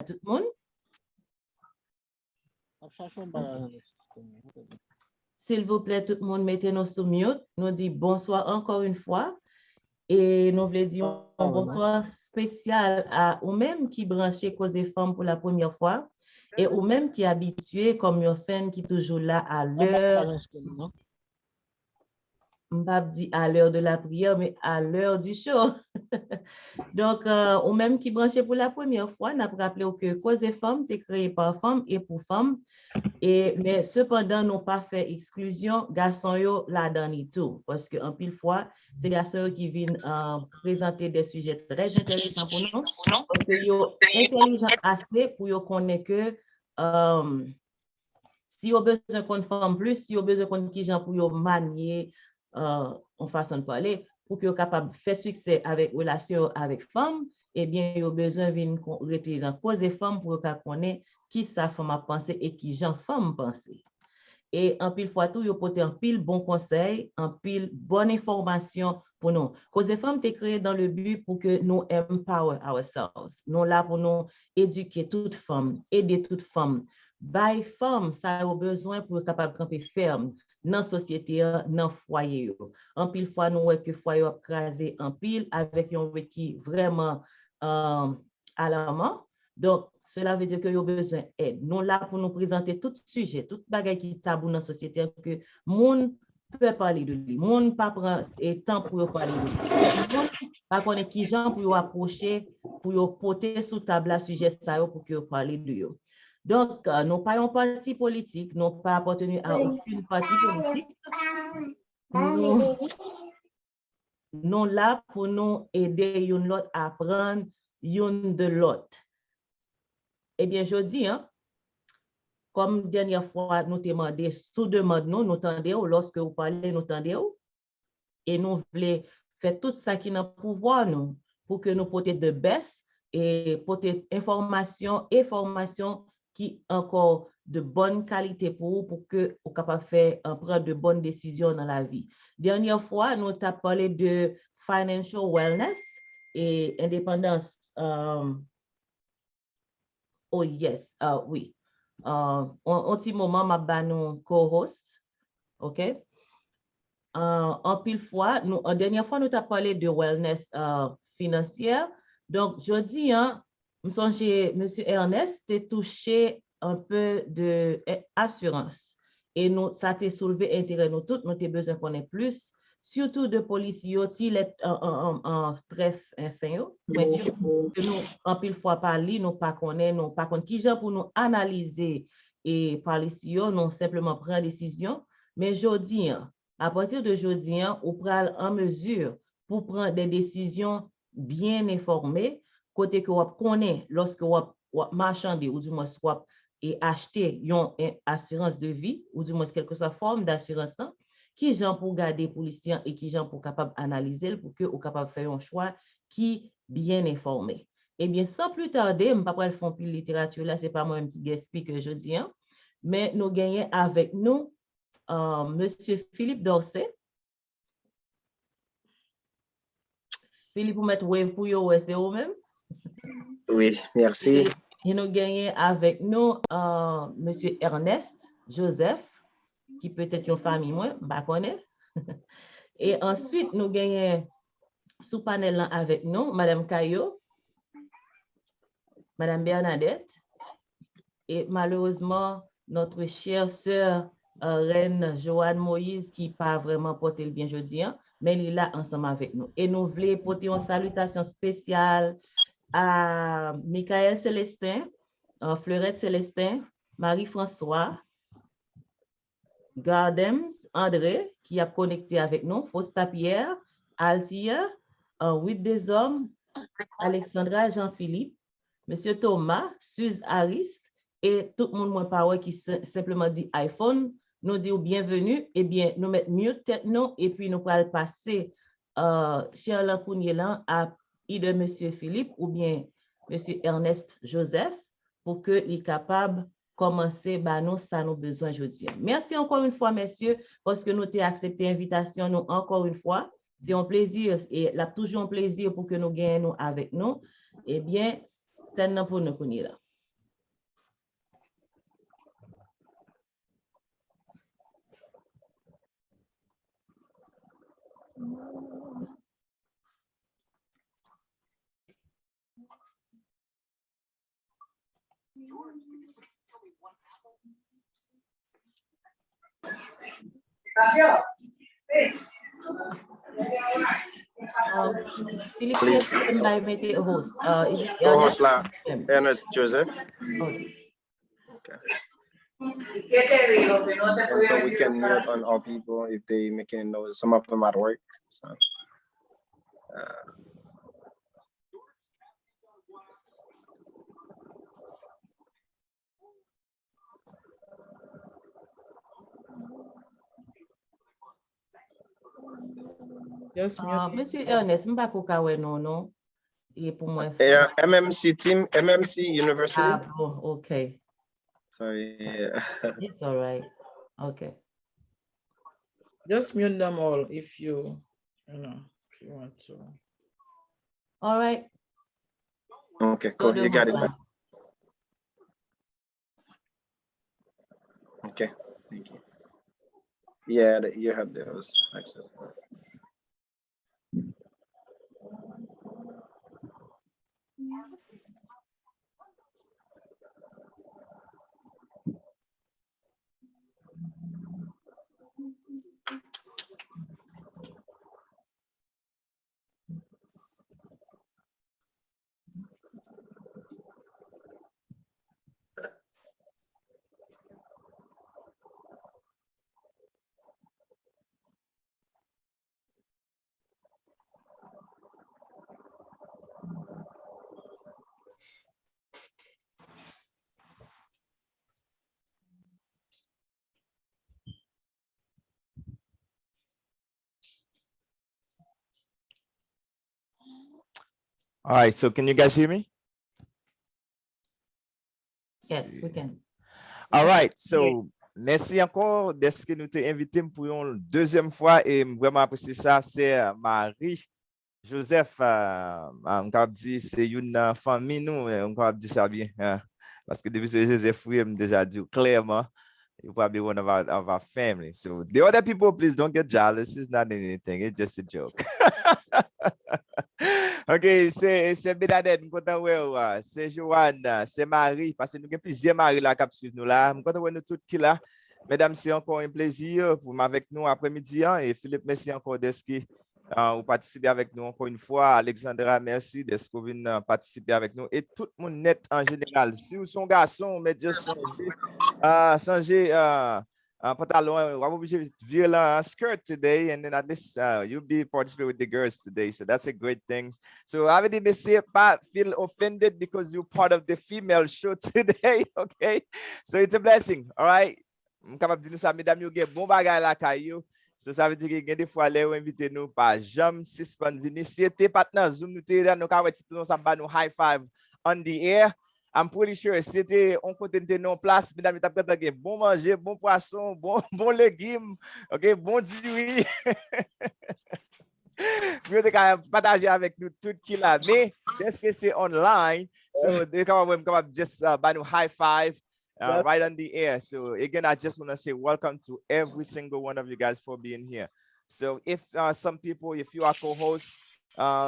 tout le monde. S'il vous plaît, tout le monde, mettez-nous sur mute. Nous dit bonsoir encore une fois. Et nous voulons dire un bonsoir spécial à vous-même qui branchez Kozé Fanm pour la première fois et vous-même qui habitué comme une fan qui est toujours là à l'heure. Je ne vais pas dire à l'heure de la prière, mais à l'heure du show. Donc, ou même qui branché pour la première fois, n'a pas rappelé que Kozé Fanm est créé par Fanm et pour Fanm. Mais cependant, nous pas fait exclusion, garçons yo là-dedans et tout. Parce qu'en pile fois, c'est garçons qui viennent présenter des sujets très intéressants pour nous. Parce qu'ils sont intelligents assez pour qu'ils connaissent que si vous avez besoin qu'on forme plus, si vous avez besoin qu'on qui gens pour manier en façon de parler, pour qu'ils soient capables de faire succès avec relation avec femmes, eh bien, ils ont besoin de rester dans Kozé Fanm pour qu'ils connaissent qui sa femme a pensé et qui j'en femme penser. Et en pile fois tout, ils portent un pile bon conseil, un pile bonne information pour nous. Kozé Fanm est créé dans le but pour que nous empower ourselves. Nous là pour nous éduquer toutes femmes, aider toutes femmes. By femme, ça a besoin pour être capable de camper ferme dans la société, dans le foyer. En pile fois, nous voyons que le foyer a crasé en pile avec un qui vraiment alarmant. Donc, cela veut dire que vous avez besoin d'aide. Nous là pour nous présenter tout sujet, tout bagage qui est tabou dans la société, que le monde peut parler de lui. Le monde pas prendre temps pour parler de lui. Le monde pas connaître qui gens pour approcher, pour porter sous table la sujet ça pour que parler de lui. Donc, nous pas un parti politique, nous pas appartenu à aucune parti politique. Nous là pour nous aider l'autre à apprendre une de l'autre. Eh bien, je dis, comme dernière fois, nous demandons, sous demande, nous tendons, lorsque vous parlez, nous tendons, et nous voulons faire tout ça qui est dans le pouvoir, nous, pour que nous portions de baisse et porter information qui encore de bonne qualité pour vous, pour que vous capable de faire prendre de bonnes décisions dans la vie. Dernière fois, nous avons parlé de financial wellness et indépendance. Oh yes, oui. Un petit moment, ma banon co-host, ok? En pile fois, en dernière fois, nous avons parlé de wellness financière. Donc, je dis, M. Ernest a touché un peu d'assurance. Et nous, ça a soulevé intérêt nous tous, nous avons besoin qu'on ait plus, surtout de policiers, s'il est en très fin, que nous, en pile fois, parler, nous pas connaître, nous pas connaître qui gens pour nous analyser et parler si nous simplement prendre décision. Mais je dis, à partir de aujourd'hui, on prend en mesure pour prendre des décisions bien informées, côté que vous connaissez lorsque vous marchandez ou du moins soit et acheter une assurance de vie ou du moins quelque soit forme d'assurance, qui gens pour garder policiers et qui gens pour capable analyser pour que vous capable faire un choix qui bien informé. Eh bien, sans plus tarder, je ne vais pas faire une littérature là, c'est pas moi qui explique que je dis, mais nous gagnons avec nous Monsieur Philippe Dorset. Philippe, vous mettez wave pour vous, c'est vous-même? Oui, merci. Et nous gagnons avec nous Monsieur Ernest Joseph, qui peut être une famille, moi, je ne connais pas. Et ensuite, nous gagnons sous panel avec nous, Madame Caillot, Madame Bernadette, et malheureusement, notre chère sœur Reine Joanne Moïse, qui n'a pas vraiment porté le bien jeudi, mais elle est là ensemble avec nous. Et nous voulons porter une salutation spéciale à Michael Célestin, Fleurette Célestin, Marie-François, Gardems André, qui a connecté avec nous, Fausta Pierre, Altia, Huit des Hommes, Alexandra Jean-Philippe, Monsieur Thomas, Suze Harris, et tout le monde moins parole qui simplement dit iPhone, nous dit bienvenue, et bien nous mettons mieux tête nous, et puis nous allons passer chez Lancounier à either Monsieur Philippe ou bien Monsieur Ernest Joseph pour que les capables commencer bah nous ça nous besoin aujourd'hui. Merci encore une fois messieurs parce que nous avons accepté l'invitation nous encore une fois. C'est un plaisir et là toujours un plaisir pour que nous gagnons avec nous. Eh bien, c'est pour nous connaître là. Philip, Please. invite a host. Is it Co-host Ernest? Ernest Joseph. Okay. Okay. And so we can mute on all people if they making noise. Some of them at work. So Just mute. Monsieur Ernest, m'pa pou ka wè non. Et pour moi. yeah, MMC team, MMC University. Ah, bon, okay. So yeah. It's all right. Okay. Just mute them all if you want to. All right. Okay, cool. You got it. Okay, thank you. Yeah, you have those access to it. All right, so can you guys hear me? Yes, we can. All right, so merci encore d'être que nous t'ai invité pour une deuxième fois et vraiment apprécié ça. C'est Marie Joseph, on peut dire c'est une famille nous, on peut dire ça bien, parce que depuis que Joseph oui, déjà dit clairement, you're probably one of our family. So the other people, please don't get jealous. It's not anything. It's just a joke. Ok, c'est Bernadette, nous content ouais, c'est Joanne, c'est Marie, parce que nous avons plusieurs Marie là qui suivent nous là. Nous content ouais nous toutes qui là. Mesdames, c'est encore un plaisir pour avec nous après-midi et Philippe, merci encore d'être vous participer avec nous encore une fois. Alexandra, merci d'être venu participer avec nous et tout le monde net en général. Si vous sont garçon, mais juste changer pantalon, I'm obligé de wear a skirt today, and then at least you'll be participating with the girls today. So that's a great thing. So I already say, Pat, feel offended because you're part of the female show today. Okay, so it's a blessing. All right. I'm capable de dire ça, mesdames, you get bon bagay la caillou. So ça veut dire que des fois les inviter nous pas jamais suspend venir. Si t'es partenaire Zoom nous t'es là nous ka weti nous ça ba nous high five on the air. I'm pretty sure c'était on côté non place mesdames t'as peut-être bon manger, bon poisson, bon légumes, OK, bon diwi. Vous êtes partager avec nous tout qui là mais est-ce que c'est online? So they come just ba nous high five. Right on the air. So again, I just want to say welcome to every single one of you guys for being here. So if some people, if you are co-hosts,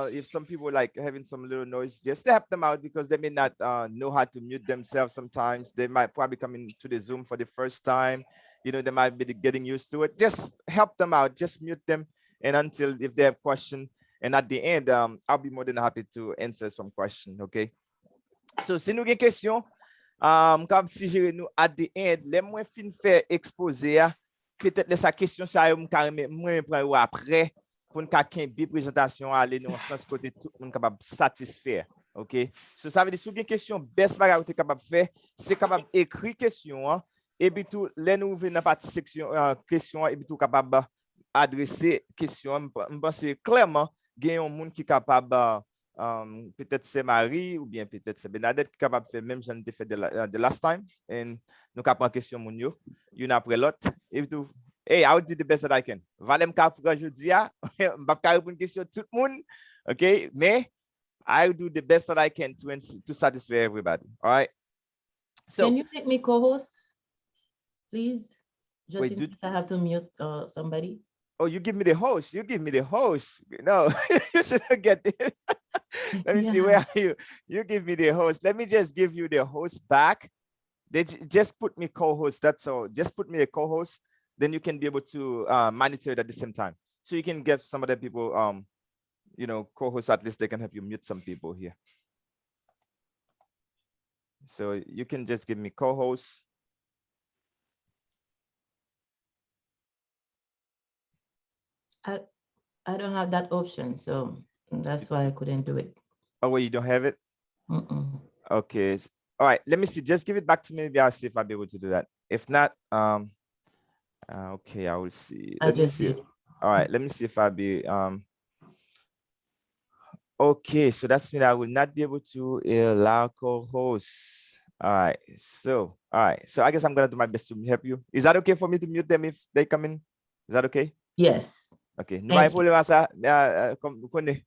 if some people like having some little noise, just help them out because they may not know how to mute themselves sometimes. They might probably come into the Zoom for the first time. You know, they might be getting used to it. Just help them out. Just mute them. And until if they have question, and at the end, I'll be more than happy to answer some question. Okay. So, si nous avez une question, comme si je nous at the end, les moins fin faire exposer, peut-être sa question ça me carrément moins prendre après pour une bien présentation aller dans sens côté tout le monde capable satisfaire. OK? So ça veut dire si vous avez une question best bagage vous êtes capable faire, c'est capable écrire question et puis tout les nous venir dans partie section question et puis tout capable adresser question. Je pense clairement il y a un monde qui est capable peut-être c'est Marie ou bien peut-être c'est Bernadette qui est capable de faire même j'en ai fait the last time et nous capable question mon yo une après l'autre et tout. Hey, I will do the best that I can. Valem ka pour aujourd'hui m'pa ka répondre question tout le monde. OK, mais I will do the best that I can to satisfy everybody. All right. So can you make me co-host please? Just wait, in case I have to mute somebody. Oh, you give me the host. You give me the host. No, you shouldn't get it. Let me see, where are you? You give me the host. Let me just give you the host back. They just put me co-host. That's all. Just put me a co-host. Then you can be able to monitor it at the same time. So you can get some other people, co-hosts. At least they can help you mute some people here. So you can just give me co-host. I don't have that option, so that's why I couldn't do it. Oh, well, you don't have it? Mm-mm. Okay. All right. Let me see. Just give it back to me. Maybe I'll see if I'll be able to do that. If not, okay, I will see. I just did. All right. Let me see if I'll be okay. So that's mean I will not be able to allow co-hosts. All right. So I guess I'm gonna do my best to help you. Is that okay for me to mute them if they come in? Is that okay? Yes. Ok, nou may problema sa, kom kone,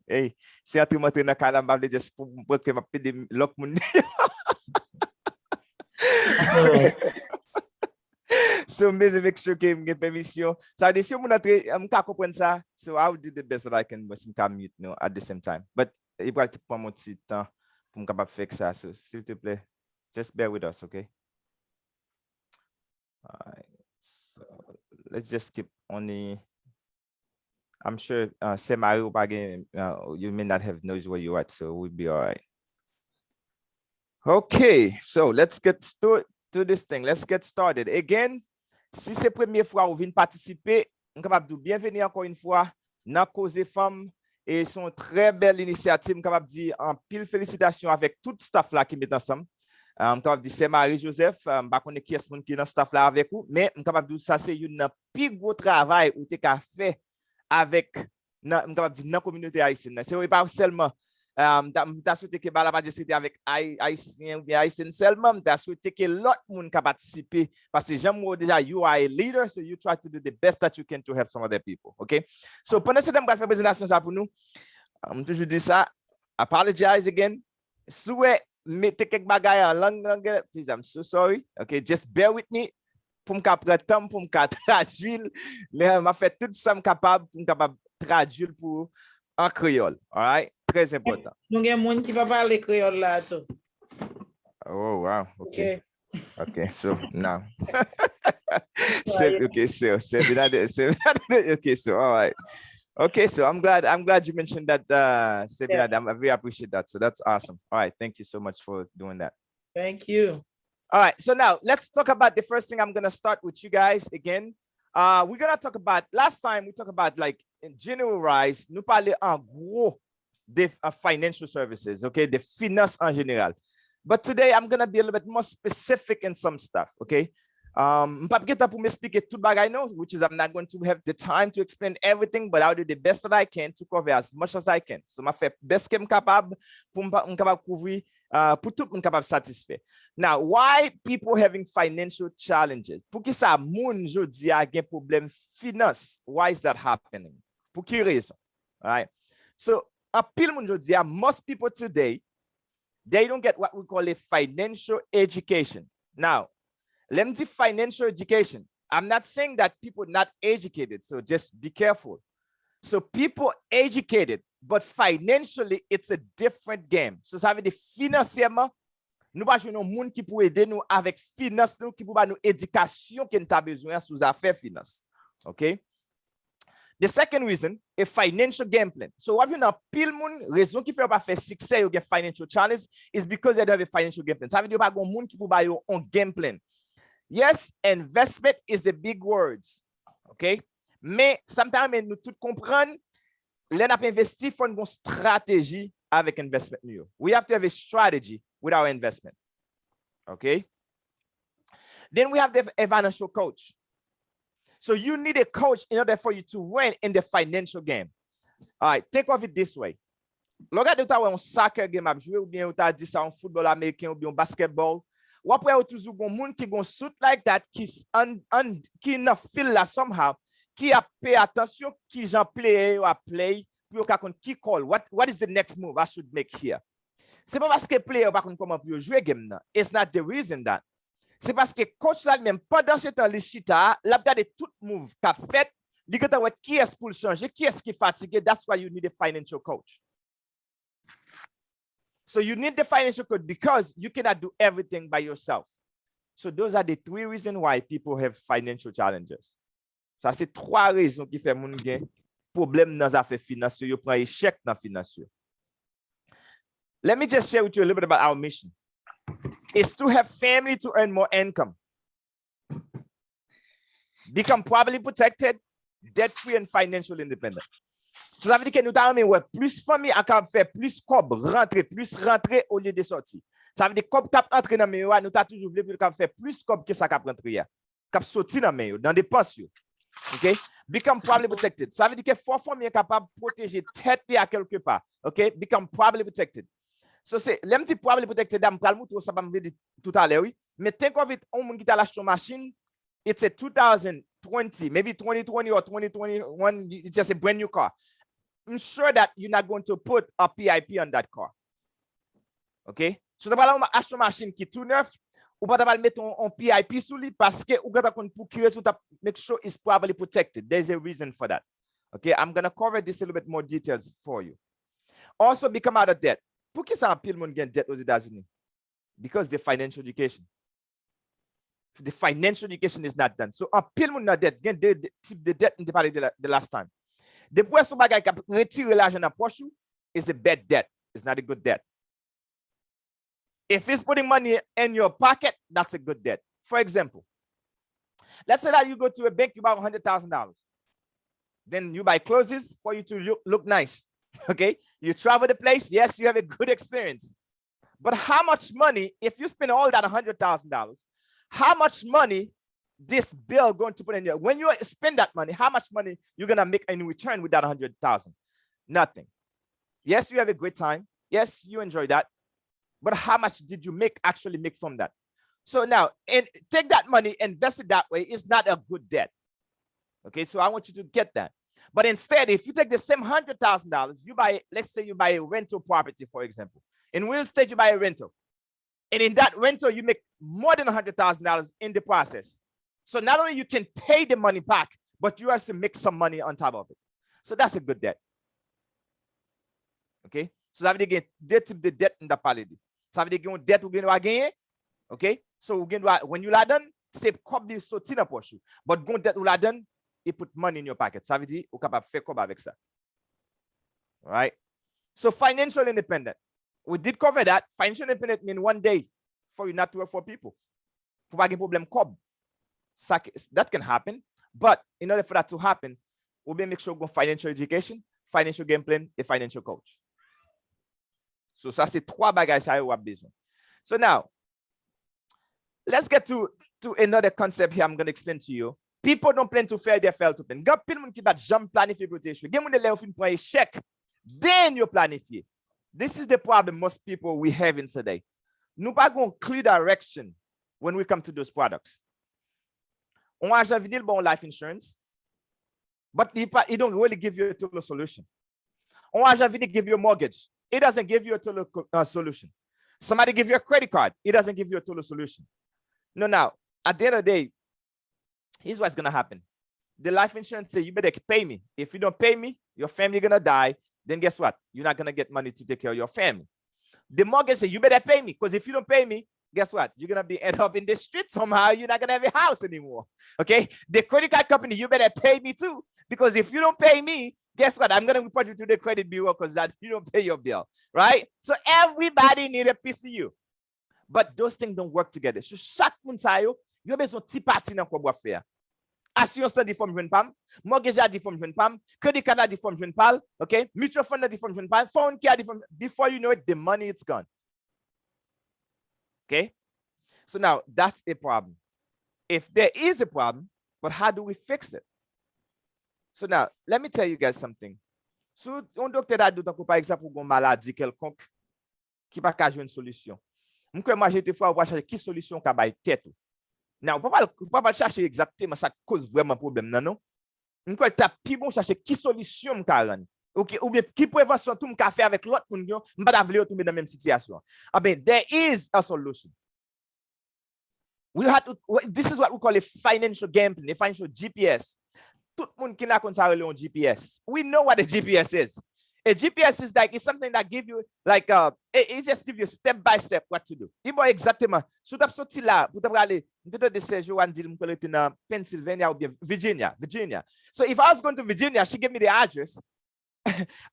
si ati matre na kala mbavle just pou ke ma pede lok moun. So me make sure ke mge permission. Sa de si moun atre, mka kompren sa, so I will do the best that I can with mka mute no at the same time. But il va te prendre mon petit temps pour mka faire ça. So s'il te plaît, just bear with us, okay? All right. So let's just keep only. I'm sure you may not have noise where you're at, so we'll be all right. Okay, so let's get to this thing. Let's get started. Again, si c'est première fois ou venez participer, on capable de bienvenue encore une fois dans Kozé Fanm et son très belle initiative. On capable dire en pile félicitations avec tout staff là qui met ensemble. On capable dire c'est Marie-Joseph, pas connaître qui est qui dans staff là avec vous, mais on capable dire ça c'est une plus gros travail ou t'es qu'a fait avec la communauté haïtienne. C'est pas seulement t'as souhaité que la c'était avec haïtien ou bien haïtien seulement, t'as souhaité que l'autre monde a participé parce que j'aime déjà you are a leader, so you try to do the best that you can to help some other people, okay? So pendant ce temps on va faire présentation ça pour nous. Toujours dit ça, apologize again. Souhait mettez quelques bagages en langue, please, I'm so sorry. Okay, just bear with me. Pour me prendre temps pour me traduire, m'a fait tout ça capable pour capable traduire pour en créole. All right, très important. Nous avons monde qui va parler créole là tout. Oh wow, okay. Okay, so now. Okay, so all right. Okay, so I'm glad you mentioned that, I very appreciate that. So that's awesome. All right, thank you so much for doing that. Thank you. All right, so now let's talk about the first thing. I'm gonna start with you guys again. We're gonna talk about, last time we talked about like in generalize, nous parler en gros des financial services, okay, the finance en général. But today I'm gonna be a little bit more specific in some stuff, okay? Which is I'm not going to have the time to explain everything, but I'll do the best that I can to cover as much as I can. So, my best que capable pour couvrir pour tout monde capable satisfait. Now, why people having financial challenges? Pour qui ça moun jodi a gen problème finance? Why is that happening? Pour qui raison? All right. So, a pile moun jodi a most people today they don't get what we call a financial education. Now, let me say financial education. I'm not saying that people not educated, so just be careful. So people educated, but financially, it's a different game. So ça veut dire financièrement, nous pas jouer monde qui peut aider nous avec finance, qui peut nous éducation qui nous a besoin sous affaires finance. Okay? The second reason, a financial game plan. So what we know, pile moun raison qui fait pas faire succès ou get financial challenge is because they don't have a financial game plan. Ça veut dire pas gon monde qui peut ba yo un game plan. Yes, investment is a big word, okay? Mais sometimes nous tout comprendre, l'on a investi for une stratégie avec investment. We have to have a strategy with our investment, okay? Then we have the financial coach. So you need a coach in order for you to win in the financial game. All right, think of it this way. Look at un soccer game à jouer ou bien ou t'as dit ça un football américain ou bien un basketball. Ou après ou toujours gon moun qui gon suit like that qui na feel la somehow qui a pay attention qui j'en play ou a play pour ka kon qui call what is the next move I should make here. C'est pas parce que player pas kon comment pour jouer game nan. It's not the reason that. C'est parce que coach là même pendant ce temps les chita, l'a regarder tout move qu'a fait, li gata qui est pour changer, qui est qui fatigué, that's why you need a financial coach. So you need the financial code because you cannot do everything by yourself. So those are the 3 reasons why people have financial challenges. Ça c'est 3 raisons qui fait moun gen problème dans affaires financières, yo prend échec dans financier. Let me just share with you a little bit about our mission. It's to have family to earn more income. Become properly protected, debt-free and financial independent. So ça veut dire que nous avons ouais, plus famille à faire plus cob, plus rentrer au lieu de sortir. Ça veut dire que cob tap entrer dans mes nous t'a toujours voulu faire plus cob que ça cap rentrer. Cap sortir dans mes dans dépenses. OK? Become properly protected. Ça veut dire que faut famille est capable de protéger tête à quelque part. OK? Become properly protected. So c'est l'un petit properly protected dame pral moutro ça va me dire tout à l'heure oui, mais think of it on qui t'a acheté une machine, it's a 2020, maybe 2020 or 2021, it's just a brand new car. I'm sure that you're not going to put a PIP on that car. OK? So tu vas acheter une machine qui est tout neuf, ou pas tu mettre un PIP sur lui parce que ou gata pour créer sur make sure it's properly protected. There's a reason for that. Okay, I'm going to cover this a little bit more details for you. Also become out of debt. Pour qui ça pile monde gain debt aux États-Unis? Because the financial education. The financial education is not done. So un pile monde na debt, gain type de debt on te parlé the last time. Depuis son bagay qui retire l'argent dans poche is a bad debt. It's not a good debt. If it's putting money in your pocket, that's a good debt. For example, let's say that you go to a bank, you buy $100,000. Then you buy clothes for you to look nice. Okay? You travel the place. Yes, you have a good experience. But how much money, if you spend all that $100,000, how much money this bill going to put in your, when you spend that money, how much money you're going to make in return with that 100,000? Nothing. Yes, you have a great time. Yes, you enjoy that. But how much did you actually make from that? So now, and take that money, invest it that way. It's not a good debt. Okay, so I want you to get that. But instead, if you take the same $100,000, you buy, let's say you buy a rental property, for example. In real estate, you buy a rental. And in that rental, you make more than $100,000 in the process. So not only you can pay the money back, but you also make some money on top of it. So that's a good debt. Okay? So ça veut dire que the debt in the Palé. Ça veut dire que debt ou gagner. Okay? So when you la done, c'est comme des sorties dans poche. But gon debt ou la done, it put money in your pocket. Ça veut dire ou capable faire comme avec ça. All right? So financial independent. We did cover that. Financial independent means one day for you not to work for people. Pour pas problem cob. That can happen. But in order for that to happen, we'll make sure we go financial education, financial game plan, a financial coach. So ça c'est 3 bagages ça vous avez besoin. So now, let's get to another concept here I'm going to explain to you. People don't plan to fail, they fail to plan. Gap pile moun ki bat jam planifier protection. Gen moun de lè ou fin prend échec, then you planifier. This is the problem most people we have in today. Nous pas gon clear direction when we come to those products. On a déjà bon life insurance, but it don't really give you a total solution. On a déjà give you a mortgage. It doesn't give you a total solution. Somebody give you a credit card. It doesn't give you a total solution. No, now, at the end of the day, here's what's going to happen. The life insurance says, you better pay me. If you don't pay me, your family going to die. Then guess what? You're not going to get money to take care of your family. The mortgage says, you better pay me. Because if you don't pay me, guess what? You're going to end up in the street somehow. You're not going to have a house anymore. Okay? The credit card company, you better pay me too. Because if you don't pay me, guess what? I'm going to report you to the credit bureau because that you don't pay your bill, right? So everybody need a piece of you. But those things don't work together. So chaque moun sa yo besoin ti parti nan kwa boa faire. Assurance di form jeune pam, mortgage di form jeune pam, credit card di form jeune pal, okay? Mutual fund di form jeune pal, phone care di form, before you know it, the money is gone. Okay? So now that's a problem. If there is a problem, but how do we fix it? So now, let me tell you guys something. So, un docteur a dit, par exemple, pour une maladie quelconque, qui pas qu'à jouer une solution. Moi, j'ai été fois voir chercher qui solution qu'a bail tête. Now, on peut pas chercher exactement ça cause vraiment problème, non? On peut taper plus bon chercher qui solution qu'a rendre. OK, ou bien qui prévention tout m'ka faire avec l'autre moun yo, m'pa vle tomber dans même situation. Ah ben, there is a solution. We have to, this is what we call a financial game plan, a financial GPS. Tout le monde qui n'a qu'on ça un GPS. We know what a GPS is. A GPS is like, it's something that give you like it just give you step by step what to do. Ibo exactement. Sou tap sorti là, pour tap aller, m'te de séjour an dit m'ko lete na Pennsylvania ou bien Virginia. So if I was going to Virginia, she gave me the address.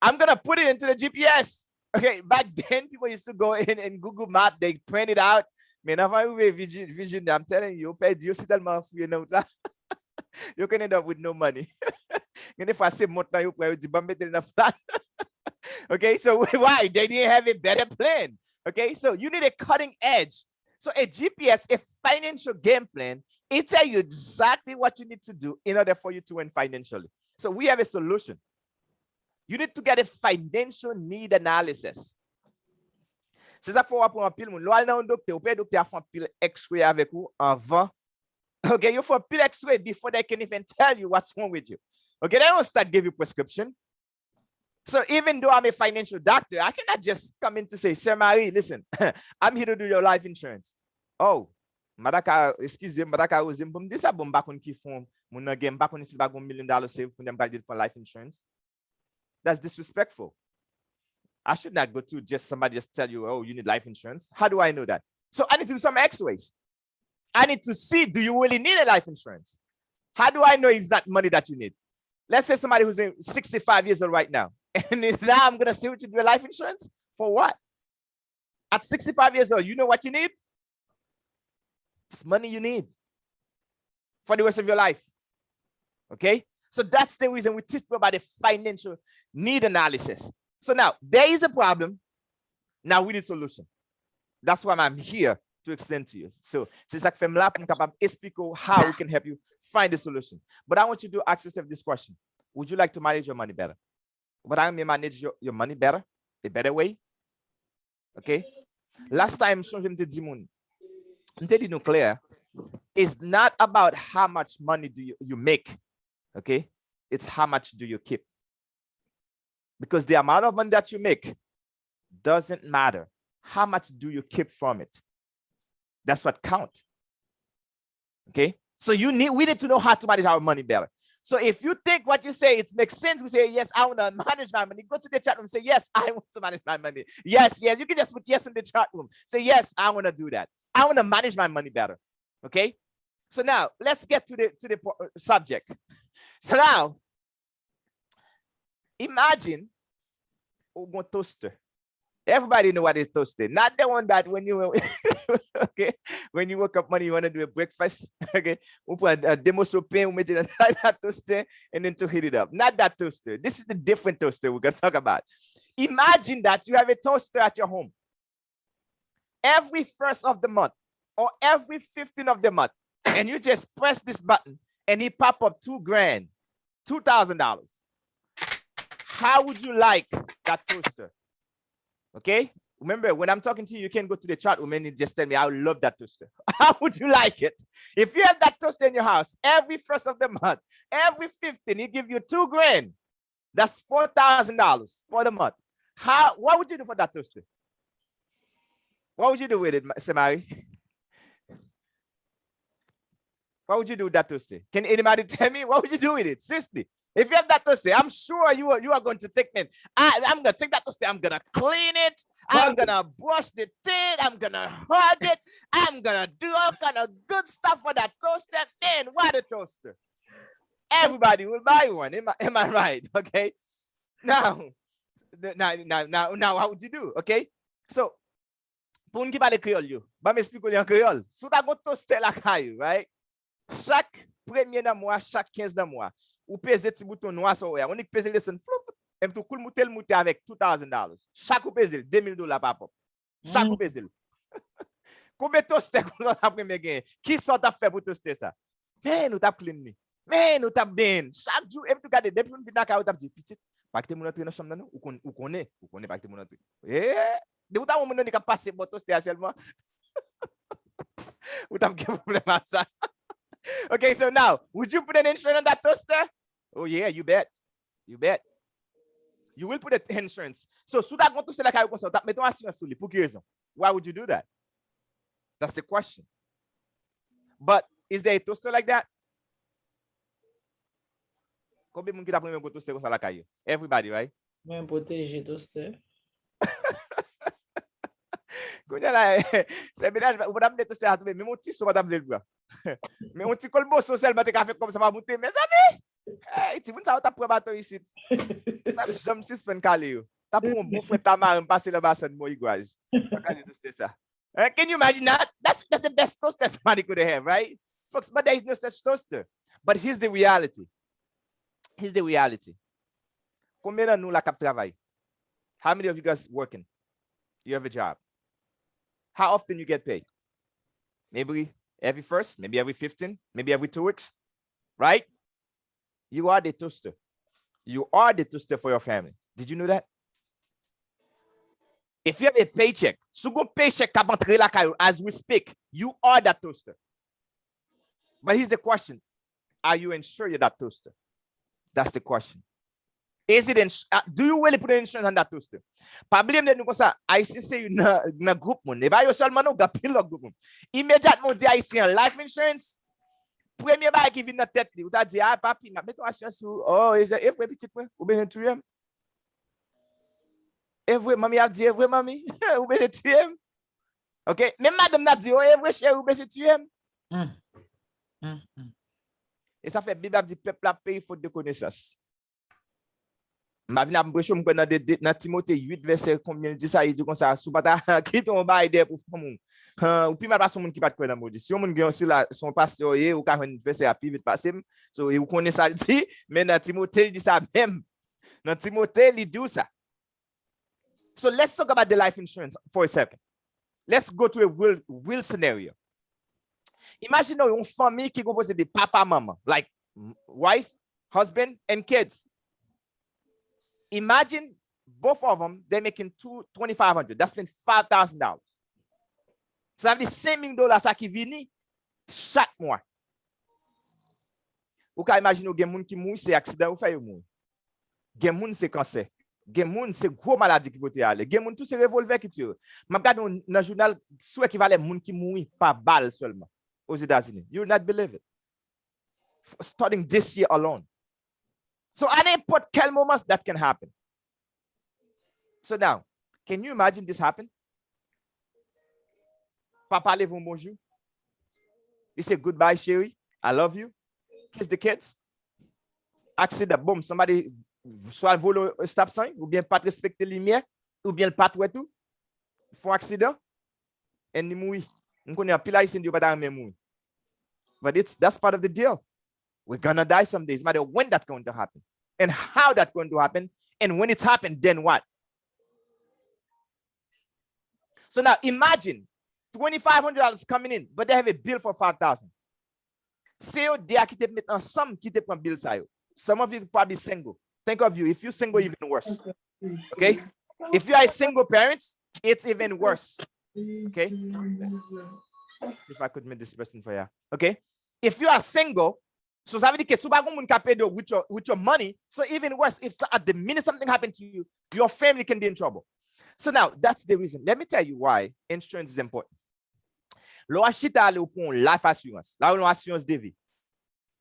I'm gonna put it into the GPS. Okay, back then people used to go in and Google Map, they print it out. Man, if I were Virginia, I'm telling you, pay you tellement you know that you can end up with no money. And if I say montant you pay di bambe tel na plan. Okay, so why? They didn't have a better plan. Okay, so you need a cutting edge. So a GPS, a financial game plan, it tells you exactly what you need to do in order for you to win financially. So we have a solution. You need to get a financial need analysis. C'est ça faut pour un pile moun. Loi nan docteur, ou peut docteur fait un pile X-ray avec vous avant. Okay, you for pile X-ray before they can even tell you what's wrong with you. Okay, they don't start give you prescription. So even though I'm a financial doctor, I cannot just come in to say, Sir Marie, listen, I'm here to do your life insurance. Oh, madaka, excuse me, madaka was in this album back on key form. Mun again back on this back $1 million save for them for life insurance. That's disrespectful. I should not go to just somebody just tell you, oh, you need life insurance. How do I know that? So I need to do some X-rays. I need to see, do you really need a life insurance? How do I know it's not money that you need? Let's say somebody who's 65 years old right now. And now I'm going to say what you do life insurance? For what? At 65 years old, you know what you need? It's money you need for the rest of your life. Okay? So that's the reason we teach people about the financial need analysis. So now, there is a problem. Now we need a solution. That's why I'm here to explain to you. So, c'est ça que Fanm là pour capable expliquer how we can help you find the solution. But I want you to ask yourself this question. Would you like to manage your money better? But I may manage your money better, a better way. Okay? Last time, clear, it's not about how much money do you make. Okay? It's how much do you keep. Because the amount of money that you make doesn't matter. How much do you keep from it? That's what counts. Okay? So we need to know how to manage our money better. So if you think what you say, it makes sense, we say, yes, I want to manage my money. Go to the chat room and say, yes, I want to manage my money. Yes, yes. You can just put yes in the chat room. Say, yes, I want to do that. I want to manage my money better. Okay? So now let's get to the subject. So now, imagine a toaster. Everybody know what is toaster. Not the one that when you okay, when you wake up morning, you want to do a breakfast. Okay, we put a demo soup in, we make it that toaster, and then to heat it up. Not that toaster. This is the different toaster we're gonna talk about. Imagine that you have a toaster at your home. Every 1st of the month or every 15th of the month, and you just press this button and it pop up $2,000, $2,000. How would you like that toaster? Okay, remember when I'm talking to you, you can go to the chat room and just tell me, I would love that toaster. How would you like it? If you have that toaster in your house, every 1st of the month, every 15, he give you $2,000. That's $4,000 for the month. What would you do for that toaster? What would you do with it, Samari? What would you do with that toaster? Can anybody tell me what would you do with it? Seriously. If you have that toaster, I'm sure you are going to take it. I'm going to take that toaster. I'm going to clean it. I'm going to brush the tin. I'm going to hug it. I'm going to do all kind of good stuff for that toaster. Man, what a toaster. Everybody will buy one. Am I right? Okay. Now, what would you do? Okay. So, pour qui parle créole yo, ba m'explique en créole. Sou ta gon toaster la caillou, right? Chaque premier dans mois, chaque 15 dans mois. Ou pèse petit bouton noir sur on est pèse le son flou et tout cool moutel mouté avec $2,000. Chaque ou pèse $2,000 par pop. Chaque ou pèse. Combien de toaster qu'on a premier gain? Qui sont à faire pour toaster ça? Mais nous t'a clean ni. Mais nous t'a bien. Chaque jour et tout garder depuis nous vient ka ou t'a dit petit pas que mon entrer dans chambre nous ou connaît pas que mon entrer. De ou t'a mon ni ka passer pour toaster seulement. Ou t'a quel problème à ça? Okay, so now, would you put an insurance on that toaster? Oh yeah, you bet. You bet. You will put an insurance. So, sous ta toaster la caillou comme ça, mettons assurance sur lui. Pour quelle raison? Why would you do that? That's the question. But is there a toaster like that? Combien de monde qui t'a pris un toaster comme ça la caillou? Everybody, right? Moi, protéger toaster. Kounya la, c'est bien, vous m'avez dit ça, mais mon petit son madame le bois. Mais mon petit colbo social, m'a fait comme ça va monter, mes amis. Hey, tu vois ça, t'as pris bateau ici. T'as jamais suspend calé yo. T'as pris un bon frère tamar, passer le bassin de moi iguage. Ça. Can you imagine that? That's the best toaster somebody could have, right? Folks, but there is no such toaster. But here's the reality. Here's the reality. Combien de nous la cap travail? How many of you guys working? You have a job. How often you get paid? Maybe every first, maybe every 15, maybe every 2 weeks, right? You are the toaster. You are the toaster for your family. Did you know that? If you have a paycheck, second paycheck as we speak, you are that toaster. But here's the question. Are you insured you're that toaster? That's the question. Is it do you really put insurance on that toaster? Problem de nous comme ça, Haïtien c'est un groupe moun. Et pas yo seulement nous gapil le groupe. Immédiatement dit Haïtien life insurance. Premier bail qui vient dans tête li, ou t'a dit ah papi, m'a mettre assurance sur oh, is it every petit point ou bien tuem. Every mami a dit every mami ou bien tuem. OK, même madame n'a dit oh every cher ou bien tuem. Et ça fait Bible a dit peuple a payé faute de connaissance. Ma vie n'a pas besoin de dans Timothée 8 verset combien dit ça il dit comme ça sous pas qui ton bail des pour monde ou puis ma pas son monde qui pas de dans maudit si on monde aussi là son pasteur ou 40 verset à puis vite passer so vous connaissez ça dit mais dans Timothée il dit ça même dans Timothée il dit ça. So let's talk about the life insurance for a second. Let's go to a real scenario. Imagine une famille qui est composée de papa maman like wife husband and kids. Imagine both of them, they're making $2,500. That's been $5,000. So ça veut dire $5,000 ça qui vient chaque mois. Ou ka imagine gen moun qui mouri c'est accident ou fait mouri. Gen moun c'est cancer. Gen moun c'est gros maladie qui pote aller. Gen moun tout c'est revolver qui tue. M'a regarde dans journal sous équivalent moun qui mouri par balle seulement aux États-Unis. You will not believe it. Starting this year alone. So at n'importe quel moment that can happen. So now, can you imagine this happen? Papa leave un bonjour. He say goodbye, chérie. I love you. Kiss the kids. Accident, boom, somebody soit vole stop sign, ou bien pas respecter les lumières, ou bien le pas ouais tout. Font accident, et ni mouri. On connaît un pile ici, pas même mouri. But that's part of the deal. We're gonna die someday. It's matter when that's going to happen and how that's going to happen. And when it's happened, then what? So now imagine $2,500 coming in, but they have a bill for $5,000. Say they are maintenant some qui te prend bill ça. Some of you probably single. Think of you. If you're single, even worse. Okay? If you are a single parent, it's even worse. Okay? If I could meet this person for you. Okay? If you are single, so ça veut dire que si vous avez with your money, so even worse, if at the minute something happened to you, your family can be in trouble. So now, that's the reason. Let me tell you why insurance is important. Lo achita ale pour life assurance. Là, on assurance de vie.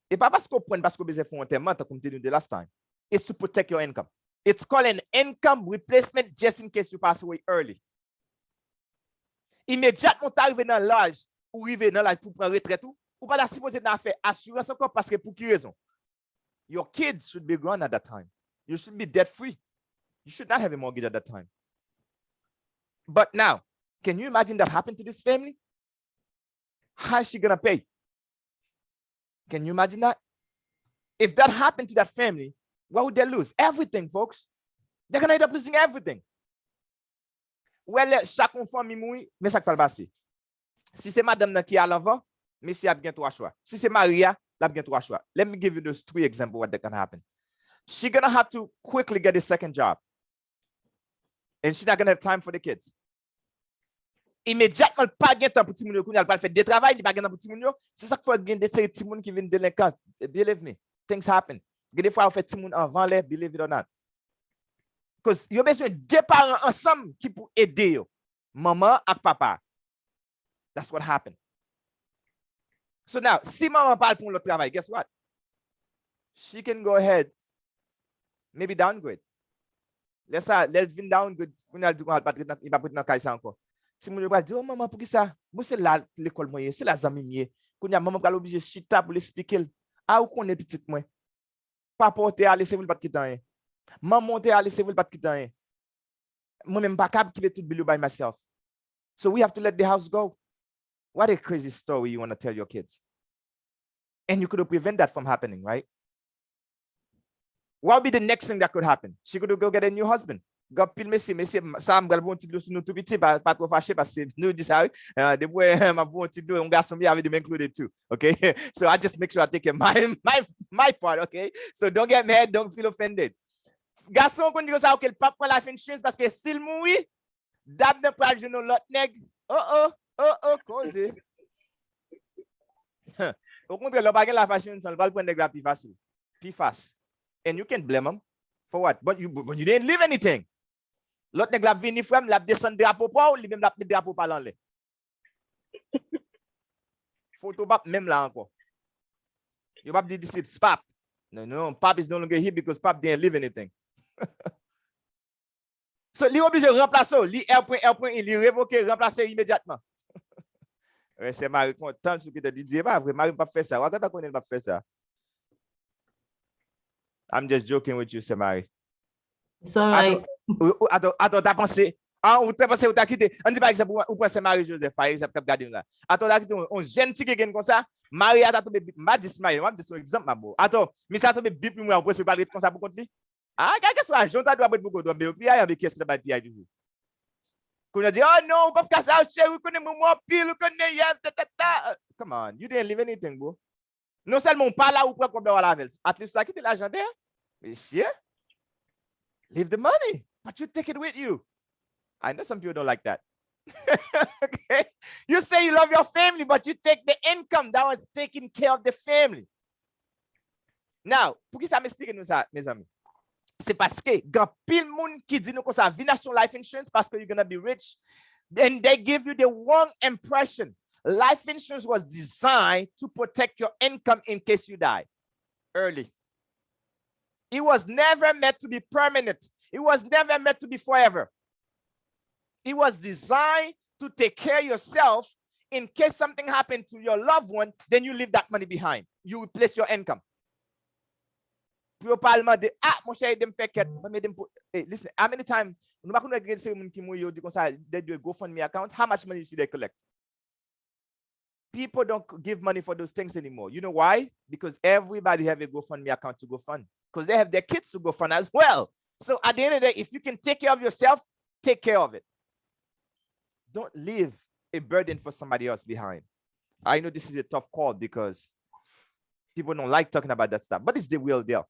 Et pas parce qu'on prend parce qu'on besoin faire un enterrement, comme tu dis the last time. It's to protect your income. It's called an income replacement just in case you pass away early. Immédiatement, tu arrives dans l'âge ou arrives dans l'âge pour prendre retraite, ou pas la supposé d'en faire assurance encore parce que pour qui raison? Your kids should be grown at that time. You should be debt free. You should not have a mortgage at that time. But now, can you imagine that happened to this family? How is she gonna pay? Can you imagine that? If that happened to that family, what would they lose? Everything, folks. They're gonna end up losing everything. Well, chaque famille mouri, mais ça va passer. Si c'est madame qui est à l'avant, monsieur a bien 3 choix. Si c'est Maria, elle a bien 3 choix. Let me give you those 3 examples what that can happen. She's gonna have to quickly get a second job. And she's not gonna have time for the kids. Immédiatement, pas de temps pour tout le monde, elle va faire des travail, il pas de temps pour tout le monde. C'est ça qu'il faut gagner des petits monde qui viennent délinquants. Believe me, things happen. Des fois, on fait tout le monde avant les, believe it or not. Because you have besoin de 2 parents ensemble qui pour aider yo. Maman et papa. That's what happened. So now, si maman parle pour le travail, guess what? She can go ahead, maybe downgrade. let's vin down good. On a dit qu'on va il va pas dans caille ça encore. Si mon va dire oh maman pour qui ça? Moi c'est là l'école moyen, c'est la zami mié. Qu'on a maman va l'obliger chita pour l'expliquer. Ah ou qu'on est petite moi. Pas porter aller c'est vous pas quitter rien. Maman monter aller c'est vous pas quitter rien. Moi même pas capable quitter tout bill by myself. So we have to let the house go. What a crazy story you want to tell your kids. And you could have prevented that from happening, right? What would be the next thing that could happen? She could go get a new husband. Go pile messi, Sam gal bon petit sou nou tout petit pas trop fâché parce que nous dit ça de boy ma bon petit un garçon bien avec them included too. Okay? So I just make sure I take my part, okay? So don't get mad, don't feel offended. Garçon qu'on dit ça OK, le pape prend life insurance parce que s'il mourit, dab ne pas jeune l'autre nèg. Oh, Kozé. Au contraire, le bagage la fashion, ça va le prendre nèg plus facile. Plus fast. And you can blame him for what? But you didn't leave anything. L'autre nèg la vini frère, la descendre drapeau pas ou lui même la mettre drapeau pas dans l'air. Photo pap même là encore. You pap the disciples pap. No, pap is no longer here because pap didn't leave anything. So li obligé remplacer, li R.R. il révoquer, remplacer immédiatement. C'est Marie content ce que tu dis pas vrai, Marie pas faire ça. Quand tu connais pas faire ça. I'm just joking with you, c'est Marie. It's all right. Attends, t'as pensé, ou t'as pensé, ou t'as quitté, on dit par exemple, ou pensez Marie Joseph, par exemple, cap garder là. Attends, t'as quitté, on jeune petit quelqu'un comme ça, Marie a tombé, m'a dit Marie, moi, c'est un exemple, ma beau. Attends, mais ça tombé bip, moi, on peut se parler comme ça pour compte lui. Ah, qu'est-ce que c'est, j'entends doit être beaucoup d'hommes, mais puis, avec qu'est-ce que c'est, puis, toujours. Qu'on a dit, oh non, pas casser out, chérie, vous connaissez mon pile, vous connaissez, come on, you didn't leave anything, bro. Non seulement pas là où pour qu'on à la veille. At least ça quitte l'argent there. Monsieur, leave the money, but you take it with you. I know some people don't like that. Okay? You say you love your family, but you take the income that was taking care of the family. Now, pour qui ça m'explique nous ça, mes amis? C'est parce que quand pile monde qui dit nous comme ça, viens acheter life insurance parce que you're gonna be rich, then they give you the wrong impression. Life insurance was designed to protect your income in case you die early. It was never meant to be permanent. It was never meant to be forever. It was designed to take care of yourself in case something happened to your loved one, then you leave that money behind. You replace your income. Mon cher, listen, how many times, they do a GoFundMe account, how much money should they collect? People don't give money for those things anymore. You know why? Because everybody have a GoFundMe account to go fund. Because they have their kids to go fund as well. So at the end of the day, if you can take care of yourself, take care of it. Don't leave a burden for somebody else behind. I know this is a tough call because people don't like talking about that stuff, but it's the real deal.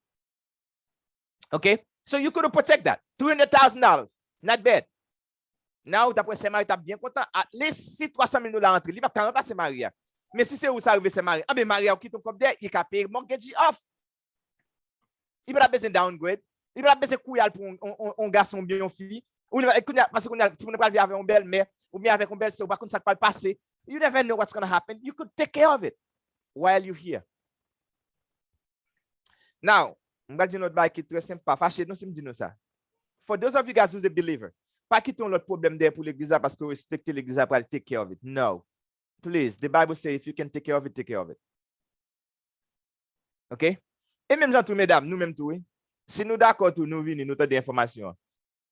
Okay? So you could protect that. $300,000. Not bad. Now, d'après Saint-Marie, t'as bien content. At least, si $300,000 rentrent, il va quand même pas Saint-Marie. Mais si c'est où ça arrive Saint-Marie, ah, mais Marie, qui ton comme il a payé mortgage off. Il va besoin downgrade. Il va besoin couillal pour un garçon bien une fille. Ou parce qu'on a, si on ne parle pas avec une belle mère, ou bien avec une belle sœur, ou pas ça va passer. You never know what's going to happen. You could take care of it while you're here. Now, on va dire notre bail qui est très simple, pas fâché, non, si me dit nous ça. For those of you guys who's a believer, pas quitter l'autre problème there pour l'église parce que vous respectez l'église pour take care of it. No. Please, the Bible says if you can take care of it, take care of it. OK? Et même tout, mesdames, nous-mêmes tout, oui. Si nous d'accord tout, nous venons, nous avons des informations.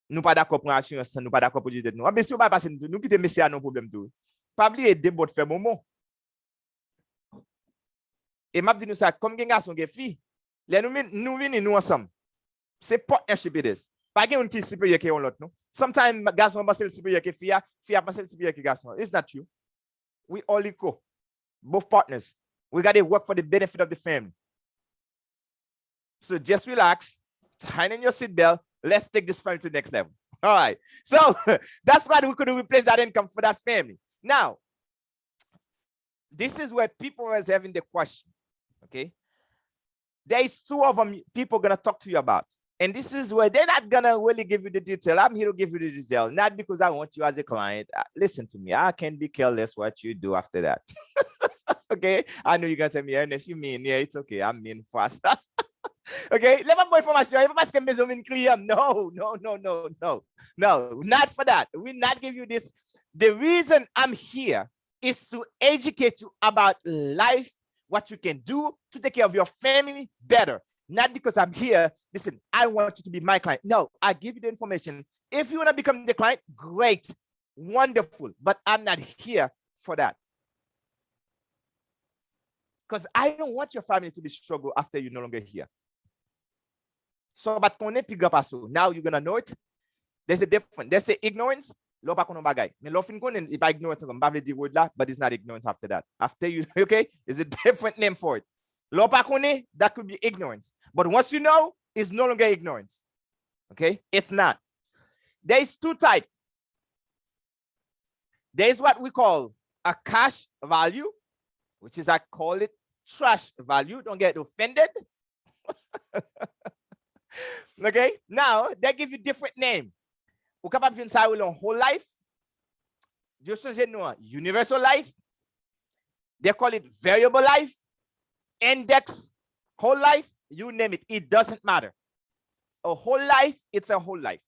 Nous pas d'accord pour l'assurance, nous pas d'accord pour dire nous. Mais si on va passer, nous quitter messieurs à nos problèmes tout. Pas oublier des bottes faire moment. Et m'a dit nous ça, comme un garçon et fille, nous venons nous ensemble. C'est partnership it is. Pas quelqu'un qui est supérieur que l'autre, non? Sometimes garçon pense le supérieur que fille, fille pense le supérieur que garçon. It's not true. We all equal. Both partners. We got to work for the benefit of the family. So just relax, tighten your seatbelt. Let's take this family to the next level. All right. So that's why we could replace that income for that family. Now, this is where people are having the question. Okay. There is two of them people going to talk to you about. And this is where they're not going to really give you the detail. I'm here to give you the detail, not because I want you as a client. Listen to me. I can be careless what you do after that. Okay. I know you're going to tell me, Ernest, you mean, yeah, it's okay. I'm mean fast. Okay, let me more information. Everybody's can measure in clear. No, not for that. We not give you this. The reason I'm here is to educate you about life, what you can do to take care of your family better. Not because I'm here. Listen, I want you to be my client. No, I give you the information. If you want to become the client, great, wonderful. But I'm not here for that. Because I don't want your family to be struggle after you're no longer here. So, but now you're gonna know it. There's a difference. There's a ignorance. But it's not ignorance after that. After you, okay, it's a different name for it. That could be ignorance. But once you know, it's no longer ignorance. Okay, it's not. There's two types. There's what we call a cash value, which is I call it trash value. Don't get offended. Okay, now they give you different name. Ou capable de ça whole life. Just changer no universal life. They call it variable life, index, whole life, you name it. It doesn't matter. A whole life, it's a whole life.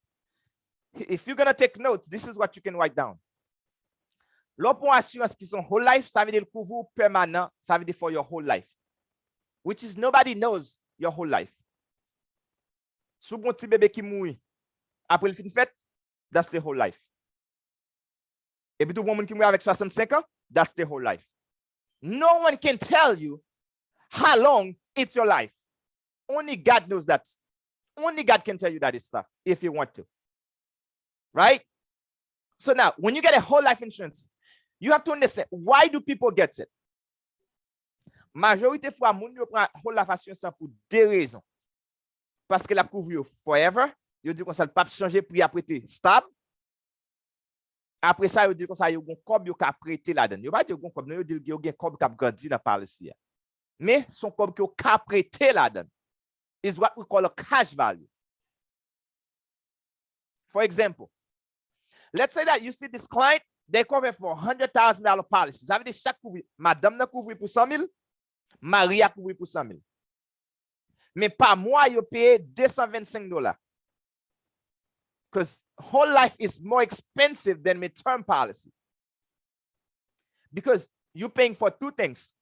If you're gonna take notes, this is what you can write down. L'option assurance qui sont whole life, ça veut dire couvre permanent, ça veut dire for your whole life. Which is nobody knows your whole life. Sou bon petit bébé qui mourit après le fin fête, that's the whole life. Et puis tout woman qui mourit avec 65 ans, that's the whole life. No one can tell you how long it's your life. Only God knows that. Only God can tell you that stuff if you want to. Right? So now, when you get a whole life insurance, you have to understand, why do people get it? Majorité fois, moun yo prend whole life assurance pour deux raisons. Parce que la couvre you forever. Yo dit qu'on ça pas changer prix à prêter stable. Après ça, yo dit qu'on ça yo gon cob yo ka prêter là-dedans. Yo pas dit gon cob, non yo dit yo gen cob ka grandi dans policy. Mais son cob que yo ka prêter là-dedans is what we call a cash value. For example, let's say that you see this client, they cover for $100,000 policy. Ça veut dire chaque couvre, madame n'a couvre pour 100,000, Maria couvre pour 100,000. Mais par mois, you pay $225. Because whole life is more expensive than midterm policy. Because you're paying for two things.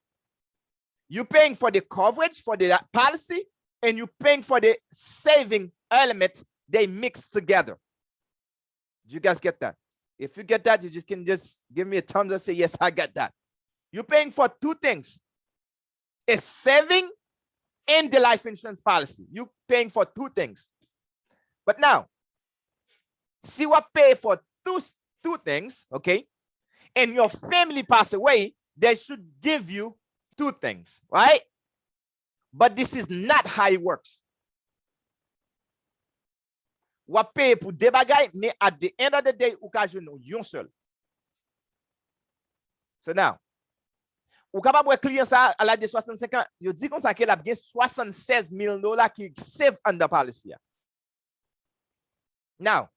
You're paying for the coverage for the policy, and you're paying for the saving element they mix together. Do you guys get that? If you get that, you just can just give me a thumbs up, say, yes, I get that. You're paying for two things. A saving and the life insurance policy. You're paying for two things. But now, see what pay for two things, okay? And your family pass away, they should give you two things, right? But this is not how it works. What pay pour deux bagailles, mais at the end of the day, ou ka joue yon seul. So now, ou capable de client ça à l'âge de 65 ans, yo dit comme ça qu'elle a bien $76,000 qui save under policy. Now,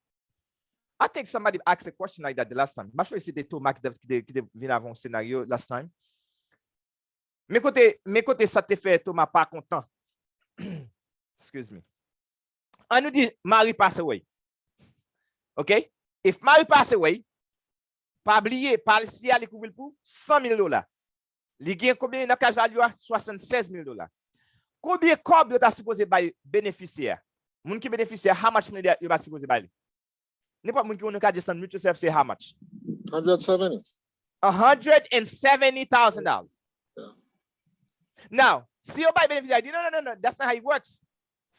I think somebody asked a question like that the last time. I'm not sure if c'était Thomas qui vient avant scénario last time. Mais côté ça te fait Thomas pas content. Excuse me. On nous dit Marie pass away. Okay? If Marie pass away, pas oublier, policy a couvrir pour $100,000. Li gagne combien dans cash value? $76,000. Combien cob you ta supposé bay bénéficiaire? Moun qui bénéficiaire, how much money you ba supposé bay? N'importe moun qui on ka just mute yourself say how much? 170. $170,000. Yeah. Now, si you buy bénéficiaire, no, that's not how it works.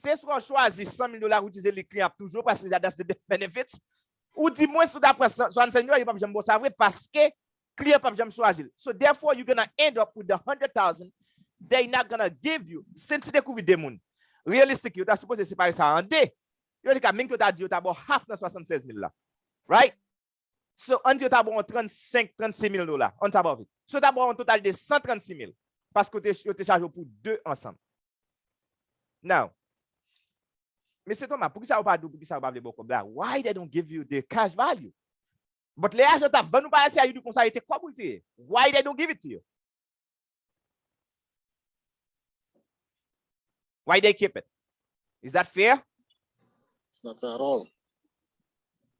C'est ce qu'on choisit $100,000 utiliser les clients toujours parce que that's the benefits. Ou du moins sous d'après 65 $, il pas jamais savoir parce que client pas jamais choisir. So therefore you're going to end up with the 100,000 they're not going to give you since they couvre des moun. Realistic, you are supposed to séparer ça en deux. You dit que même que tu as dit tu as half dans 76,000 là. Right? So on dit tu as $36,000 on top of it. So tu as un total de 136,000 parce que tu es chargé pour deux ensemble. Now, Mr. Thomas, pour qui ça va pas pour qui ça va pas beaucoup là? Why they don't give you the cash value? But les agents t'as vendu par ici à du conseil était quoi pour te? Why they don't give it to you? Why they keep it? Is that fair? It's not fair at all.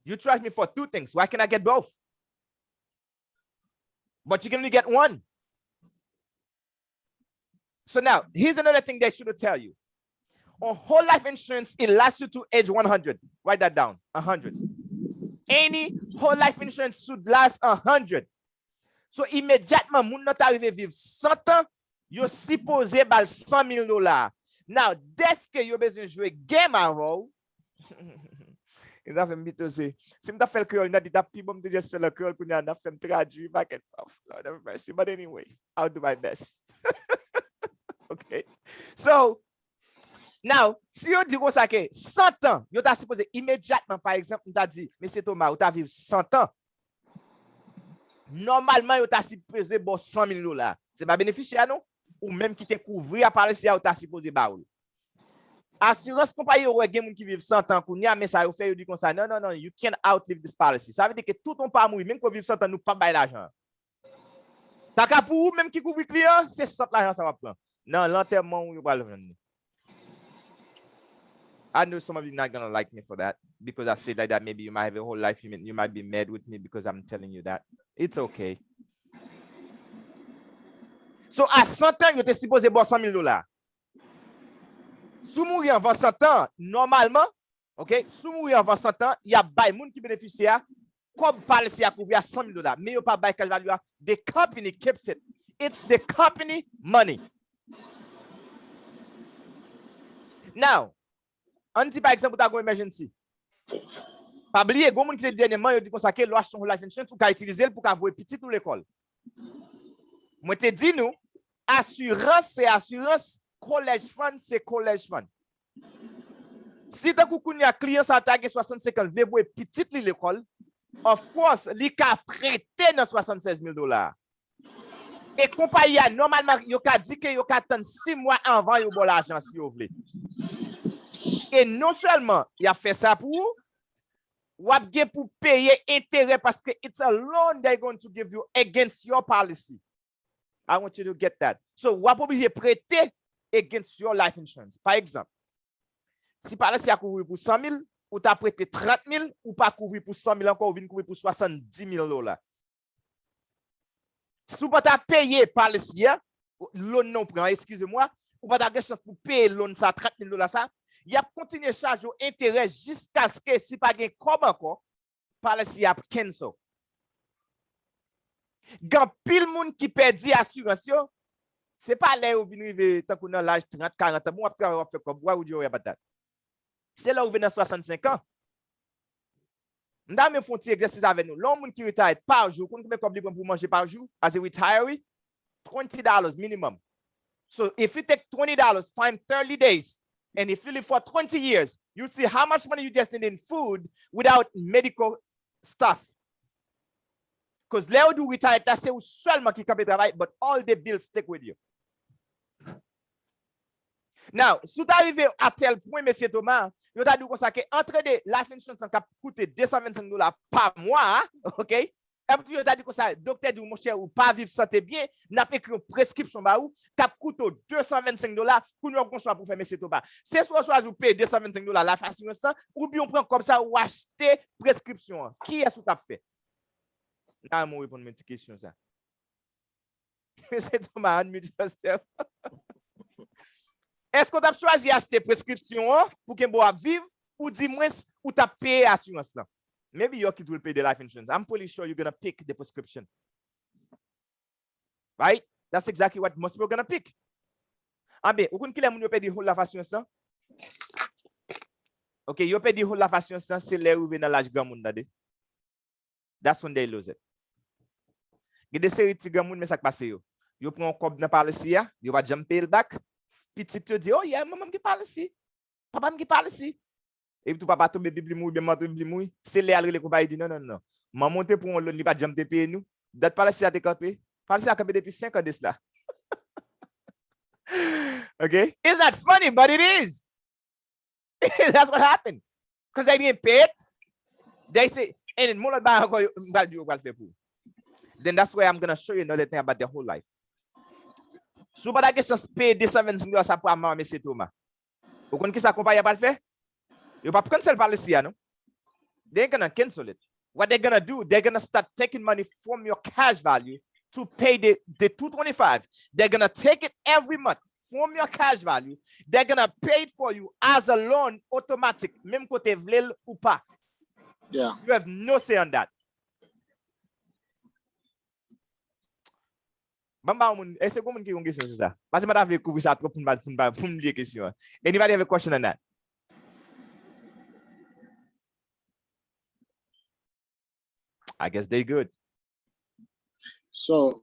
You charge me for 2 things. Why can't I get both? But you can only get one. So now, here's another thing they should tell you. On whole life insurance, it lasts you to age 100. Write that down, 100. Any whole life insurance should last 100. So immédiatement, moun not arrivé vivre 100 ans, yo supposé bal $100,000. Now, dès que yo besoin jouer game avant, il a fait me say, si m'ta fait le créole, n'a dit ta pi bon te juste faire le créole pour n'a fait me traduire back and forth. Lord have mercy. But anyway, I'll do my best. Okay. So, now, si yo dit comme ça que 100 ans, yo t'a supposé immédiatement, par exemple, on t'a dit, Monsieur Thomas, ou t'a vivre 100 ans. Normalement, yo t'a supposé bon $100,000. C'est pas bénéficiaire, non? Ou même qui te couvrir à part si yo t'a supposé baoul. Assurance compagnie ou gen moun qui vivent 100 ans, kounya, mais ça yo fait yo dit comme ça, non, non, non, you can't outlive this policy. Ça veut dire que tout ton pas mourir, même qu'on vive 100 ans, nous pas bail l'argent. T'as qu'à pour même qui couvre client, c'est 100 l'argent ça va prendre. Non, l'enterrement ou yo va le vendre. I know some of you not gonna like me for that because I said like that. Maybe you might have a whole life. You might be mad with me because I'm telling you that. It's okay. So à 100 ans, you te supposé boire $100,000. Si vous mourrez avant 100 ans, normalement, ok, si vous mourrez avant 100 ans, il y a des gens qui bénéficient comme policy à couvrir $100,000. Mais il n'y a pas de cash value. The company keeps it. It's the company money. Now, on dit par exemple, tu as une emergency. Pas oublier, gon moun qui dernièrement, il dit comme ça que l'achète son life insurance pour utiliser pour avoir petit ou l'école. Moi te dis nous, assurance c'est assurance, college fund c'est college fund. Si tu as un client ça t'a 65 ans, veut voir petit l'école, of course, li ka prêter dans $76,000. Et compagnie normalement, yo ka dit que yo ka attendre 6 mois avant yo bon l'argent si vous voulez. Et non seulement il a fait ça pour ou pour payer intérêt parce que it's a loan they're going to give you against your policy. I want you to get that. So, ou obligé prêter against your life insurance. Par exemple, si policy a couvert pour 100,000 ou t'as prêté 30,000 ou pas couvert pour 100,000 encore ou vient couvrir pour $70,000. Si vous pas payer policy, loan non prend, excusez-moi, ou pas de chance pour payer loan ça $30,000 ça. Il a continué à charger intérêt jusqu'à ce que si pas gain comme encore, policy a cancel. Gan pile moun qui perdit assurance yo, c'est pas là où vinn rive tant qu'on dans l'âge 30 40 ans, bon après on fait comme ou dire pas date. C'est là où vinn dans 65 ans. M'da même font petit exercice avec nous. L'homme moun qui retire par jour, combien comme pour manger par jour as a retiree? $20 minimum. So if you take $20 times 30 days and if you live for 20 years, you'll see how much money you just need in food without medical stuff. Because là où tu retires, c'est seulement qui peut travailler, but all the bills stick with you. Now, si tu arrives à tel point, monsieur Thomas, tu as dit que entre des life insurance qui coûte $225 par mois, ok? Et puis tu as dit que ça, docteur dit mon cher, ou pas vivre santé bien, n'a pas écrit une prescription qui coûte $225 pour nous avoir pour faire monsieur Thomas. C'est soit vous payez $225 la assurance, ou bien on prend comme ça ou acheter prescription. Qui est-ce que tu as fait? Là, je vais répondre à une petite question. C'est Thomas, unmute yourself. Est-ce que tu as choisi d'acheter prescription pour que tu vivre ou dis-moi ou tu as payé l'assurance? Maybe your kid will pay the life insurance. I'm pretty sure you're going to pick the prescription. Right? That's exactly what most people are going to pick. Ah ben, vous connaissez qui les paye the whole life assurance? OK, you pay the whole life assurance, c'est là où vous dans l'âge grand monde. That's when they lose it. Il y a des séries de gens mais ça passe yo. Yo prend un cop dans policy, yo va jump pay back. Petit te dit, oh yeah, maman qui parle ici. Papa qui parle ici. Et puis papa tombe bibli mou, bien monte bibli mou. C'est les aller les compagnie dit non non non. Maman monte pour on li pas jump te payer nous. Date policy a te campé. Policy a campé depuis 5 ans de cela. Okay? It's not funny, but it is. That's what happened. Because they didn't pay it. They say, and then more about then that's why I'm going to show you another thing about the whole life. So, but I guess just pay this $7 pour maman, monsieur Thomas. Vous connaissez ça compagnie pas le faire? You pas cancel policy, no? They ain't gonna cancel it. What they're gonna do, they're gonna start taking money from your cash value to pay the 225. They're gonna take it every month from your cash value. They're gonna pay it for you as a loan automatic, même côté vlel ou pas. Yeah. You have no say on that. Est-ce que vous avez une question sur ça? Parce que je vais couvrir ça pour me dire question. Anybody have a question on that? I guess they're good. So,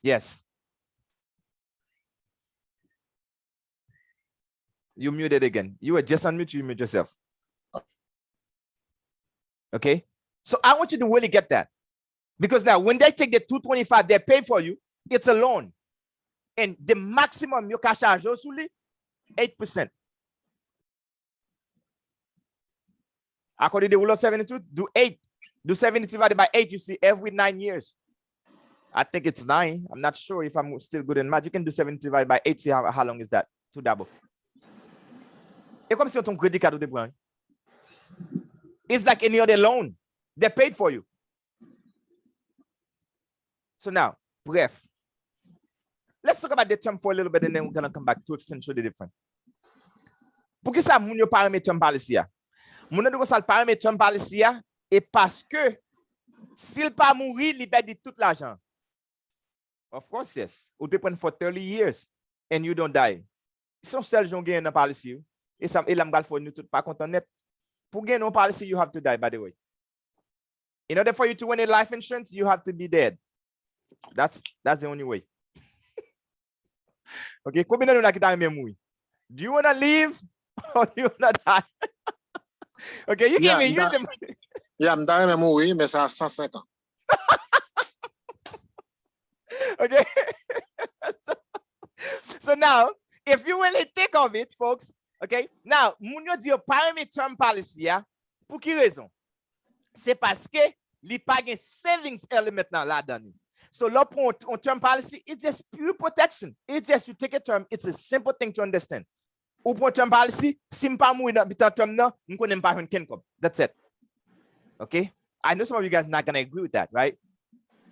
Yes. You muted again. You were just unmute, you mute yourself. Okay. So I want you to really get that. Because now when they take the 225, they pay for you, it's a loan. And the maximum you can charge usually 8%. According to the rule of 72, do 8. Do 72 divided by 8, you see every 9 years. I think it's 9. I'm not sure if I'm still good in math. You can do 72 divided by 8, see how long is that? To double. It's comme si on ton crédit card de prendre. It's like any other loan. They paid for you. So now, bref. Let's talk about the term for a little bit and then we're going to come back to explain show the difference. Pour que ça, moun yo parle term policy ya? Moun yo ça parle term policy ya et parce que s'il pas mourir, il perd tout l'argent. Of course, yes. Ou te prend for 30 years and you don't die. Son seul jon gagne dans policy. Et ça, et la m'gal faut nous tout pas content net. Pour gagner non policy, you have to die, by the way. In order for you to win a life insurance, you have to be dead. That's the only way. Okay, combien de nous qui t'a mourir? Do you want to live or do you want to die? Okay, you can use them. Yeah, I'm dying même oui, mais ça a 105 ans. Okay. So now, if you really think of it, folks, okay, now, moun yo di yo parmi term policy ya, pour qui raison? C'est parce que li pa gen savings element nan la dan. So là, pour on term policy, it's just pure protection. It's just you take a term, it's a simple thing to understand. Ou pour term policy, si m'pa mou nan bitan term nan, m'konnen pa ken kom. That's it. Okay? I know some of you guys are not gonna agree with that, right?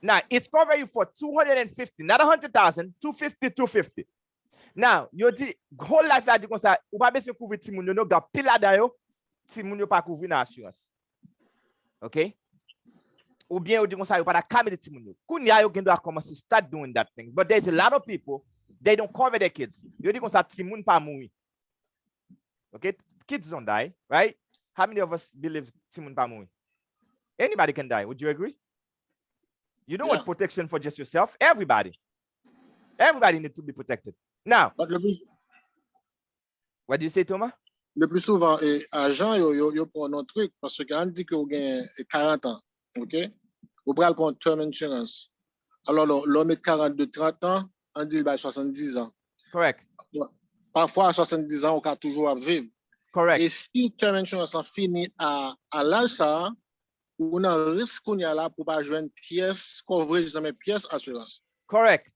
Now, it's covering you for 250, not 100,000, 250, 250. Now, you di whole life la di kon sa, ou pa besoin couvrir ti moun yo, no ga pila da yo, ti moun yo pa couvrir na assurance. Okay? Ou bien ou di kon sa, yo pa da kame de ti moun yo. Kounya yo gen do a commence start doing that thing. But there's a lot of people, they don't cover their kids. Yo di kon sa, ti moun pa moui. Okay? Kids don't die, right? How many of us believe ti moun pa moui? Anybody can die. Would you agree? You don't want protection for just yourself. Everybody needs to be protected. Now, But what do you say, Thomas? le plus souvent, agent, yo prend un truc parce que quand on dit que vous avez 40 ans, ok? Vous prenez pour term insurance. Alors, l'homme est 42, 30 ans, on dit qu'il a 70 ans. Correct. Parfois, à 70 ans, on peut toujours vivre. Correct. Et si term insurance en finit à l'âge ça, on a un risque qu'on y a là pour pas jouer une pièce, couvrir jamais pièce assurance. Correct.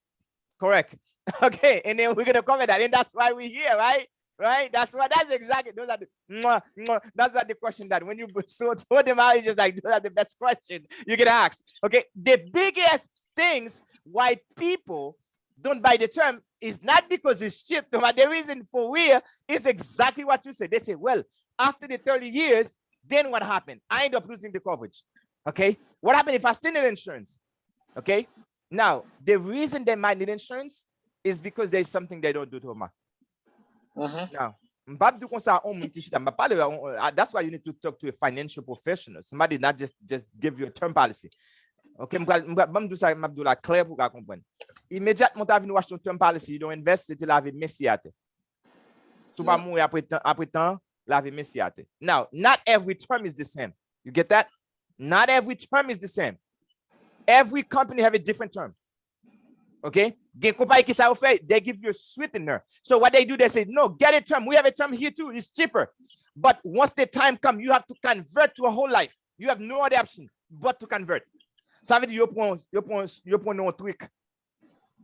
Okay, and then we're gonna cover that, and that's why we're here, right? Right? That's exactly those are the question that when you throw them out, it's just like those are the best questions you can ask. Okay, the biggest things why people don't buy the term is not because it's cheap, but the reason for real is exactly what you said. They say, well, after the 30 years, then what happened? I end up losing the coverage. Okay, what happened if I still need insurance? Okay, now the reason they might need insurance is because there's something they don't do to them. Now, that's why you need to talk to a financial professional. Somebody not just give you a term policy. Okay, clair pour comprendre. Immédiatement tu as venu acheter un term policy, you don't invest, c'était la vie messiate. Tu vas mourir après temps, la vie messiate. Now, not every term is the same. You get that? Not every term is the same. Every company have a different term. Okay? They give you a sweetener. So what they do, they say, no, get a term. We have a term here too. It's cheaper. But once the time comes, you have to convert to a whole life. You have no other option but to convert. Ça veut dire, you prends un truc.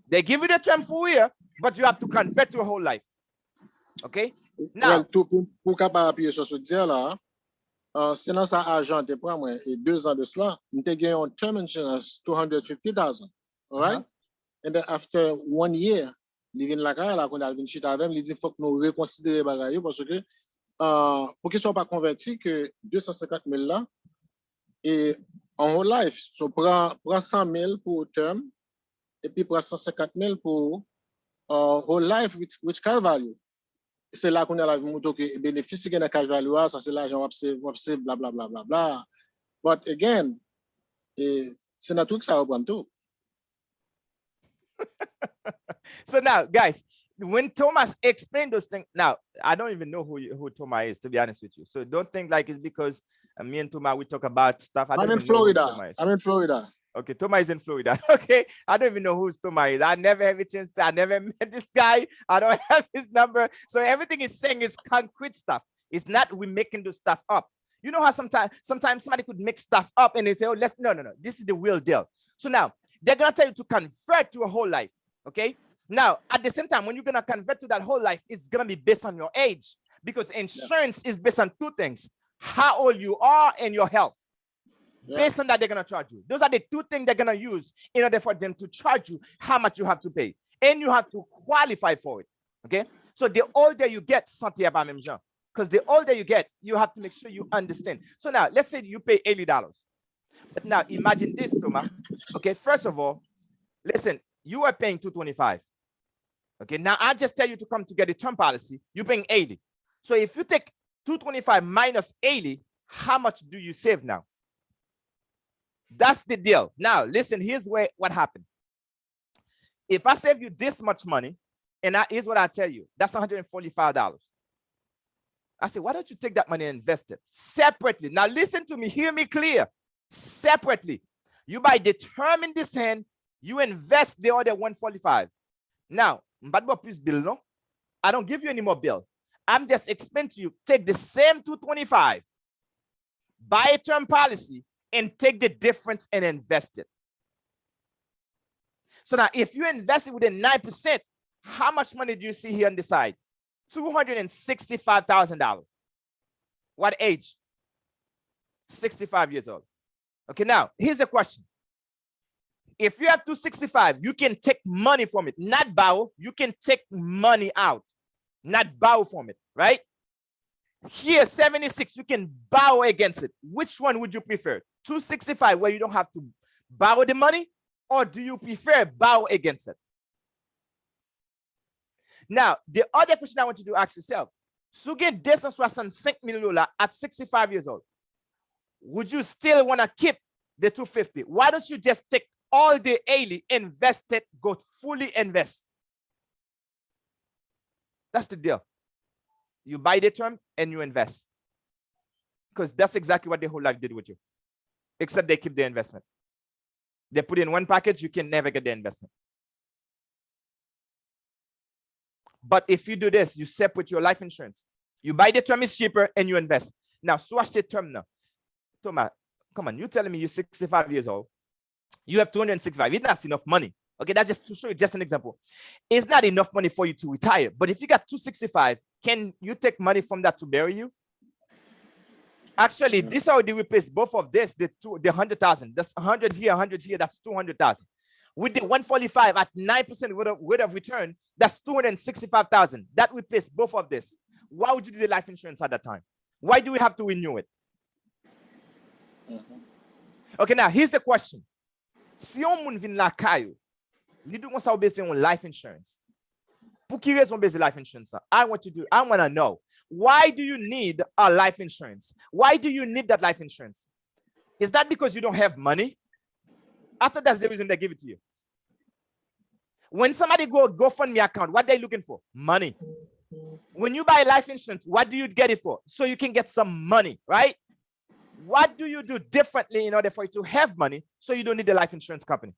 They give you the term for year, but you have to convert to a whole life. Okay? Now, pour capable appuyer sur ce dire là, c'est dans sa agent te prend moi et 2 ans de cela, on te gagné un term insurance 250,000. All right? And then after 1 year, il vient la carrière là qu'on a venu chita avec, il dit faut que nous reconsidérer bagaille parce que pour qu'ils soient pas convertis que 250,000 là et en whole life, so prend 100,000 pour term et puis prend 150,000 pour whole life which cash value. C'est là qu'on a la moto que bénéfice qui est cash value, ça c'est l'argent observe bla bla bla bla bla. But again, c'est un truc ça reprend tout. So now, guys, when Thomas explained those things, now I don't even know who Thomas is, to be honest with you. So don't think like it's because me and Thomas we talk about stuff. I'm in Florida. I'm in Florida. Okay, Thomas is in Florida. Okay, I don't even know who Thomas is. I never have a chance to. I never met this guy. I don't have his number. So everything he's saying is concrete stuff. It's not we making the stuff up. You know how sometimes somebody could make stuff up and they say, oh, no. This is the real deal. So now they're gonna tell you to convert to a whole life. Okay. Now, at the same time, when you're going to convert to that whole life, it's going to be based on your age because insurance is based on 2 things, how old you are and your health. Based on that, they're going to charge you. Those are the 2 things they're going to use in order for them to charge you how much you have to pay. And you have to qualify for it. Okay. So the older you get, because the older you get, you have to make sure you understand. So now, let's say you pay $80. But now imagine this, Thomas. Okay. First of all, listen, you are paying $225. Okay, now I just tell you to come to get a term policy, you're paying $80. So if you take $225 minus $80, how much do you save now? That's the deal. Now, listen, here's what happened. If I save you this much money, and here's what I tell you, that's $145. I say, why don't you take that money and invest it separately? Now, listen to me, hear me clear. Separately, you buy the term in this hand, you invest the other $145. Now, I don't give you any more bill. I'm just explaining to you, take the same $225, buy a term policy, and take the difference and invest it. So now, if you invest it within 9%, how much money do you see here on the side? $265,000. What age? 65 years old. Okay, now, here's a question. If you have 265, you can take money from it, not borrow. You can take money out, not borrow from it, right? Here, 76, you can borrow against it. Which one would you prefer? 265, where you don't have to borrow the money, or do you prefer borrow against it? Now, the other question I want you to ask yourself, so get $265 million at 65 years old. Would you still want to keep the 250? Why don't you just take all the daily invested, go fully invest? That's the deal. You buy the term and you invest. Because that's exactly what the whole life did with you. Except they keep the investment. They put in one package, you can never get the investment. But if you do this, you separate your life insurance. You buy the term, is cheaper, and you invest. Now, swatch the term now. Thomas, come on, you're telling me you're 65 years old. You have 265. It's not enough money. Okay, that's just to show you just an example. It's not enough money for you to retire. But if you got 265, can you take money from that to bury you? Actually, this already replaced both of this, the 100,000. That's 100 here, 100 here. That's 200,000. With the 145 at 9% rate of return, that's 265,000. That replaced both of this. Why would you do the life insurance at that time? Why do we have to renew it? Okay, now here's the question. Si on moun vin la kayo, li do konsa ou base on life insurance. Pour qui raison base life insurance? I want to know, why do you need a life insurance? Why do you need that life insurance? Is that because you don't have money? I thought that's the reason they give it to you. When somebody go fund me account, what they looking for? Money. When you buy life insurance, what do you get it for? So you can get some money, right? What do you do differently in order for you to have money so you don't need the life insurance company?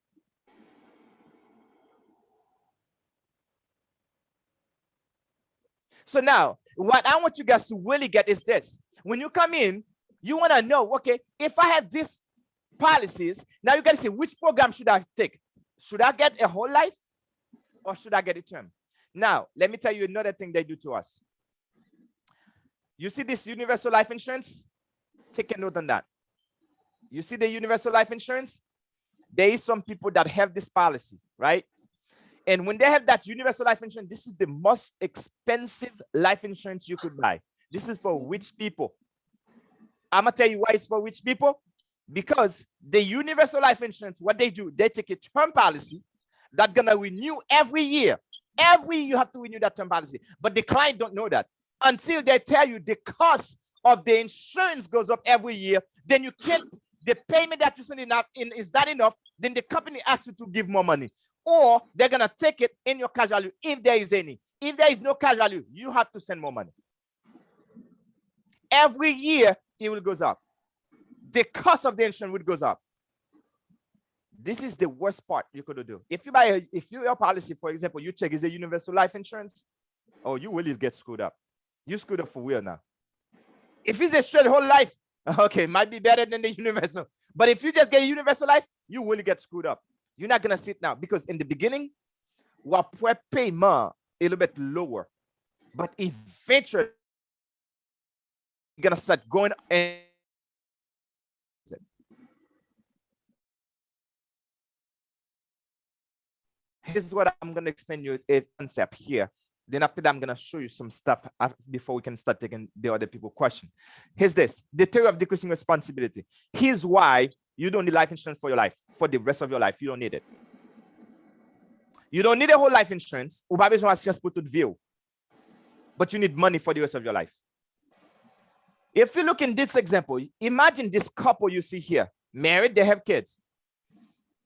So now, what I want you guys to really get is this. When you come in, you want to know, okay, if I have these policies, now you got to say, which program should I take? Should I get a whole life or should I get a term? Now, let me tell you another thing they do to us. You see this universal life insurance? Take a note on that. You see the universal life insurance? There is some people that have this policy, right? And when they have that universal life insurance, this is the most expensive life insurance you could buy. This is for rich people. I'm gonna tell you why it's for rich people. Because the universal life insurance, what they do, they take a term policy that's gonna renew every year. Every year you have to renew that term policy. But the client don't know that until they tell you the cost of the insurance goes up every year. Then you can't, the payment that you send in is that enough? Then the company asks you to give more money. Or they're gonna take it in your cash value if there is any. If there is no cash value, you have to send more money. Every year it will goes up. The cost of the insurance would goes up. This is the worst part you could do. If you buy your policy, for example, you check is a universal life insurance, oh, you will get screwed up. You screwed up for real now. If it's a straight whole life, okay, might be better than the universal. But if you just get a universal life, you will get screwed up. You're not gonna sit now because in the beginning, what payment a little bit lower, but eventually you're gonna start going and here's what I'm gonna explain you a concept here. Then after that, I'm gonna show you some stuff before we can start taking the other people's question. Here's this: the theory of decreasing responsibility. Here's why you don't need life insurance for your life, for the rest of your life. You don't need it. You don't need a whole life insurance. But you need money for the rest of your life. If you look in this example, imagine this couple you see here, married, they have kids.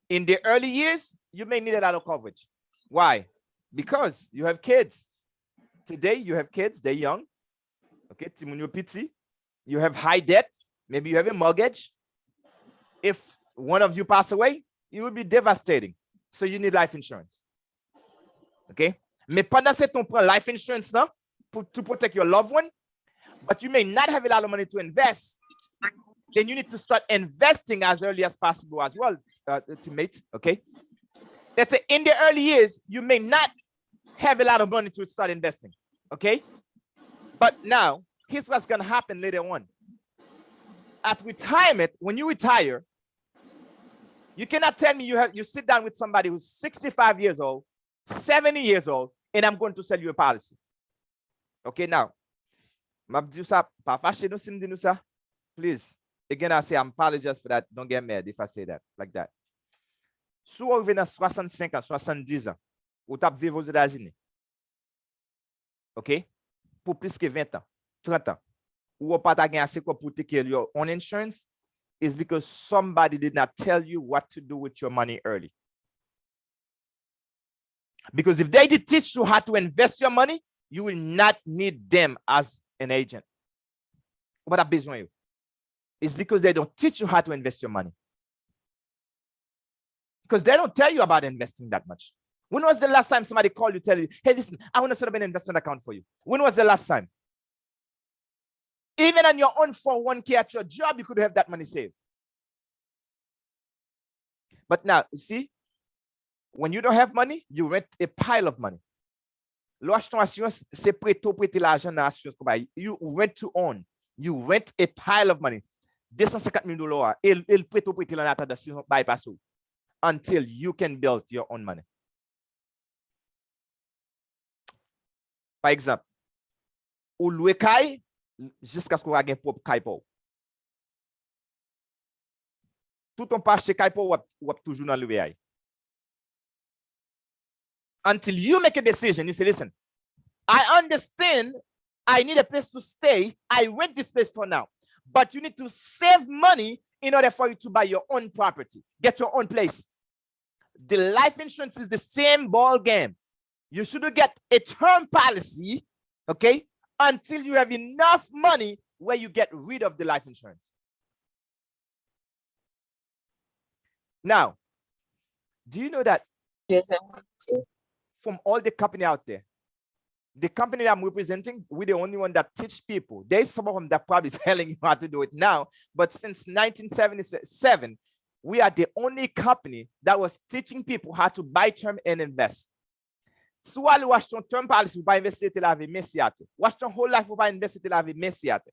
In the early years, you may need a lot of coverage. Why? Because you have kids. Today, you have kids, they're young. Okay, you have high debt. Maybe you have a mortgage. If one of you pass away, it will be devastating. So you need life insurance. Okay? Mais pendant ce temps, prend life insurance now to protect your loved one, but you may not have a lot of money to invest. Then you need to start investing as early as possible as well, teammates. Okay? Let's say in the early years, you may not have a lot of money to start investing. Okay? But now, here's what's going to happen later on. At retirement, when you retire, you cannot tell me you sit down with somebody who's 65 years old, 70 years old, and I'm going to sell you a policy. Okay, now, please. Again, I say I apologize for that. Don't get mad if I say that like that. Si vous avez 65 ans, 70 ans, vous tapez vivre aux États-Unis. OK? Pour plus que 20 ans, 30 ans, ou pas gagner assez pour take care of your own insurance is because somebody did not tell you what to do with your money early. Because if they did teach you how to invest your money, you will not need them as an agent. What a besoin you. It's because they don't teach you how to invest your money. Because they don't tell you about investing that much. When was the last time somebody called you, tell you, hey, listen, I want to set up an investment account for you? When was the last time? Even on your own 401k at your job, you could have that money saved. But now, you see, when you don't have money, you rent a pile of money. You rent to own. You rent a pile of money. $250,000 until you can build your own money. Par exemple, ou louer kay jusqu'à ce qu'on ait propre kay pour. Tout on pas acheter kay pour ou toujours dans louer. Until you make a decision, you say, listen, I understand I need a place to stay. I rent this place for now. But you need to save money in order for you to buy your own property, get your own place. The life insurance is the same ball game. You should get a term policy, okay, until you have enough money where you get rid of the life insurance. Now, do you know that from all the company out there, the company I'm representing, we're the only one that teach people. There's some of them that probably telling you how to do it now, but since 1977, we are the only company that was teaching people how to buy term and invest. Soit le wash ton term policy, vous pas investir te laver merci à te. Wash ton whole life, vous pas investir te laver merci à te.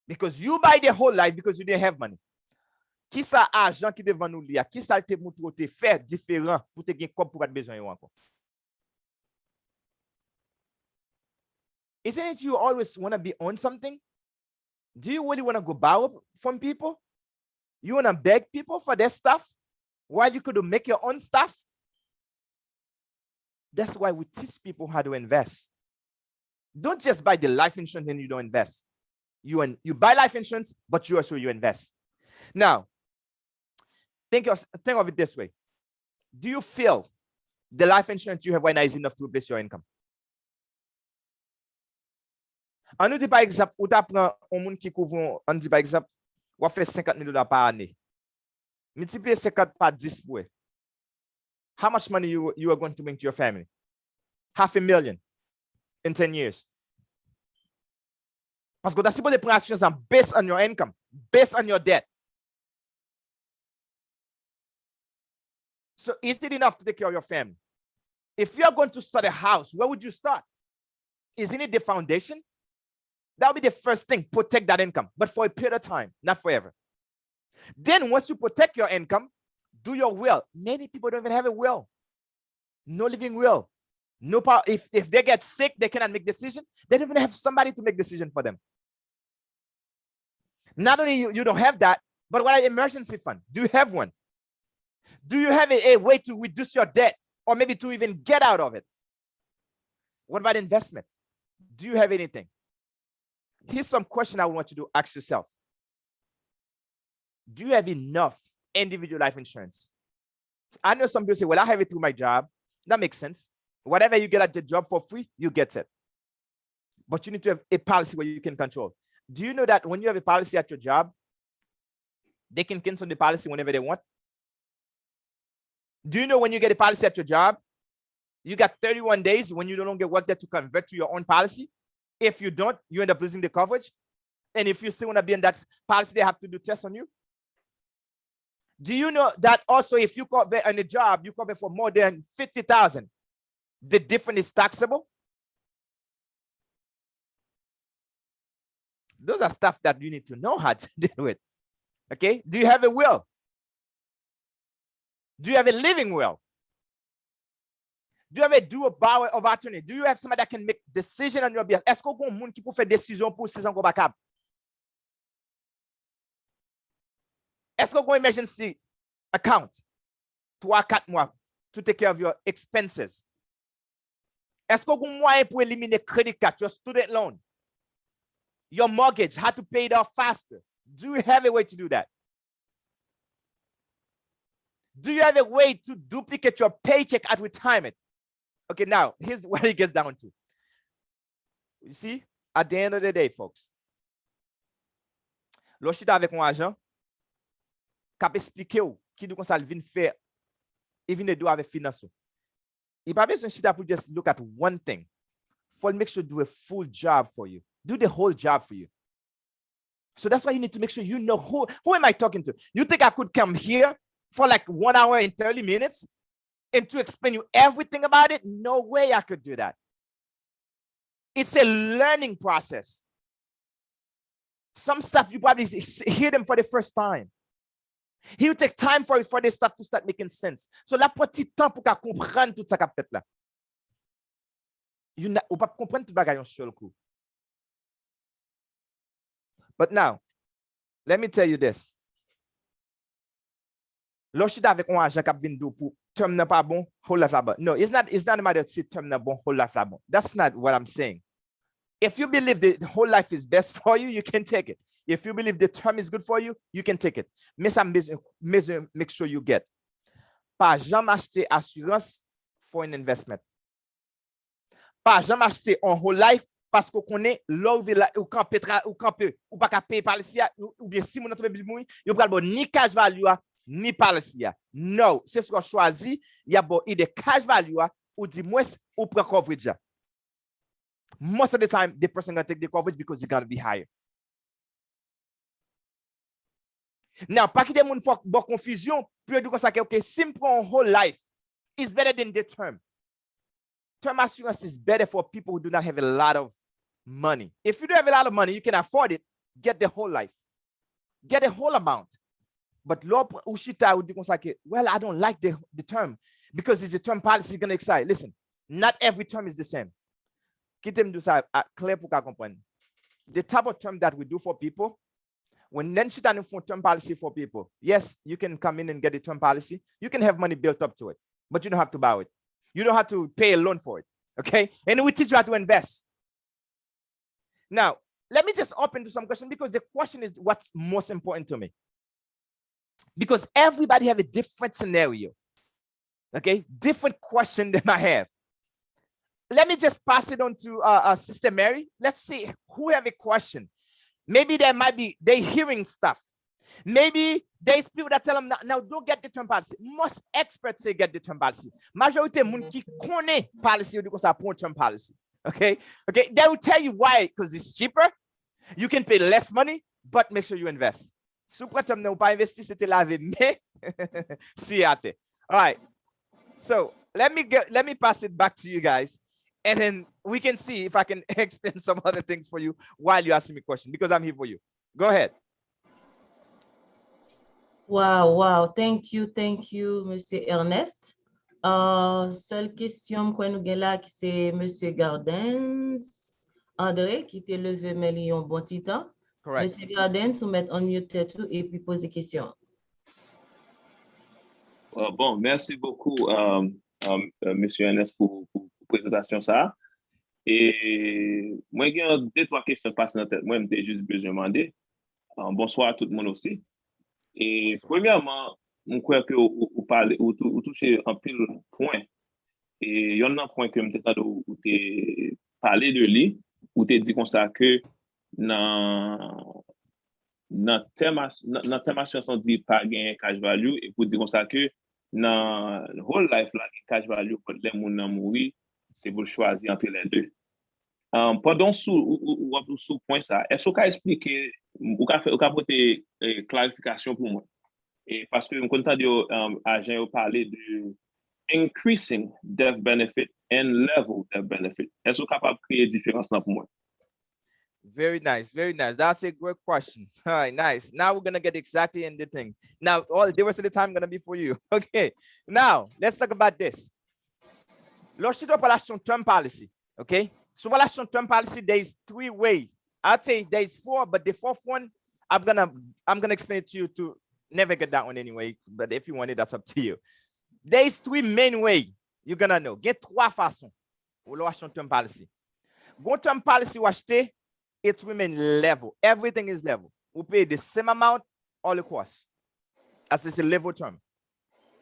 Because you buy the whole life because you didn't have money. Qui ça argent qui devant nous lier? Qui ça te montre te faire différent pour te gagner comme pour pas besoin encore? Isn't it you always want to be on something? Do you really want to go borrow from people? You want to beg people for their stuff while you could make your own stuff? That's why we teach people how to invest. Don't just buy the life insurance and you don't invest. You buy life insurance, but you invest. Now, think of it this way. Do you feel the life insurance you have right now is enough to replace your income? On nous dit par exemple, ou t'apprends un monde qui couvre, on dit par exemple, ou fait $50,000 par année. Multiplier 50 par 10 pour how much money you are going to bring to your family? $500,000 in 10 years. Parce que tu as supposé prendre assurance based on your income, based on your debt. So is it enough to take care of your family? If you are going to start a house, where would you start? Isn't it the foundation? That would be the first thing, protect that income, but for a period of time, not forever. Then once you protect your income, do your will. Many people don't even have a will. No living will. No power. If they get sick, they cannot make decisions. They don't even have somebody to make decisions for them. Not only you don't have that, but what are emergency fund? Do you have one? Do you have a way to reduce your debt or maybe to even get out of it? What about investment? Do you have anything? Here's some question I want you to ask yourself. Do you have enough individual life insurance? I know some people say, well, I have it through my job. That makes sense. Whatever you get at the job for free, you get it. But you need to have a policy where you can control. Do you know that when you have a policy at your job, they can cancel the policy whenever they want? Do you know when you get a policy at your job, you got 31 days when you no longer work there to convert to your own policy? If you don't, you end up losing the coverage. And if you still want to be in that policy, they have to do tests on you. Do you know that also if you cover on a job, you cover for more than 50,000, the difference is taxable? Those are stuff that you need to know how to deal with. Okay? Do you have a will? Do you have a living will? Do you have a dual power of attorney? Do you have somebody that can make decision on your behalf? Est-ce qu'on a un monde qui peut faire décision pour 6 ans qu'on va cap? Est-ce qu'on a un emergency account 3-4 mois to take care of your expenses? Est-ce qu'on a un moyen pour éliminer credit card, your student loan, your mortgage, how to pay it off faster? Do you have a way to do that? Do you have a way to duplicate your paycheck at retirement? Okay, now, here's what it gets down to. You see, at the end of the day, folks, l'ochita avec un agent, cap expliquer ou qui nous conseille vinn faire, et vinn do avec finance. Il pas besoin chita pour just look at one thing. For make sure do a full job for you. Do the whole job for you. So that's why you need to make sure you know who am I talking to? You think I could come here for like 1 hour and 30 minutes and to explain you everything about it? No way I could do that. It's a learning process. Some stuff you probably hear them for the first time. He will take time for this stuff to start making sense. So la petit temps pour comprendre tout ça qu'a fait là. Ou pas comprendre tout bagay yon seul coup. But now, let me tell you this. L'ochita avec un agent qui vient pour term n'a pas bon, whole life là bon. No, it's not a matter of si term n'a bon, whole life là bon. That's not what I'm saying. If you believe the whole life is best for you, you can take it. If you believe the term is good for you, you can take it. Mais ça make sure you get. Pas jamais acheter assurance for an investment. Pas jamais acheter un whole life parce qu'on connaît là ou camper ou pas qu'à payer par ici ou bien si mon entreprise mourir, il pas bon ni cash value ni policy. No, c'est ce qu'on choisit, il y a bon idée cash value ou du moins ou prend coverage. Most of the time the person going to take the coverage because it's going to be higher. Now, pas qu'il y ait une confusion, puis on dit comme ça que okay, simple whole life is better than the term. term assurance is better for people who do not have a lot of money. If you do have a lot of money, you can afford it, get the whole life, get the whole amount. But Ushita would be like, well, I don't like the term because it's a term policy going to excite. Listen, not every term is the same. The type of term that we do for people, when then she done for term policy for people, yes, you can come in and get a term policy. You can have money built up to it, but you don't have to buy it. You don't have to pay a loan for it. Okay. And we teach you how to invest. Now, let me just open to some questions because the question is what's most important to me. Because everybody have a different scenario. Okay. Different question they might have. Let me just pass it on to Sister Mary. Let's see who have a question. Maybe they're hearing stuff. Maybe there's people that tell them, now don't get the term policy. Most experts say get the term policy. Majorité moun ki connaît policy ou di kon sa pour term policy. Okay? Okay, they will tell you why, because it's cheaper. You can pay less money, but make sure you invest. Super term ne ou pas investi, c'était lavé, mais si ate. All right. So let me pass it back to you guys. And then we can see if I can explain some other things for you while you ask me a question, because I'm here for you. Go ahead. Wow. Thank you, Monsieur Ernest. Seule question que nous avons là, c'est Monsieur Gardens, André, qui t'a levé mais un bon petit temps. Correct. Monsieur Gardens, vous mettez en mute tout et puis poser question. Bon, merci beaucoup, Monsieur Ernest, pour présentation ça. Et moi, j'ai deux, trois questions passées dans la tête. Moi, j'ai juste besoin de demander. Bonsoir à tout le monde aussi. Et premièrement, je crois que vous parlez, vous touchez un pile point. Et il y en a un point que vous parlé de lui, où tu dit comme ça que dans thème on dit pas gain cash value, et pour dire comme ça que dans whole life là, cash value pour les gens mourir, c'est pour choisir entre les deux. Pendant sous point ça, est-ce que vous pouvez expliquer, ou apporter clarification pour moi? Et parce que nous avons agent parler de increasing death benefit and level death benefit. Est-ce que vous êtes capable de créer différence là pour moi? Very nice. That's a great question. All right, nice. Now we're gonna get exactly in the thing. Now, all the rest of the time gonna be for you. Okay. Now let's talk about this. Lorsque relation term policy. Okay. So relation term policy, there's three ways. I'd say there's four, but the fourth one, I'm gonna explain it to you to never get that one anyway. But if you want it, that's up to you. There's three main ways you're gonna know. Get trois façons. Relation term policy. Go term policy acheter. It remains level. Everything is level. We pay the same amount all across. As it's a level term.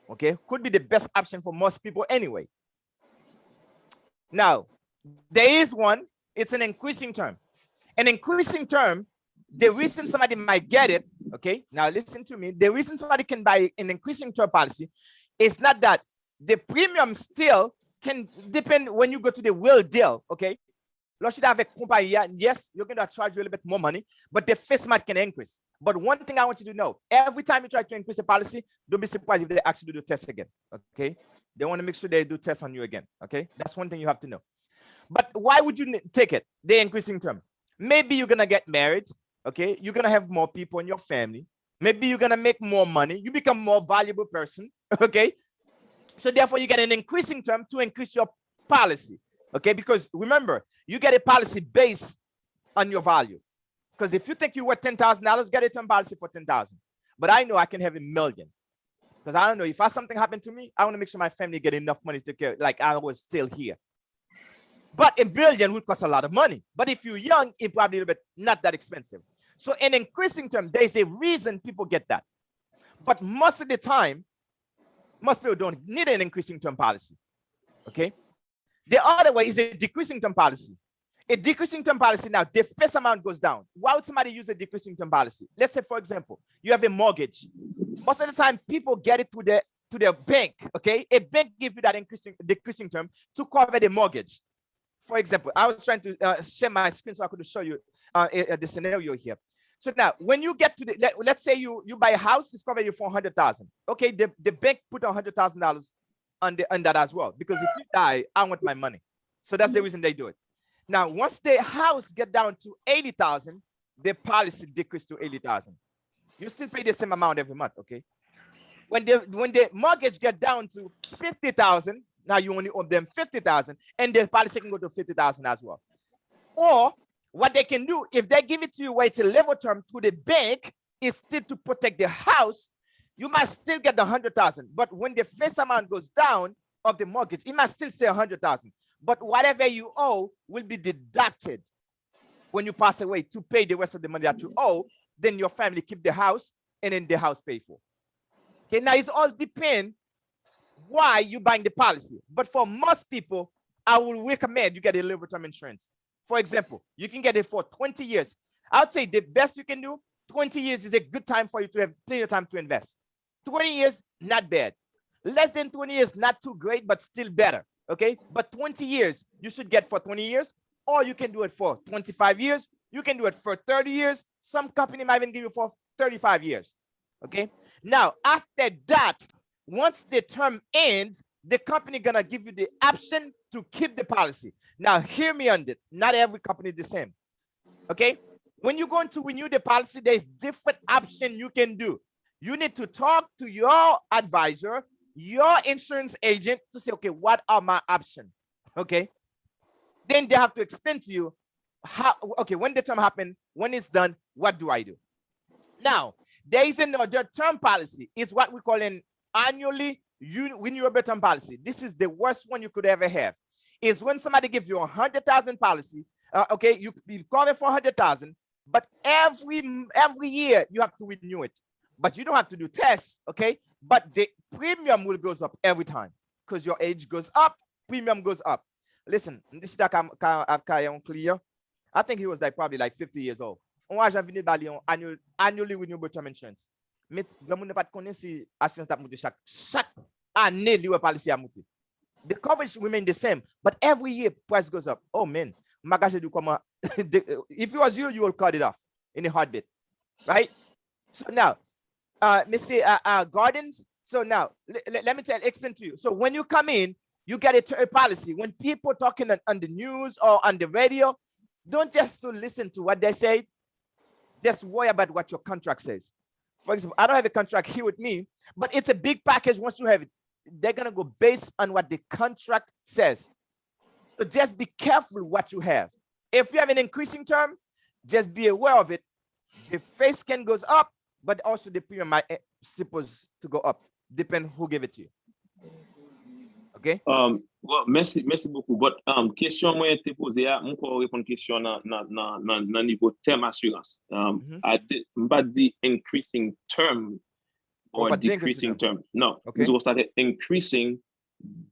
Okay? Could be the best option for most people anyway. Now, there is one, it's an increasing term. An increasing term, the reason somebody might get it, okay? Now listen to me. The reason somebody can buy an increasing term policy is not that the premium still can depend when you go to the real deal, okay? Yes, you're going to charge you a little bit more money, but the face amount can increase. But one thing I want you to know, every time you try to increase the policy, don't be surprised if they actually do tests again, okay? They want to make sure they do tests on you again, okay? That's one thing you have to know. But why would you take it, the increasing term? Maybe you're going to get married, okay? You're going to have more people in your family. Maybe you're going to make more money. You become a more valuable person, okay? So therefore, you get an increasing term to increase your policy, okay? Because remember, you get a policy based on your value. Because if you think you're worth $10,000, get a term policy for $10,000. But I know I can have $1 million. Because I don't know, if something happened to me, I want to make sure my family get enough money to care, like I was still here. But $1 billion would cost a lot of money. But if you're young, it probably a little bit not that expensive. So in increasing term, there's a reason people get that. But most of the time, most people don't need an increasing term policy. Okay? The other way is a decreasing term policy. A decreasing term policy, now the face amount goes down. Why would somebody use a decreasing term policy? Let's say, for example, you have a mortgage. Most of the time, people get it to the bank, okay? A bank gives you that decreasing term to cover the mortgage. For example, I was trying to share my screen so I could show you the scenario here. So now, when you get to let's say you buy a house, it's covered you for $100,000. Okay, the bank put $100,000 on that as well. Because if you die, I want my money. So that's the reason they do it. Now, once the house get down to 80,000, the policy decrease to 80,000. You still pay the same amount every month, okay? When the mortgage get down to 50,000, now you only owe them 50,000, and the policy can go to 50,000 as well. Or what they can do, if they give it to you where it's a level term to the bank, is still to protect the house, you must still get the 100,000. But when the face amount goes down of the mortgage, it must still say 100,000. But whatever you owe will be deducted when you pass away to pay the rest of the money that you owe. Then your family keep the house, and then the house pay for. Okay, now it all depends why you buying the policy. But for most people, I will recommend you get a level term insurance. For example, you can get it for 20 years. I would say the best you can do, 20 years is a good time for you to have plenty of time to invest. 20 years, not bad. Less than 20 years, not too great, but still better. Okay, but 20 years, you should get for 20 years, or you can do it for 25 years. You can do it for 30 years. Some company might even give you for 35 years. Okay, now after that, once the term ends, the company gonna give you the option to keep the policy. Now, hear me on this. Not every company is the same. Okay, when you're going to renew the policy, there's different options you can do. You need to talk to your advisor, your insurance agent, to say, okay, what are my options? Okay, then they have to explain to you how, okay, when the term happens, when it's done, what do I do? Now, there is another term policy. It's what we call an annually renewable term policy. This is the worst one you could ever have. Is when somebody gives you 100,000 policy, okay, you cover for 100,000, but every year you have to renew it. But you don't have to do tests, okay? But the premium will goes up every time because your age goes up, premium goes up. Listen, this is clear. I think he was like probably like 50 years old. On a venu bali on annually renewable term insurance. Mais le monde n'a pas de connaître si assurance t'a monté chaque année lié policy a monté. The coverage remain the same, but every year price goes up. Oh man, magaje du comment if it was you, you will cut it off in a heartbeat, right? So now, Mr. Gardens. So now, let me explain to you. So when you come in, you get a policy. When people talking on the news or on the radio, don't just to listen to what they say. Just worry about what your contract says. For example, I don't have a contract here with me, but it's a big package. Once you have it, they're gonna go based on what the contract says. So just be careful what you have. If you have an increasing term, just be aware of it. The face can goes up, but also the premium might supposed to go up. Depend who gave it to you. Okay. Well, merci beaucoup. But question moi été posée à, moi pour répondre question dans niveau terme assurance. I did pas dit increasing term or decreasing term. No. Okay. We started increasing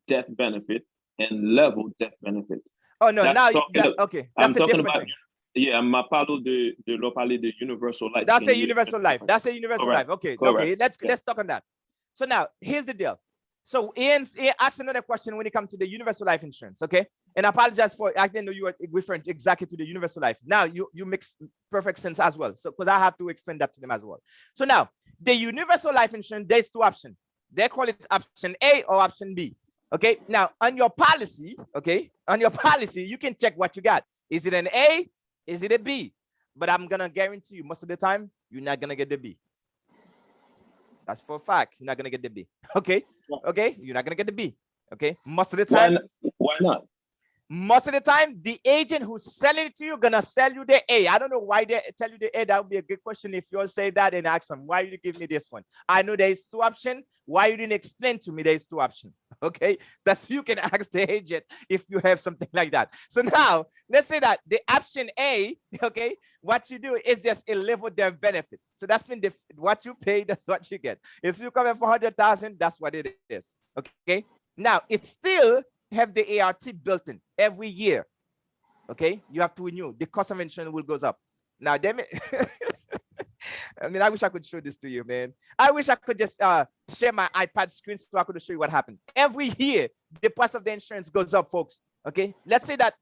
death benefit and level death benefit. Oh no, That's now okay. That's I'm a talking different about thing. yeah, I'm parler de parler de universal life. That's a universal life. That's a universal Correct. life. Okay. Correct. Okay. Let's Yeah. talk on that. So now here's the deal. So Ian asked another question when it comes to the universal life insurance. Okay. And I apologize for I didn't know you were referring exactly to the universal life. Now you makes perfect sense as well. So because I have to explain that to them as well. So now the universal life insurance, there's two options. They call it option A or option B. Okay. Now on your policy, okay, on your policy, you can check what you got. Is it an A? Is it a B? But I'm gonna guarantee you most of the time you're not gonna get the B. That's for a fact. You're not gonna get the B. Okay. Okay. You're not gonna get the B. Okay. Most of the time. Why not? Most of the time, the agent who's selling it to you gonna sell you the A. I don't know why they tell you the A. That would be a good question if you'll say that and ask them, why you give me this one? I know there's two options. Why you didn't explain to me there's two options? Okay, that's you can ask the agent if you have something like that. So now let's say that the option A, okay, what you do is just a level their benefits. So that's mean what you pay, that's what you get. If you come in for 100,000, that's what it is. Okay, now it still have the ART built in every year. Okay, you have to renew. The cost of insurance will goes up. Now, damn it. I mean, I wish I could show this to you, man. I wish I could just share my iPad screen so I could show you what happened. Every year, the price of the insurance goes up, folks. Okay, let's say that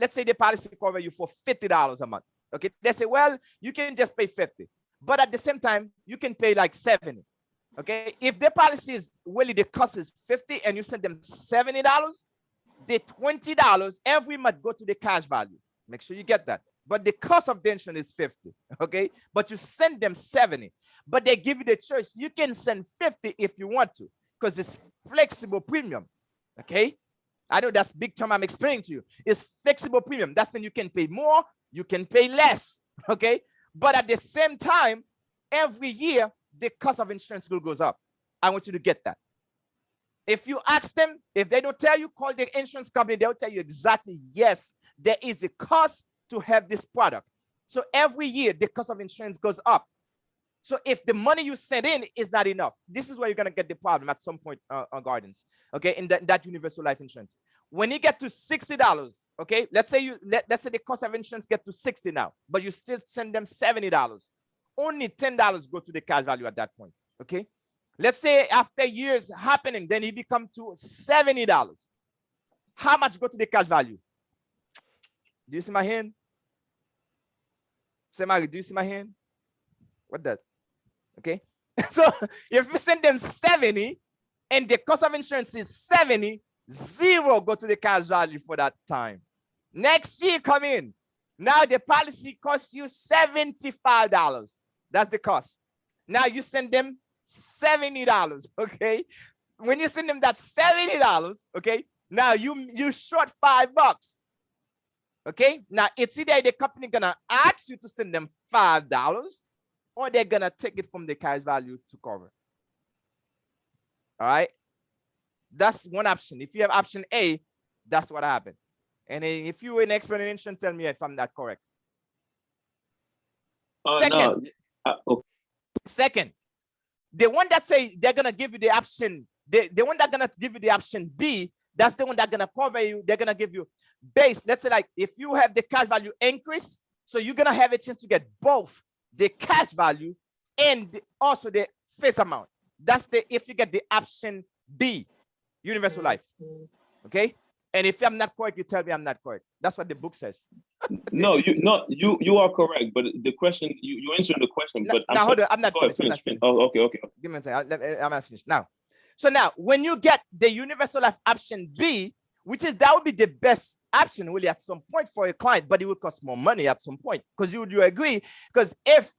let's say the policy cover you for $50 a month. Okay, they say, well, you can just pay 50, but at the same time, you can pay like 70. Okay, if the policy is really the cost is $50 and you send them $70, the $20 every month go to the cash value. Make sure you get that. But the cost of the insurance is $50. Okay, but you send them $70, but they give you the choice. You can send $50 if you want to, because it's flexible premium. Okay, I know that's big term I'm explaining to you. It's flexible premium. That's when you can pay more, you can pay less. Okay, but at the same time, every year the cost of insurance goes up. I want you to get that. If you ask them, if they don't tell you, call the insurance company. They'll tell you exactly, yes, there is a cost to have this product. So every year the cost of insurance goes up. So if the money you send in is not enough, this is where you're going to get the problem at some point on Gardens. Okay, in that universal life insurance. When you get to $60, okay, let's say the cost of insurance get to $60 now, but you still send them $70. Only $10 go to the cash value at that point. Okay, let's say after years happening, then it become to $70. How much go to the cash value? Do you see my hand? Say, Mary, do you see my hand? What that? Okay, so if you send them 70 and the cost of insurance is 70, zero go to the cash value for that time. Next year come in. Now the policy costs you $75. That's the cost. Now you send them $70. Okay, when you send them that $70, okay, now you short $5. Okay, now it's either the company gonna ask you to send them $5 or they're gonna take it from the cash value to cover. All right, that's one option. If you have option A, that's what happened. And if you're an expert in insurance, tell me if I'm not correct. Second, okay. Second, the one that say they're gonna give you the option, the one that's gonna give you the option B, that's the one that's gonna cover you. They're gonna give you base. Let's say like if you have the cash value increase, so you're gonna have a chance to get both the cash value and also the face amount. That's if you get the option B, universal life. Okay, and if I'm not correct, you tell me I'm not correct. That's what the book says. No, you are correct, but the question you answered the question. But now hold on, I'm not finished. I'm not finished. Oh, okay. Give me a second. I'm not finished now. So now, when you get the universal life option B, which is that would be the best option really at some point for a client, but it would cost more money at some point. Because you agree? Because if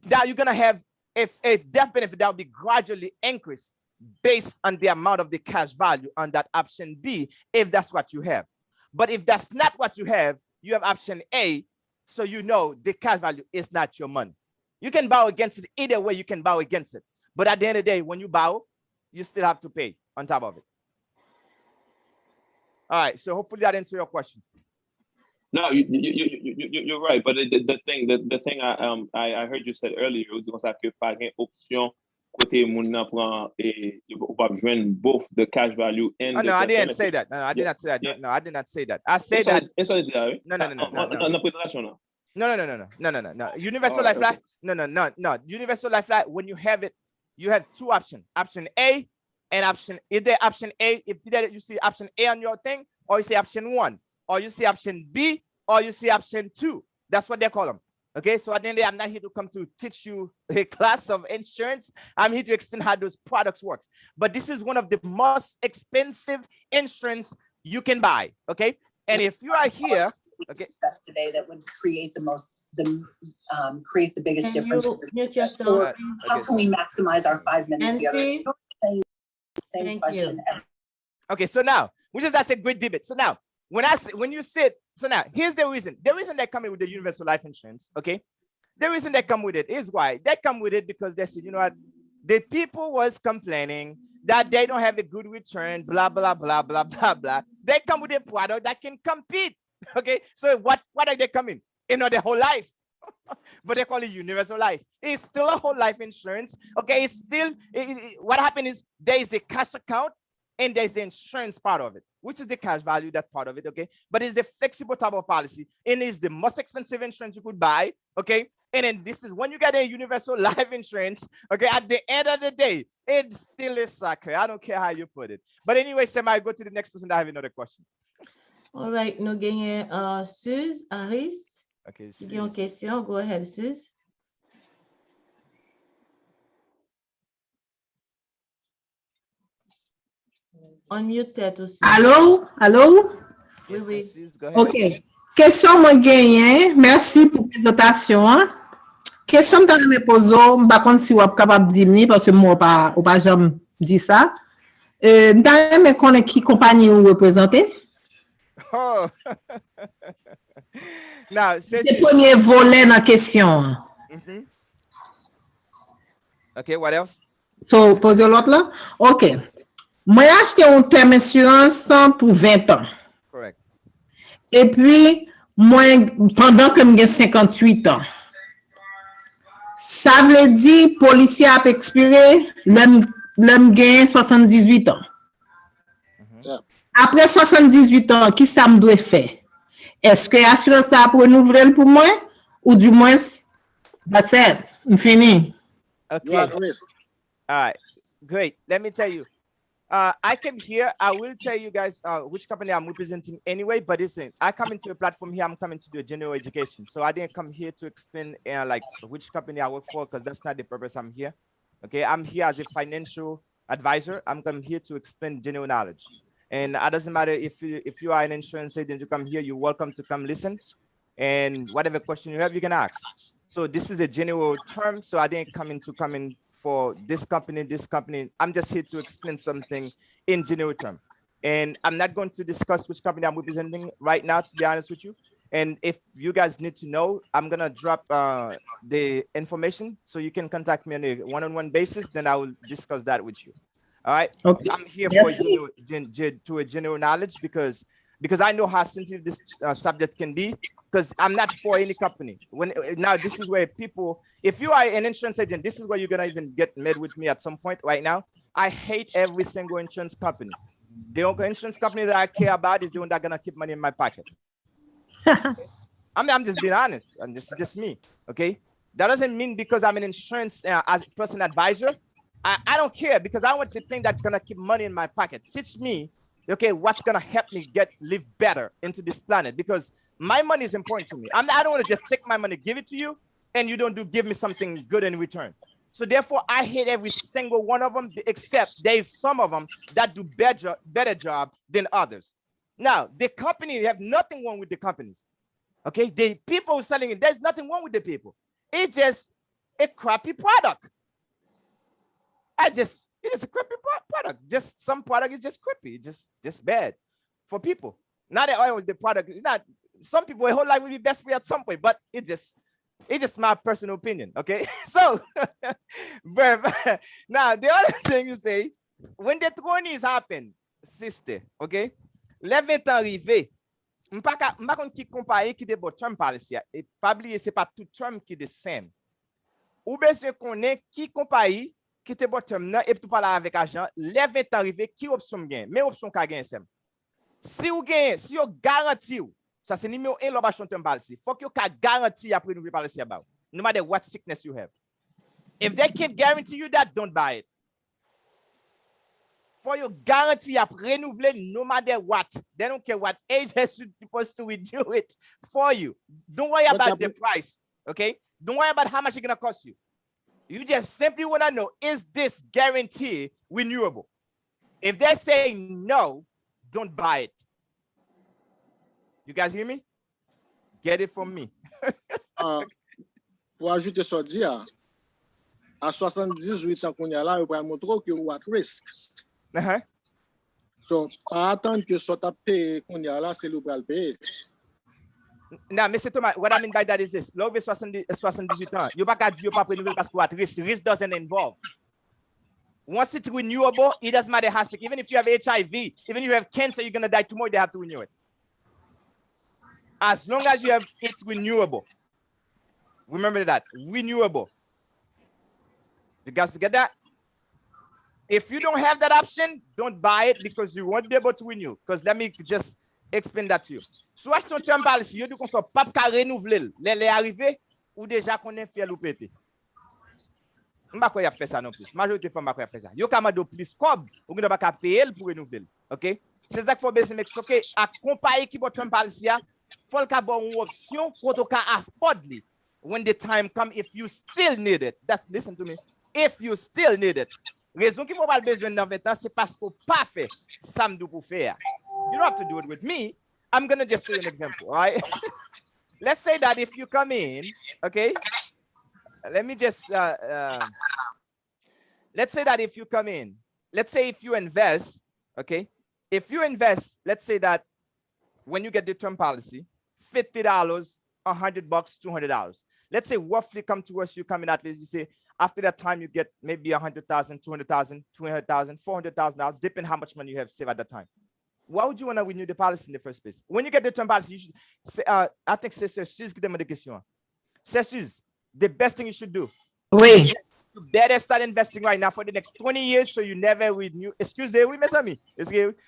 that you're gonna have if death benefit that will be gradually increased based on the amount of the cash value on that option B, if that's what you have. But if that's not what you have option A, so you know the cash value is not your money. You can borrow against it either way. You can borrow against it, but at the end of the day, when you borrow, you still have to pay on top of it. All right, so hopefully that answers your question. No, you're right, but the thing I heard you said earlier, c'est comme ça que pas une option côté moun nan prend et ou pas joindre both the cash value and. Oh, no, I didn't say that. No, I did not say that. Yeah. No, I did not say that. I said that. No. Universal life. No. Universal life. When you have it, you have two options: option A and option. Is there option A? If you see option A on your thing, or you see option 1, or you see option B, or you see option 2. That's what they call them. Okay, so at the end of the day, I'm not here to come to teach you a class of insurance. I'm here to explain how those products work. But this is one of the most expensive insurance you can buy. Okay, and if you are here, okay, today that would create create the biggest difference. How can we maximize our 5 minutes here? Same question. Okay, so now, that's a great debate. So now, when you sit, so now here's the reason. The reason they come in with the universal life insurance, okay? The reason they come with it is why they come with it because they said, you know what, the people was complaining that they don't have a good return, blah blah blah blah blah blah. They come with a product that can compete. Okay, so what are they coming? You know, the whole life. But they call it universal life. It's still a whole life insurance. Okay, it's still what happened is there is a cash account and there's the insurance part of it, which is the cash value, that part of it, okay? But it's a flexible type of policy, and it's the most expensive insurance you could buy, okay? And then this is when you get a universal life insurance, okay? At the end of the day, it still is sacred. I don't care how you put it. But anyway, Sam, I go to the next person. I have another question. All right, nous gagnons Suze, Harris. Okay, Suze. You have a question? Go ahead, Suze. Unmute tête aussi. Allô? Allô? Oui, oui. OK. Question moi gagné. Merci pour la présentation. Hein? Question que je me pose, je ne sais pas si vous êtes capable de dire parce que moi, je n'ai pas jamais dit ça. Je connais qui compagnie vous représentez? Oh. Now, c'est le premier volet dans la question. OK, what else? So, posez l'autre là. OK. Moi, j'ai acheté un terme assurance pour 20 ans. Correct. Et puis, moi, pendant que j'ai 58 ans, ça veut dire que le policier a expiré, l'homme gagne 78 ans. Après 78 ans, qui ça me doit faire? Est-ce que l'assurance a renouvelé pour moi? Ou du moins, that's it, fini. Okay. All right, great. Let me tell you. I came here. I will tell you guys which company I'm representing anyway. But listen, I come into a platform here. I'm coming to do a general education. So I didn't come here to explain like which company I work for because that's not the purpose I'm here. Okay, I'm here as a financial advisor. I'm coming here to explain general knowledge. And it doesn't matter if you are an insurance agent, you come here, you're welcome to come listen. And whatever question you have, you can ask. So this is a general term. So I didn't come in for this company. I'm just here to explain something in general term. And I'm not going to discuss which company I'm representing right now, to be honest with you. And if you guys need to know, I'm going to drop the information so you can contact me on a one-on-one basis. Then I will discuss that with you. All right. Okay. I'm here for a general knowledge because I know how sensitive this subject can be. Because I'm not for any company. Now this is where people, if you are an insurance agent, this is where you're gonna even get mad with me at some point. Right now, I hate every single insurance company. The only insurance company that I care about is the one that's gonna keep money in my pocket. I'm just being honest, and this is just me. Okay, that doesn't mean because I'm an insurance as person advisor, I don't care because I want the thing that's gonna keep money in my pocket. Teach me, okay, what's gonna help me live better into this planet because my money is important to me. I don't want to just take my money, give it to you, and you don't give me something good in return. So therefore, I hate every single one of them, except there is some of them that do better job than others. Now, the company have nothing wrong with the companies. Okay, the people selling it, there's nothing wrong with the people. It's just a crappy product. It's just a crappy product. Just some product is just crappy, just bad for people. Not that all the product is not. Some people, a whole life will be best for you at some point, but it's just my personal opinion, okay? So, now the other thing you say, when the 20s happen, sister, okay? Les 20 ans arrivé, m'pa kon ki compare qui de bon term policy, et pas oublier c'est pas tout term qui de same. Ou besoin connaît qui compare qui te bon term nan et tout parler avec agent, les 20 ans arrivé, qui option gain? Mais option ka gain sem. Si ou gain, si yo garanti ou ça c'est numéro 1 l'obligation term policy. Faut que you can guarantee après nous policy about. No matter what sickness you have. If they can't guarantee you that, don't buy it. For you guarantee après renouveler no matter what. They don't care what age is supposed to renew it for you. Don't worry about the price, okay? Don't worry about how much it's gonna cost you. You just simply wanna know, is this guarantee renewable? If they say no, don't buy it. You guys hear me? Get it from me. Pour ajouter ça dit à 78 ans qu'on y a là, on va montrer que vous êtes at risk. So, pas attendre que ça t'a payé qu'on y a là, c'est le bras le payer. Now, Mr. Thomas, what I mean by that is this. L'over 78 ans, you pas dire pas renouveler parce que what risk doesn't involve. Once it's renewable, it doesn't matter how sick. Even if you have HIV, even if you have cancer, you're gonna die tomorrow, they have to renew it. As long as you have, it's renewable. Remember that, renewable. You guys get that? If you don't have that option, don't buy it because you won't be able to renew. Because let me just explain that to you. Soit ton term policy, you do qu'on soit pas qu'à renouveler, les arrivés ou déjà qu'on est fier ou pété. M'pa quoi y a fait ça non plus. Majorité femme pas quoi y a fait ça. Yo ka mando plus cob, ou ne pas qu'à payer pour renouveler. OK? C'est ça qu'il faut besoin make sure que à comparer qui term policy a, faut ka bon une option pour to ka afford li. When the time come, if you still need it, listen to me. If you still need it, Raison qui m'a pas besoin dans 20 ans, c'est parce qu'on pas fait ça me pour faire. You don't have to do it with me. I'm going to just show you an example, all right? Let's say that if you come in, okay? Let me just, let's say that if you come in, let's say if you invest, okay? If you invest, let's say that when you get the term policy, $50, $100, $200. Let's say roughly come to us, you come in at least, you say, after that time, you get maybe 100,000, 200,000, 200,000, $400,000, depending how much money you have saved at that time. Why would you want to renew the policy in the first place? When you get the term policy, you should say, I think c'est Suze qui demande des questions. C'est Suze, the best thing you should do. Oui. You better start investing right now for the next 20 years so you never renew. Excusez-moi, mes amis.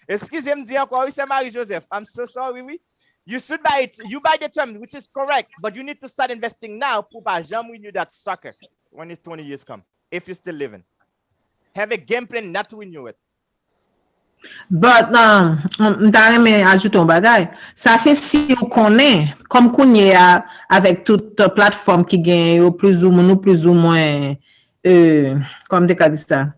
Excusez-moi dire encore, oui, c'est Marie-Joseph. I'm so sorry, oui. You should buy it. You buy the term, which is correct, but you need to start investing now pour pas jamais renew that sucker when it's 20 years come, if you're still living. Have a game plan not to renew it. But, m'ta remè ajoute un bagay. Ça, c'est si vous connaissez, comme qu'on y a avec toute plateforme qui gagne plus ou moins, comme des cas dit ça,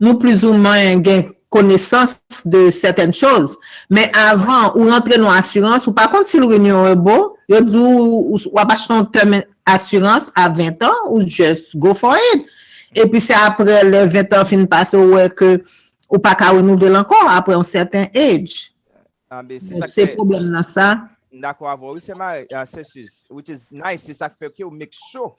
nous plus ou moins gain connaissance de certaines choses. Mais avant, ou rentrer dans l'assurance, ou par contre, si le réunion est beau, vous dit, ou pas acheter une assurance à 20 ans, ou just go for it. Et puis, c'est après les 20 ans fin passé, ouais, que ou pas qu'à renouveler encore après un certain âge. C'est le problème dans ça. D'accord, oui, c'est ma, which is nice, c'est ça qui fait que vous make sure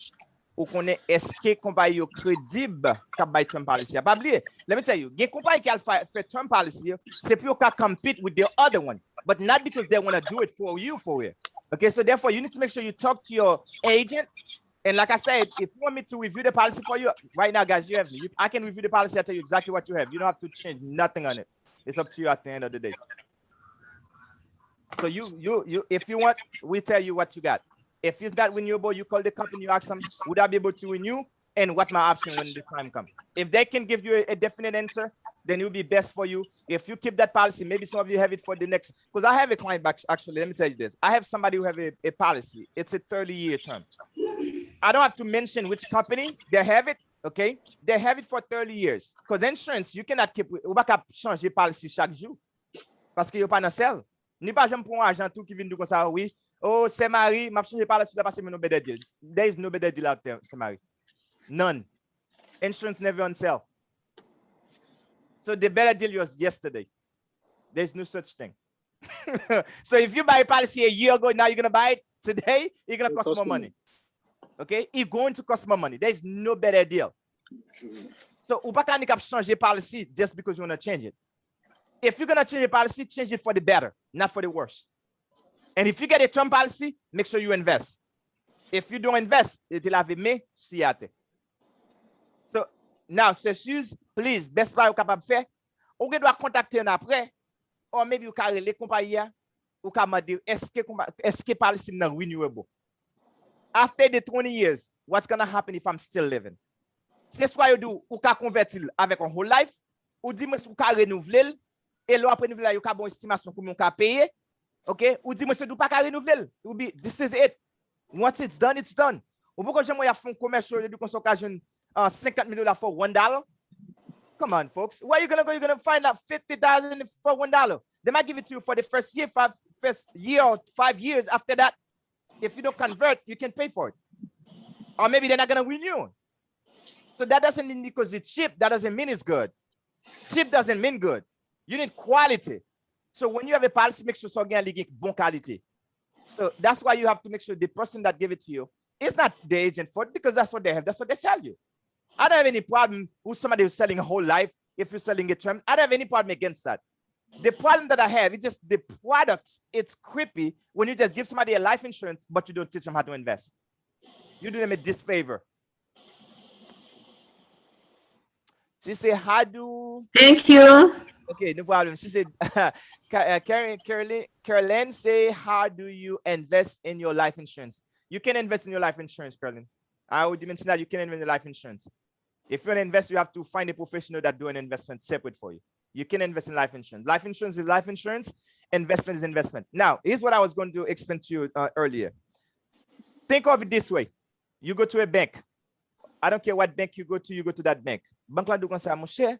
ou qu'on est est-ce que compagnie crédible qui buy term policy. Pas oublier. Let me tell you, les compagnies qui fait term policy, c'est pour qu'à compete with the other one, but not because they want to do it for you for it. Okay, so therefore you need to make sure you talk to your agent. And like I said, if you want me to review the policy for you, right now, guys, you have me. I can review the policy. I tell you exactly what you have. You don't have to change nothing on it. It's up to you at the end of the day. So you, if you want, we tell you what you got. If it's not renewable, you call the company, you ask them, would I be able to renew? And what my option when the time comes. If they can give you a definite answer, then it will be best for you. If you keep that policy, maybe some of you have it for the next, because I have a client back, actually, let me tell you this. I have somebody who have a policy. It's a 30-year term. I don't have to mention which company they have it, okay? They have it for 30 years. Because insurance, you cannot keep, ou pas changer policy chaque jour. Parce que vous pas dans celle. Ni pas jamais pour un agent tout qui vient de comme ça, oui. Oh, c'est Marie, m'a changé policy parce que no better deal. There is no better deal out there, c'est Marie. None. Insurance never on sale. So the better deal was yesterday. There's no such thing. So if you buy a policy a year ago, now you're going to buy it today, it's going to cost more money. Okay? It's going to cost more money. There's no better deal. So, you can't change policy just because you want to change it. If you're going to change your policy, change it for the better, not for the worse. And if you get a term policy, make sure you invest. If you don't invest, it'll have me, siate. So, now, Cecius, please, best buy ou capable faire, ou doit contacter après, or maybe you can relay compagnie, ou can dire, est-ce que policy not renewable? After the 20 years, what's going to happen if I'm still living? C'est soit you do, ou ka convertir avec un whole life, ou dis moi ou ka renouveler, et là après renouveler, you ka bon estimation combien on ka payer, okay? Ou dis moi du pas ka renouveler, ou be this is it. Once it's done, it's done. Ou pourquoi j'aimerais y a fond commercial de consocation $50,000 for $1? Come on, folks. Where are you gonna go? You're gonna find out $50,000 for $1. They might give it to you for the first year, first year or 5 years. After that, if you don't convert, you can pay for it. Or maybe they're not gonna renew. So that doesn't mean because it's cheap, that doesn't mean it's good. Cheap doesn't mean good. You need quality. So when you have a policy, make sure you get bon quality. So that's why you have to make sure the person that gave it to you is not the agent for it, because that's what they have. That's what they sell you. I don't have any problem with somebody who's selling a whole life. If you're selling a term, I don't have any problem against that. The problem that I have is just the product. It's creepy when you just give somebody a life insurance, but you don't teach them how to invest. You do them a disfavor. She said, how do... Thank you. Okay, no problem. She said, Caroline say, how do you invest in your life insurance? You can invest in your life insurance, Caroline. I already mentioned that you can invest in life insurance. If you want to invest, you have to find a professional that do an investment separate for you. You can invest in life insurance. Life insurance is life insurance. Investment is investment. Now, here's what I was going to explain to you earlier. Think of it this way. You go to a bank. I don't care what bank you go to that bank. Bank la do kon sa, mon cher,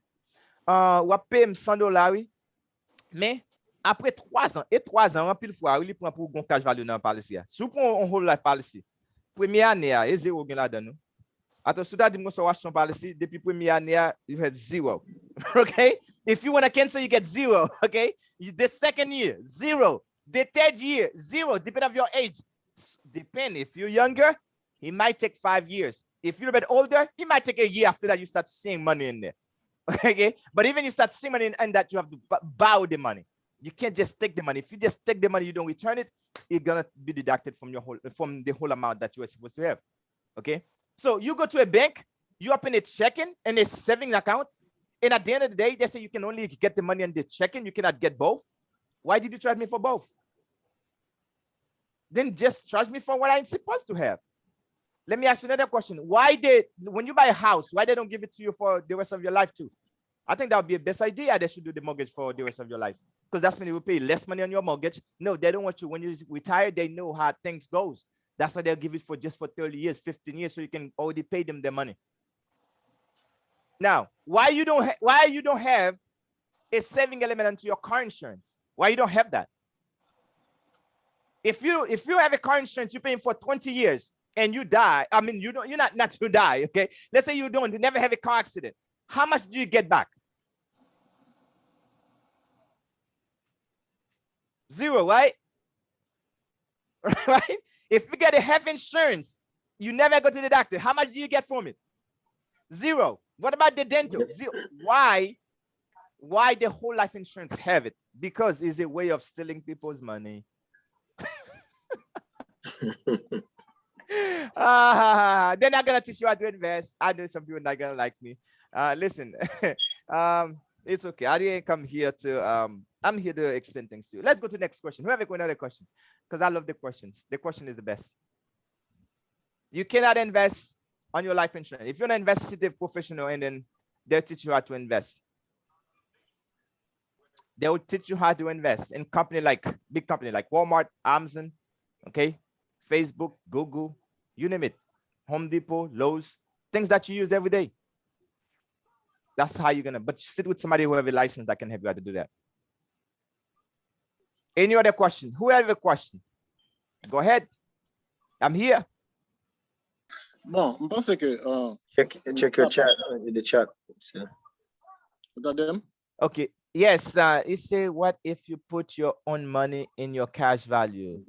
ou ap paye $100, oui. Mais après 3 ans, et 3 ans, en pile fois, il prend pour gon cash value dans policy. Si vous prenez un whole life policy, première année, et zéro gen la dan nou. Attends, si tu as dit que Washington policy, depuis première année, you have 0. Okay? If you want to cancel, you get 0. Okay? The second year, 0. The third year, 0. Depending on your age. Depend. If you're younger, it might take 5 years. If you're a bit older, it might take a year after that you start seeing money in there. Okay? But even you start seeing money in that, you have to borrow the money. You can't just take the money. If you just take the money, you don't return it, it's gonna be deducted from the whole amount that you were supposed to have. Okay? So you go to a bank, you open a checking and a savings account, and at the end of the day, they say you can only get the money on the checking, you cannot get both. Why did you charge me for both? Then just charge me for what I'm supposed to have. Let me ask you another question. When you buy a house, why they don't give it to you for the rest of your life too? I think that would be the best idea. They should do the mortgage for the rest of your life. Because that's when you will pay less money on your mortgage. No, they don't want you. When you retire, they know how things goes. That's why they'll give it for just for 30 years, 15 years, so you can already pay them their money. Now, why you don't have a saving element into your car insurance? Why you don't have that? If you have a car insurance, you're paying for 20 years and you die. I mean, you're not to die, okay? Let's say you never have a car accident. How much do you get back? 0, right? Right? If you get a health insurance, you never go to the doctor. How much do you get from it? 0. What about the dental? 0. Why the whole life insurance have it? Because it's a way of stealing people's money. They're not gonna teach you how to invest. I know some people are not gonna like me. Listen, it's okay. I didn't come here to I'm here to explain things to you. Let's go to the next question. Whoever got another question, because I love the questions. The question is the best. You cannot invest on your life insurance. If you're an investigative professional and then they'll teach you how to invest. They will teach you how to invest in big company like Walmart, Amazon, okay, Facebook, Google, you name it, Home Depot, Lowe's, things that you use every day. That's how you're gonna, but you sit with somebody who have a license that can help you how to do that. Any other question? Who have a question? Go ahead. I'm here. Bon, je pense que check your chat, the chat. Okay. Yes, it say, what if you put your own money in your cash value?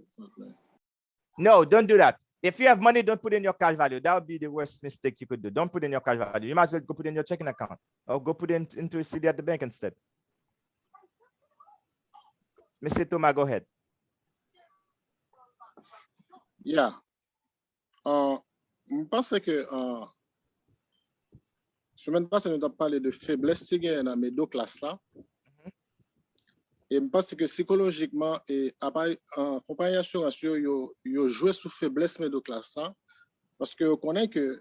No, don't do that. If you have money, don't put in your cash value. That would be the worst mistake you could do. Don't put in your cash value. You might as well go put in your checking account or go put it into a CD at the bank instead. Mr. Thomas, go ahead. Yeah. Je pense que semaine passée, nous avons parlé de faiblesse qui est dans mes deux classes là. Et je pense que psychologiquement, et compagnie d'assurance, ils jouent sous faiblesse mes deux classes là. Parce que on connaît que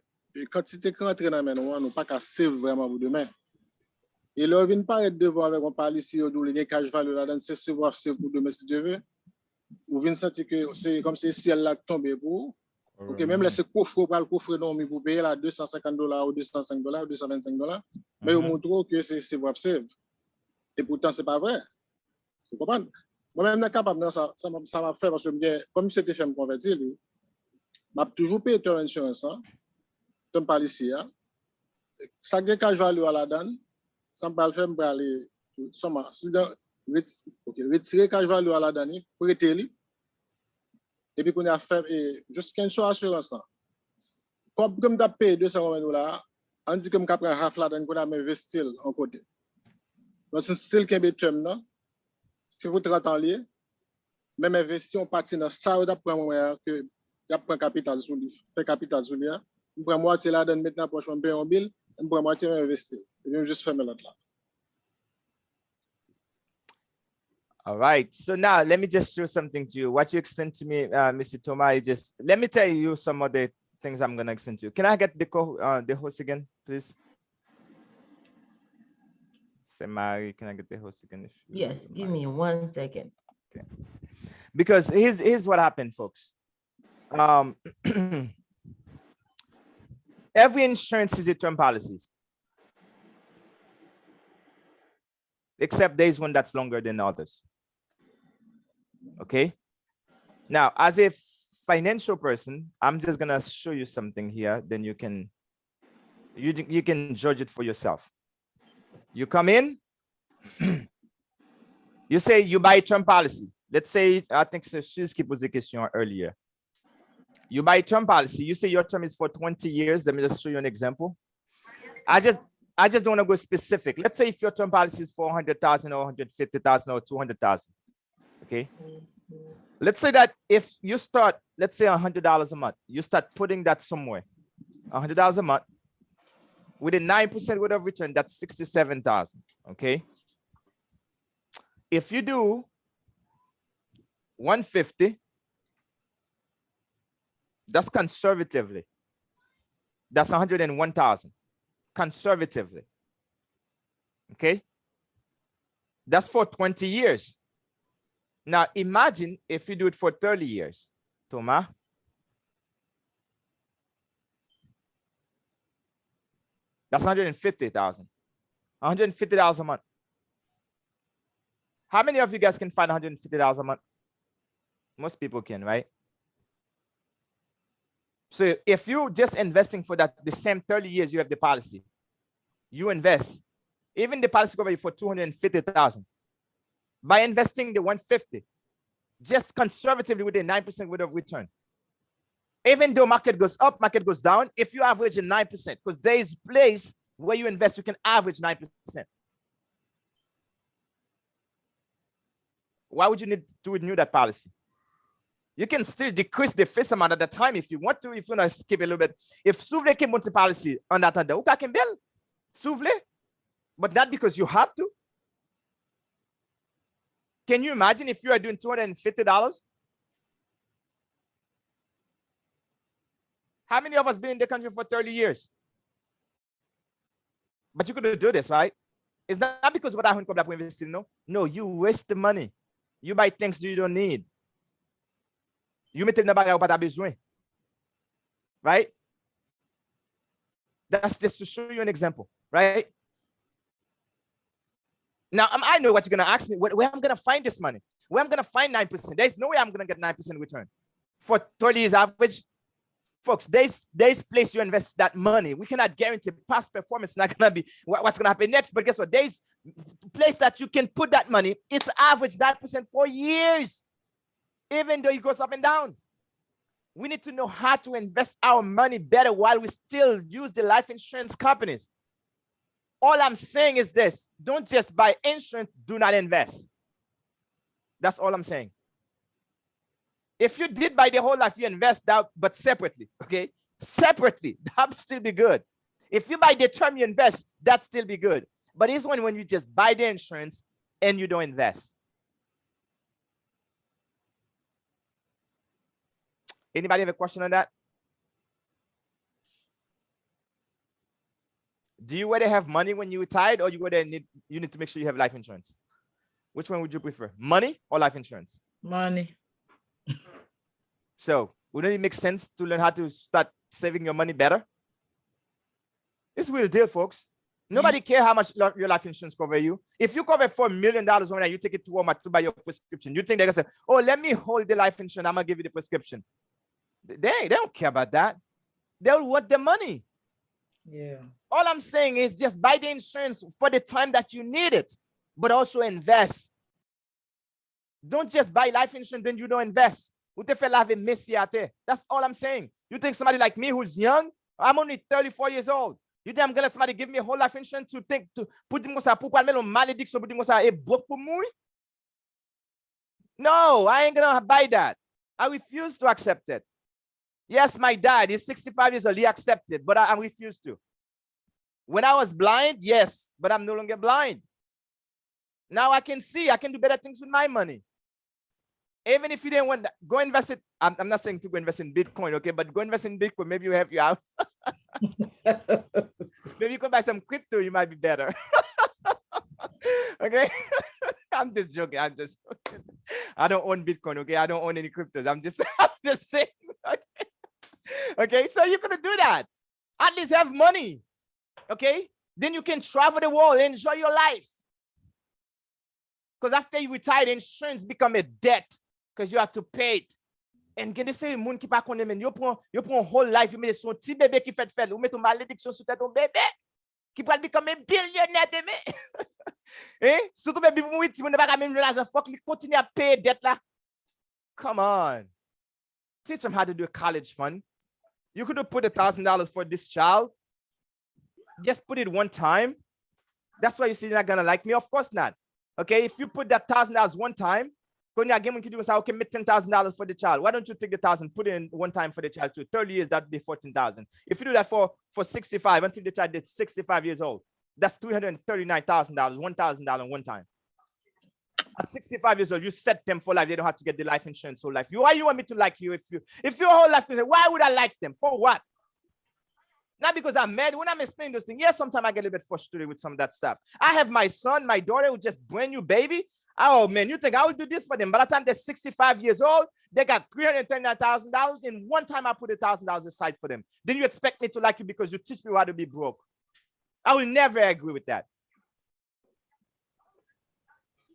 quand tu es rentré dans mes noix, nous pas qu'à save vraiment pour demain. Et là, il ne pas être devant avec un policy ou les cash value là, c'est save pour demain si tu veux. Ou vient sentir que c'est comme si ciel là tombé pour. Ok, même là, c'est coffre pour le coffre non, mais pour payer là $250 ou $205 ou $225, mais on montre que c'est save. Et pourtant, c'est pas vrai. Vous comprenez? Moi-même, je suis capable de ça m'a fait parce que comme c'était fait me convertir, je vais toujours payer ton insurance, ton policy. Ça gagne cash value à la donne, ça me va le faire me aller retirer cash value à la donne, prêter lui. Et puis, qu'on a fait jusqu'à une assurance. Comme tu as payé $200, on dit que je prends half la donne qu'on a investi en côté. Donc, c'est still qu'il y a des termes. Si vous êtes en lié, même investi, on partit dans ça, on prend que il prend capital sur lui, fait capital sur lui. On prend moitié la donne maintenant pour on paye un bill, on prend moitié investi. Et bien, juste fermer l'autre là. All right. So now let me just show something to you. What you explained to me, Mr. Thomas, let me tell you some of the things I'm going to explain to you. Can I get the host again, please? Samari, can I get the host again? Yes, give me 1 second. Okay. Because here's what happened, folks. Every insurance is a term policy, except there's one that's longer than others. Okay. Now, as a financial person, I'm just gonna show you something here. Then you can judge it for yourself. You come in, you say you buy a term policy. Let's say, I think c'est Suze qui posait question earlier. You buy a term policy. You say your term is for 20 years. Let me just show you an example. I just don't want to go specific. Let's say if your term policy is for 100,000 or 150,000 or 200,000. Okay. Let's say that if you start, let's say $100 a month, you start putting that somewhere, $100 a month, with a 9% rate of return, that's 67,000. Okay. If you do 150, that's conservatively. That's 101,000 conservatively. Okay. That's for 20 years. Now imagine if you do it for 30 years, Thomas. That's 150,000. $150 a month. How many of you guys can find $150 a month? Most people can, right? So if you're just investing for that, the same 30 years you have the policy, you invest, even the policy cover you for 250,000. By investing the 150, just conservatively with a 9% rate of return. Even though market goes up, market goes down, if you average a 9%, because there is a place where you invest, you can average 9%. Why would you need to renew that policy? You can still decrease the face amount at the time if you want to, if you want to skip a little bit. If Souvle can monte policy on that under, you can build Souvle, but not because you have to. Can you imagine if you are doing $250? How many of us been in the country for 30 years? But you could do this, right? It's not because what I want to invest in, no. No, you waste the money. You buy things you don't need. You mette le bagage pas besoin. Right? That's just to show you an example, right? Now, I know what you're going to ask me, where I'm going to find this money, where I'm going to find 9%. There's no way I'm going to get 9% return. For 30 years average, folks, there's place you invest that money. We cannot guarantee past performance. It's not going to be what's going to happen next, but guess what? There's place that you can put that money. It's average 9% for years, even though it goes up and down. We need to know how to invest our money better while we still use the life insurance companies. All I'm saying is this: don't just buy insurance, do not invest. That's all I'm saying. If you did buy the whole life, you invest that, but separately, okay? Separately, that would still be good. If you buy the term, you invest, that still be good. But it's when you just buy the insurance and you don't invest. Anybody have a question on that? Do you rather have money when you retired, or you need to make sure you have life insurance? Which one would you prefer, money or life insurance? Money. So wouldn't it make sense to learn how to start saving your money better? It's a real deal, folks. Nobody cares how much your life insurance cover you. If you cover $4 million when you take it to Walmart to buy your prescription, you think they're gonna say, "Oh, let me hold the life insurance. I'm gonna give you the prescription." They don't care about that. They'll want the money. Yeah. All I'm saying is just buy the insurance for the time that you need it, but also invest. Don't just buy life insurance, then you don't invest. That's all I'm saying. You think somebody like me who's young, I'm only 34 years old. You think I'm gonna let somebody give me a whole life insurance to put them malédiction? No, I ain't gonna buy that. I refuse to accept it. Yes, my dad is 65 years old. He accepted, but I refuse to. When I was blind, yes, but I'm no longer blind. Now I can see. I can do better things with my money. Even if you didn't want that, go invest it. I'm not saying to go invest in Bitcoin, okay? But go invest in Bitcoin. Maybe you help you out. Maybe you can buy some crypto. You might be better. Okay? I'm just joking. I don't own Bitcoin, okay? I don't own any cryptos. I'm just saying. Okay? Okay, so you could do that. At least have money. Okay? Then you can travel the world and enjoy your life. Because after you retire, insurance become a debt because you have to pay it. And quand c'est moun qui pas connaît men, yo prend whole life, you met son petit bébé qui fait ou met une malédiction sur ton bébé qui peut become un billionnaire demain. Eh? Surtout bébé pour mourir, si vous ne pas même l'argent, faut qu'il continue à payer dette là. Come on. Teach them how to do a college fund. You could have put $1,000 for this child. Just put it one time. That's why you say you're not gonna like me. Of course not. Okay, if you put that $1,000 one time, okay, make $10,000 for the child. Why don't you take the 1,000, put it in one time for the child too? 30 years, that'd be 14,000. If you do that for 65 until the child is 65 years old, that's $339,000, $1,000 one time. At 65 years old, you set them for life. They don't have to get the life insurance for life. Why you want me to like you if your whole life, why would I like them? For what? Not because I'm mad. When I'm explaining those things, yes, sometimes I get a little bit frustrated with some of that stuff. I have my son, my daughter, who just brand new baby. Oh man, you think I will do this for them? By the time they're 65 years old, they got $339,000. And one time I put $1,000 aside for them. Then you expect me to like you because you teach me how to be broke. I will never agree with that.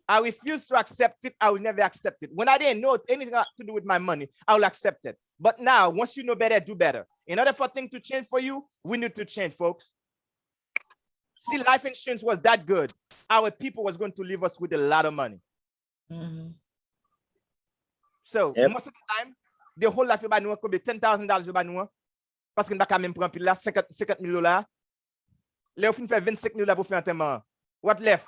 I refuse to accept it. I will never accept it. When I didn't know anything to do with my money, I will accept it. But now, once you know better, do better. In order for things to change for you, we need to change, folks. See, life insurance was that good. Our people was going to leave us with a lot of money. Mhm. So, most of the time, the whole life, you buy could be $10,000 you buy nous. Parce que nous pas même prendre pile là, $50,000. Là, on fait $25,000 pour faire un thème. What left?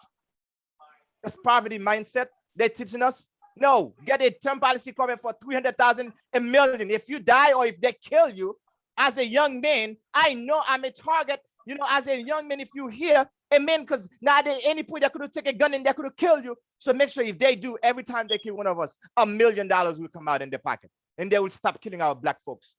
That's poverty mindset they're teaching us. No, get a term policy cover for $300,000, $1 million. If you die or if they kill you, as a young man, I know I'm a target. You know, as a young man, if you hear, amen, because now at any point they could have taken a gun and they could have killed you. So make sure if they do, every time they kill one of us, $1 million will come out in their pocket and they will stop killing our black folks.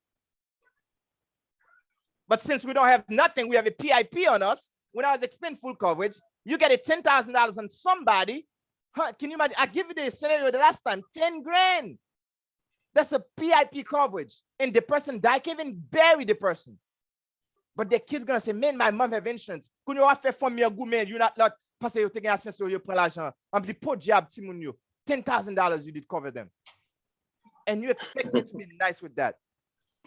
But since we don't have nothing, we have a PIP on us. When I was explaining full coverage, you get a $10,000 on somebody. Huh, can you imagine? I give you the scenario the last time, 10 grand. That's a PIP coverage. And the person died, can't even bury the person. But the kid's gonna say, man, my mom have insurance. Could you offer for me a good man? You're not parce que you taking assurance so you prend l'argent. I'm the poor job team you. $10,000 you did cover them. And you expect me to be nice with that.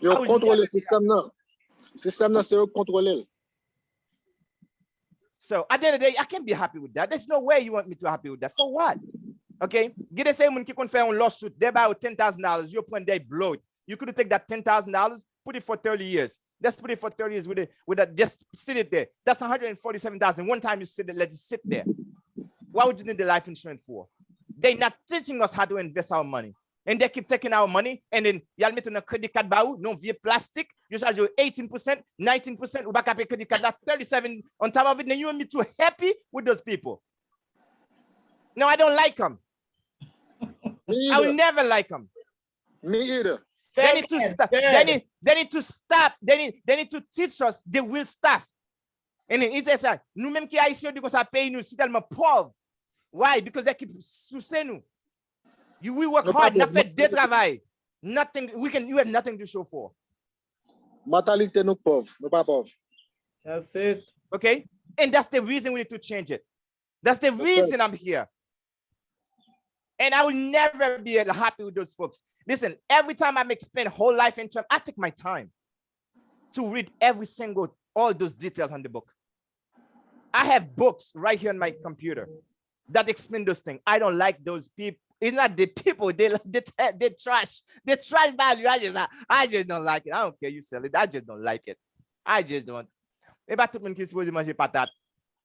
You control the system now. System now, c'est contrôler. So at the end of the day, I can't be happy with that. There's no way you want me to be happy with that. For what? Okay? Get the same when you can fair on lawsuit, they buy $10,000, you point they blow it. You could take that $10,000, put it for 30 years. Let's put it for 30 years with that, just sit it there. That's $147,000. One time you sit there, let it sit there. Why would you need the life insurance for? They're not teaching us how to invest our money. And they keep taking our money, and then y'all met on a credit card baou, non vieux plastic, you charge you 18%, 19%, ou back up a credit card, 37 on top of it, then you and me too happy with those people. No, I don't like them. I will never like them. Me either. They need to stop. They need to stop. They need to teach us the real stuff. And then it says, nous même qui haïtiens, nous ça paye nous, c'est tellement pauvre. Why? Because they keep sucé nous. We work hard, not fait de travail. Nothing, you have nothing to show for. Mentalité nous pauvres, nous pas pauvres. That's it. Okay? And that's the reason we need to change it. That's the reason I'm here. And I will never be happy with those folks. Listen, every time I'm explaining whole life in terms, I take my time to read all those details on the book. I have books right here on my computer that explain those things. I don't like those people. It's not the people, they trash. They trash value. I just don't like it. I don't care you sell it. I just don't like it. I just don't. Et pas tout le monde qui suppose manger patate.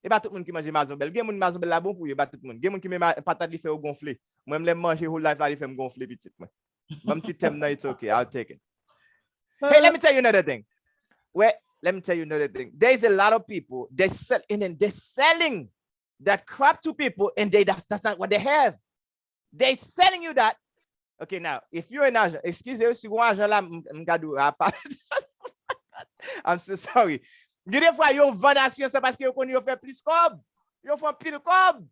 Et pas tout le monde qui mange mazobel. Gen moun mazobel la bon pour y pas tout le monde. Gen moun qui met patate li fait au gonfler. Moi me manger whole life la li fait me gonfler petit moi. Mon petit thème it's okay. I'll take it. Hey, let me tell you another thing. There's a lot of people they're selling that crap to people, and that's not what they have. They're selling you that. Okay, now, if you're in Asia, excuse me, I'm so sorry. Des fois, yo vend assurance parce que yo fait plus cob. Yo font pile cob.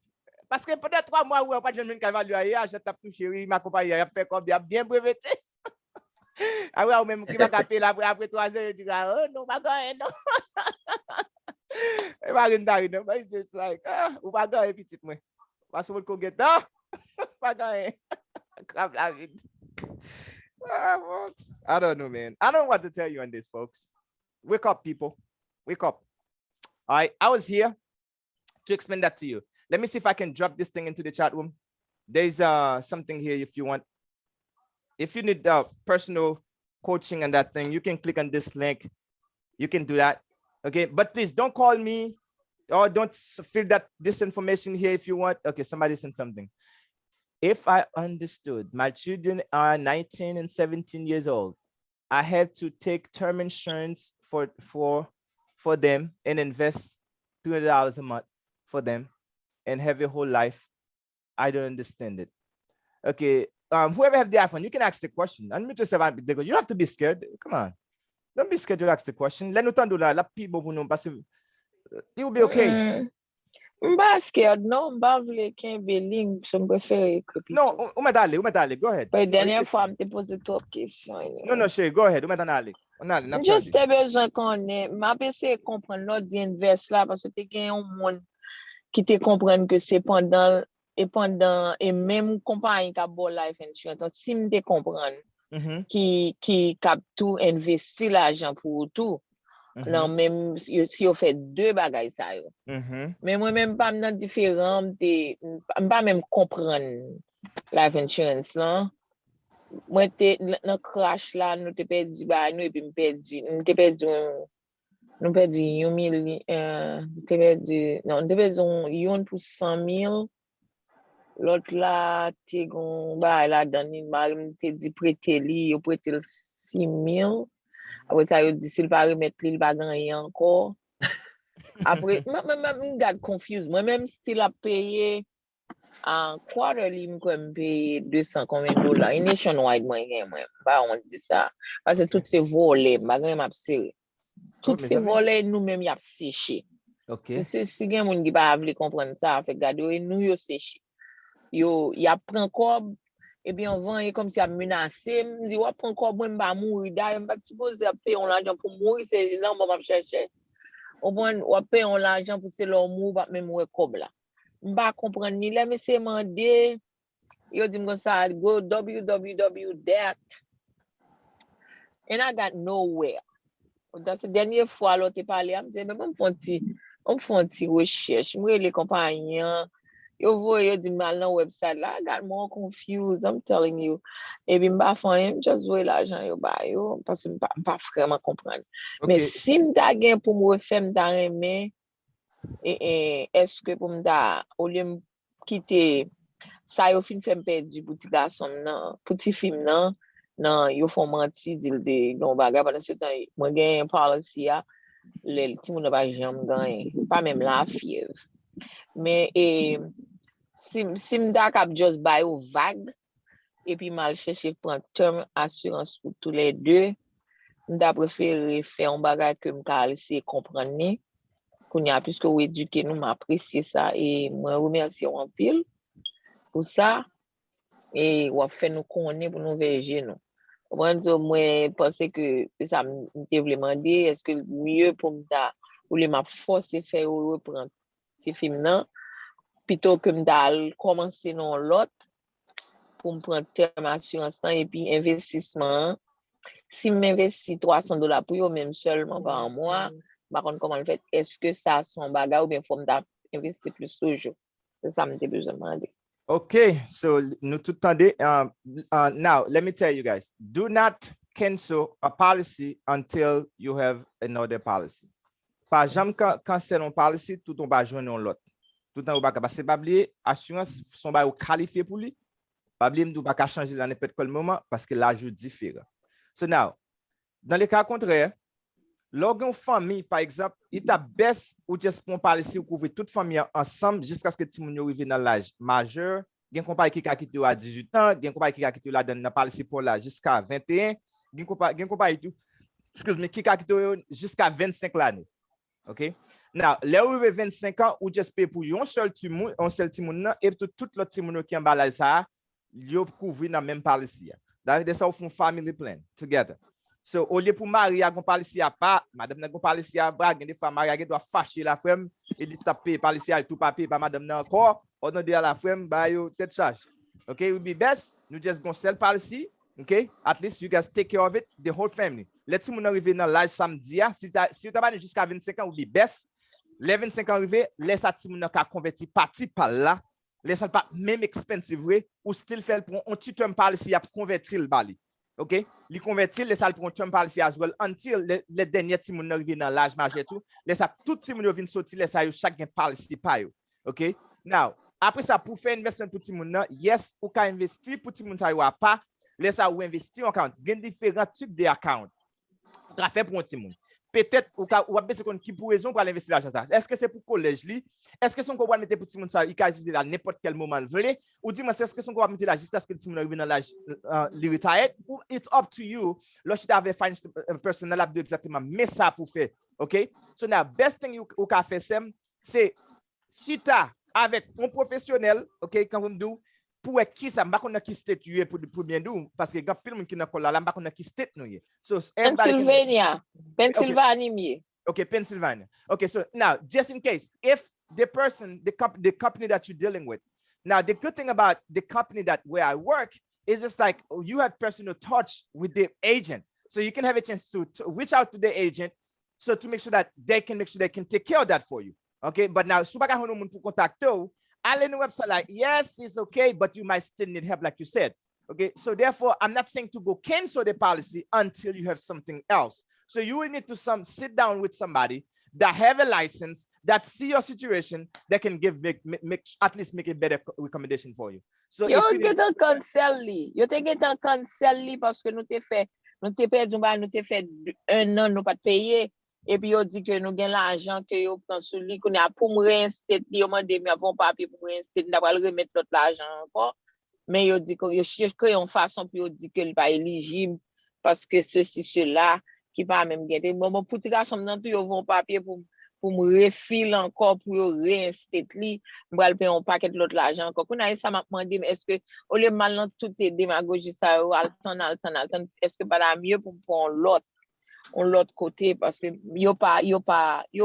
Parce que peut-être 3 mois ou pas de jeune qui va lui je tape tout chéri, ma compagnie a fait cob, il a bien breveté. Ah ouais, ou même qui va taper là après 3 heures, il dit, oh non, pas gagner, non. It's just like, ou pas gagner, petit, moi. Parce que vous get là, pas gagner. Grave la vie. I don't know, man. I don't know what to tell you on this, folks. Wake up, people. Wake up. All right, I was here to explain that to you. Let me see if I can drop this thing into the chat room. There's something here if you want. If you need personal coaching and that thing, you can click on this link. You can do that. Okay, but please don't call me or don't fill this information here if you want. Okay, somebody sent something. If I understood, my children are 19 and 17 years old. I have to take term insurance for them and invest $200 a month for them and have a whole life. I don't understand it. Okay, whoever have the iPhone, you can ask the question. Unmute yourself. You don't have to be scared. Come on. Don't be scared to ask the question. Let nous tendre la people who know, parce it will be okay. Mba scared, no, mba vle kenbe ling, so m'prefere kopi. No, ou m'dale, go ahead. But dernière fois, m'te pose trop question. No, Shay, go ahead. Ou m'dale. Just te bezon konnen, m'a essayer comprendre l'autre d'invest là, parce que te gen yon moun qui te comprenne que c'est pendant et même compagnie qui a bon life insurance, si m'te comprendre, qui cap tout investi l'argent pour tout. Non, même si on fait deux bagages ça yo. Mais moi même pas dans différent pas même comprendre life insurance là. Moi te dans crash là nous te perdu ba nous et puis nous perdu 1 million te perdu non te perdu yon pour 100,000. L'autre là te gon ba la donné ba te dit prêter li yo prêter 6,000. Après ça, il dit s'il va remettre, il va gagner encore. Après, je garde confuse. Moi-même, s'il a payé en quarterly, je peux payer $200 combien $. Il est nationwide, moi, on dit ça. Parce que tous ces volets, tous ces volets, nous-mêmes, il y a séché. Si il y a des gens qui ne peuvent pas comprendre ça, fait garder nous, il séché. Il y a pris encore. Et bien, on vend comme si a menacé. Je dis, ouais, encore, moi, je vais mourir. D'ailleurs, je ne vais pas supposer payer l'argent pour mourir. C'est là, on va chercher. On va payer l'argent pour c'est leur mourir, même mourir comme là. Je ne vais pas comprendre ni là, mais c'est demandé. Il dit, comme ça, go www. And I got nowhere. Dans cette dernière fois, là, tu parlé, je me disais, mais on me fait un petit recherche. Je me les compagnies. Yo voye di mal nan website la, I got more confused, I'm telling you. Et puis m'ba Fanm, just voye l'argent yo ba yo, parce que m'pa vraiment comprendre. Mais si m'ta gen pour me refaire m'ta remen, est-ce que pour m'ta, au lieu m'quitter, ça yo fin fait m'perdre pour petit garçon nan, petit film nan, yo font menti, dil de, non baga, pendant ce temps, moi gen un policy ya, le ti moun ba jam gagner, pas même la fièvre. Mais si m'da cap just buy ou vague et puis mal chercher prendre term assurance pour tous les deux, m'da préféré faire un bagage que m'ka laisser comprendre ni qu'on y a puisque ou éduquer nous m'apprécier ça et moi remercier en pile pour ça et ou fait nous connaître pour nous verger nous. Moi penser que ça me demander est-ce que mieux pour m'da ou les m'a forcer faire reprendre ces films là plutôt que m'dal commencer non l'autre pour me prendre terme assurance et puis investissement si m'investis $300 pour eux même seulement par mois par contre comment le fait est-ce que ça son bagage ou bien faut m'investir plus toujours c'est ça me besoin de demander. Okay, so nous tout tendez now let me tell you guys, do not cancel a policy until you have another policy. Par exemple, quand c'est une policy, tout on va joindre l'autre. Tout on va parce que pas oublier assurance son ba qualifié pour lui. Pas oublier nous pas changer dans n'importe quel moment parce que l'âge diffère. So now, dans les cas contraires, lorsqu'une famille par exemple, il t'a baisse ou juste pour policy ou couvrir toute famille ensemble jusqu'à ce que tout le monde arrive dans l'âge majeur. Il y a une compagnie qui a quitté à 18 ans, il y a une compagnie qui a quitté là dans la policy pour là jusqu'à 21, il y a une compagnie qui a quitté jusqu'à 25 l'année. OK? Now, là où vous avez 25 ans, ou juste payer pour un seul timoun, et tout l'autre timoun qui est en bas là, ça, il couvrir dans la même policy. That's how from family plan together. So, au lieu pour marier à gon policy à pas, madame n'a gon policy à bras, des fois mariage doit fâcher la femme, et dit taper policy à tout papier par madame n'a encore, on dit à la femme, bah yo tête charge. Okay, it would be best, nous just gonna sell policy, okay? At least you guys take care of it, the whole family. Let's see mon arriver dans l'âge samedi, si tu as jusqu'à 25 ans, would be best. Les 25 ans arrivé, laisse à ti mon ka converti parti par là, laisse pas même expensive ou still faire pour un petit term policy à convertir le bali. OK, li convertir les salles pour un term policy as well until les derniers ti moun arrivé dans l'âge majeur tout, laisse à tout ti moun vinn sorti laisse à chaque gain policy pa yo. OK? Now, après ça pour faire investment pour ti moun yes, ou ka investir pour ti moun sa yo pas, laisse à ou investir en account. Gen différents types de account. Pour faire pour un ti moun. Peut-être ou a besoin qui pour raison pour investir l'argent ça. Est-ce que c'est pour collège li? Est-ce que son qu'on va mettre pour ti moun ça, il ka utiliser à n'importe quel moment le veut? Ou dis-moi est-ce que son qu'on va mettre là juste à ce que ti moun arrive dans l'âge li retire? Ou it's up to you. Lorsque tu avais financial personnel à exactement mais ça pour faire. OK? So now best thing you ka faire c'est chita avec un professionnel, OK, quand vous me dites pour qui ça m'a connait qui state pour bien dou parce que grand pile monde qui n'a pas là m'a connait qui state nous. So Pennsylvania mieux. Okay, Pennsylvania. Okay, so now just in case if the person the company that you're dealing with. Now the good thing about the company that where I work is it's like you have personal touch with the agent. So you can have a chance to reach out to the agent so to make sure that they can take care of that for you. Okay, but now super ka hono moun pour contacter allez no website like yes it's okay but you might still need help like you said. Okay, so therefore I'm not saying to go cancel the policy until you have something else. So you will need to sit down with somebody that have a license that see your situation that can make at least make a better recommendation for you. So yo get un cancel li. Yo te get un cancel li parce que nous te fait un an nous pas payer. Et puis, on dit que nous avons l'argent que nous prenons sur lui, qu'on a pour me réinstaller, on m'a demandé, mais avant papier pour me réinstaller, on va remettre notre l'argent encore. Mais on dit qu'on cherche une façon, puis on dit qu'il n'est pas éligible parce que ceci, cela, qui va même gagner. Bon, pour les garçons, ils vont papier pour me refiler encore, pour réinstaller, on va payer un paquet de l'autre l'argent encore. Qu'on a ça m'a demandé, mais est-ce que, au lieu de mal tout est démagogie, ça, attends, est-ce que pas mieux pour prendre l'autre côté parce que yo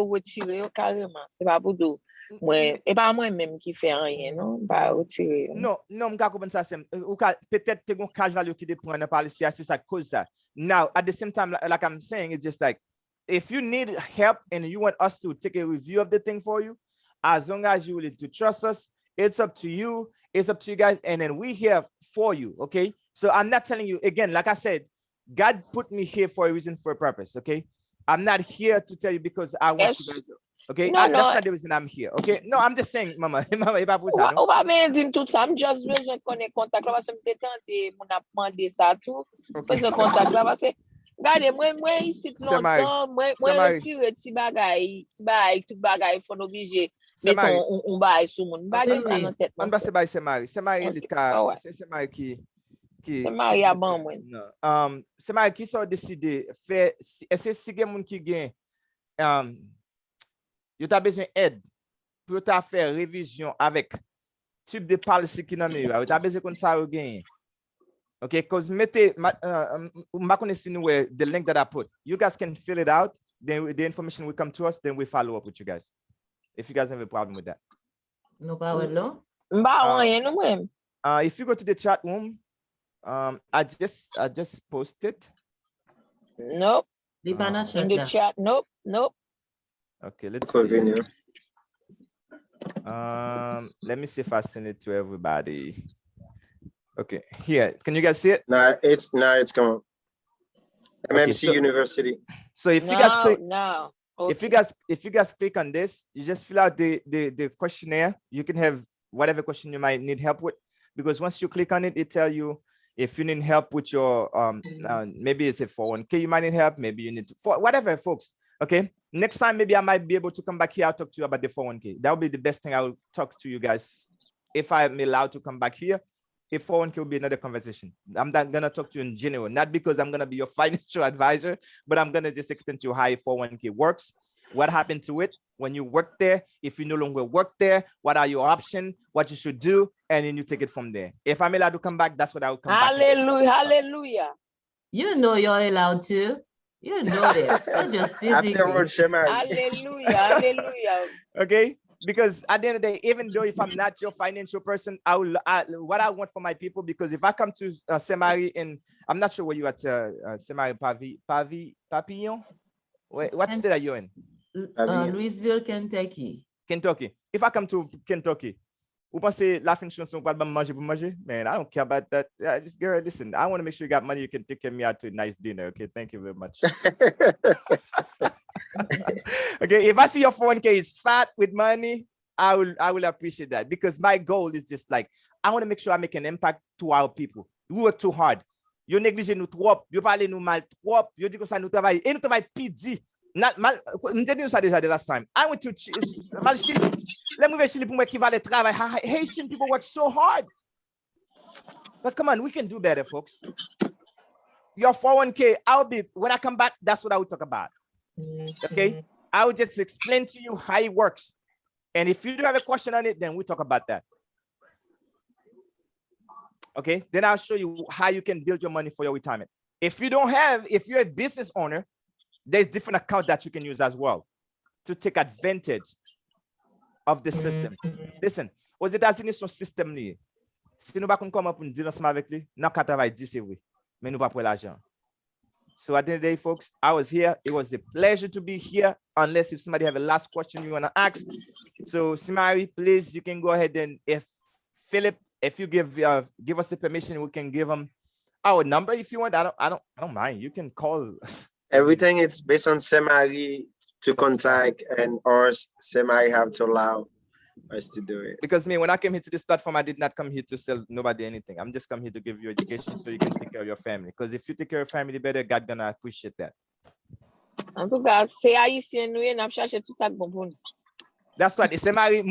retiré carrément c'est pas pour tout moi et pas moi même qui fait rien non pas retirer non m'ka comprendre ça c'est ou peut-être te gon cash value qui dépend dans policy c'est ça cause ça. Now at the same time like I'm saying it's just like if you need help and you want us to take a review of the thing for you as long as you willing to trust us it's up to you guys and then we here for you. Okay, so I'm not telling you again like I said God put me here for a reason, for a purpose, okay? I'm not here to tell you because I want you guys, okay? That's not the reason I'm here, okay? No, I'm just saying, Mama, on va bien dire tout ça, I'm just besoin de connaître contact là parce que me tenter mon a demandé ça tout. Besoin contact là parce que regardez moi ici longtemps, moi retire petit bagay, tout bagay faut obliger mettons on bail sur mon bagay ça dans tête. On va se bail c'est Marie c'est Marie qui c'est Marie à bon moi. C'est Marie qui sont décidé faire est-ce que si quelqu'un qui gagne you as besoin d'aide pour ta faire révision avec type de policy qui n'a mieux tu as besoin comme ça gagne. Okay, because mettez ma connaissance the link that I put you guys can fill it out then the information will come to us then we follow up with you guys if you guys have a problem with that. No problem no. If you go to the chat room I just posted. Nope. In the chat. Nope. Okay, let's see. Let me see if I send it to everybody. Okay, here. Can you guys see it? No, it's coming. MMC okay, so, University. So if you guys click, okay. if you guys click on this, you just fill out the questionnaire. You can have whatever question you might need help with, because once you click on it, it tells you if you need help with your maybe it's a 401k you might need help, maybe you need to for whatever, folks. Okay, next time maybe I might be able to come back here. I'll talk to you about the 401k. That would be the best thing. I'll talk to you guys if I'm allowed to come back here. If 401k will be another conversation. I'm not gonna talk to you in general, not because I'm gonna be your financial advisor, but I'm gonna just explain to you how a 401k works, what happened to it, when you work there. If you no longer work there, what are your options, what you should do, and then you take it from there. If I'm allowed to come back, that's what I would come back. Hallelujah, hallelujah. You know you're allowed to. You know that. You're just Afterwards, hallelujah, hallelujah. Okay? Because at the end of the day, even though if I'm not your financial person, what I want for my people, because if I come to Saint-Marie and I'm not sure where you at, Saint-Marie Papillon? What state are you in? Louisville, Kentucky. Kentucky. If I come to Kentucky, vous pensez la fin de chanson pour manger pour manger? Man, I don't care about that. Just girl, listen, I want to make sure you got money. You can take me out to a nice dinner. Okay, thank you very much. Okay, if I see your 401k is fat with money, I will appreciate that, because my goal is just like, I want to make sure I make an impact to our people. We work too hard. Yo négligez nous trop, yo parlez nous mal trop, yo dit que ça nous travaille, et nous travaille pidi. Mal, nous ça déjà the last time. I went to Chile. Let me go Chile pour moi qui va le travail. Haitian people work so hard. But come on, we can do better, folks. Your 401k, when I come back, that's what I will talk about. Okay, I will just explain to you how it works, and if you do have a question on it, then we talk about that. Okay, then I'll show you how you can build your money for your retirement. If you're a business owner, there's different accounts that you can use as well to take advantage of the system. Listen, aux États-Unis son système lié. Si nous pas comme pour nous dire ensemble avec lui, n'a qu'à travailler 10 c'est oui, mais nous pas pour l'argent. So at the end of the day, folks, I was here. It was a pleasure to be here, unless if somebody have a last question you want to ask. So Saint-Marie, please, you can go ahead, and if Philip, if you give us the permission, we can give him our number if you want. I don't mind. You can call. Everything is based on Saint-Marie to contact, and or Saint-Marie have to allow us to do it. Because me, when I came here to this platform, I did not come here to sell nobody anything. I'm just come here to give you education so you can take care of your family. Because if you take care of your family better, God gonna appreciate that. En tout cas, c'est haïtien nous et n'a cherché tout ça bon pour nous. That's what it's Saint-Marie.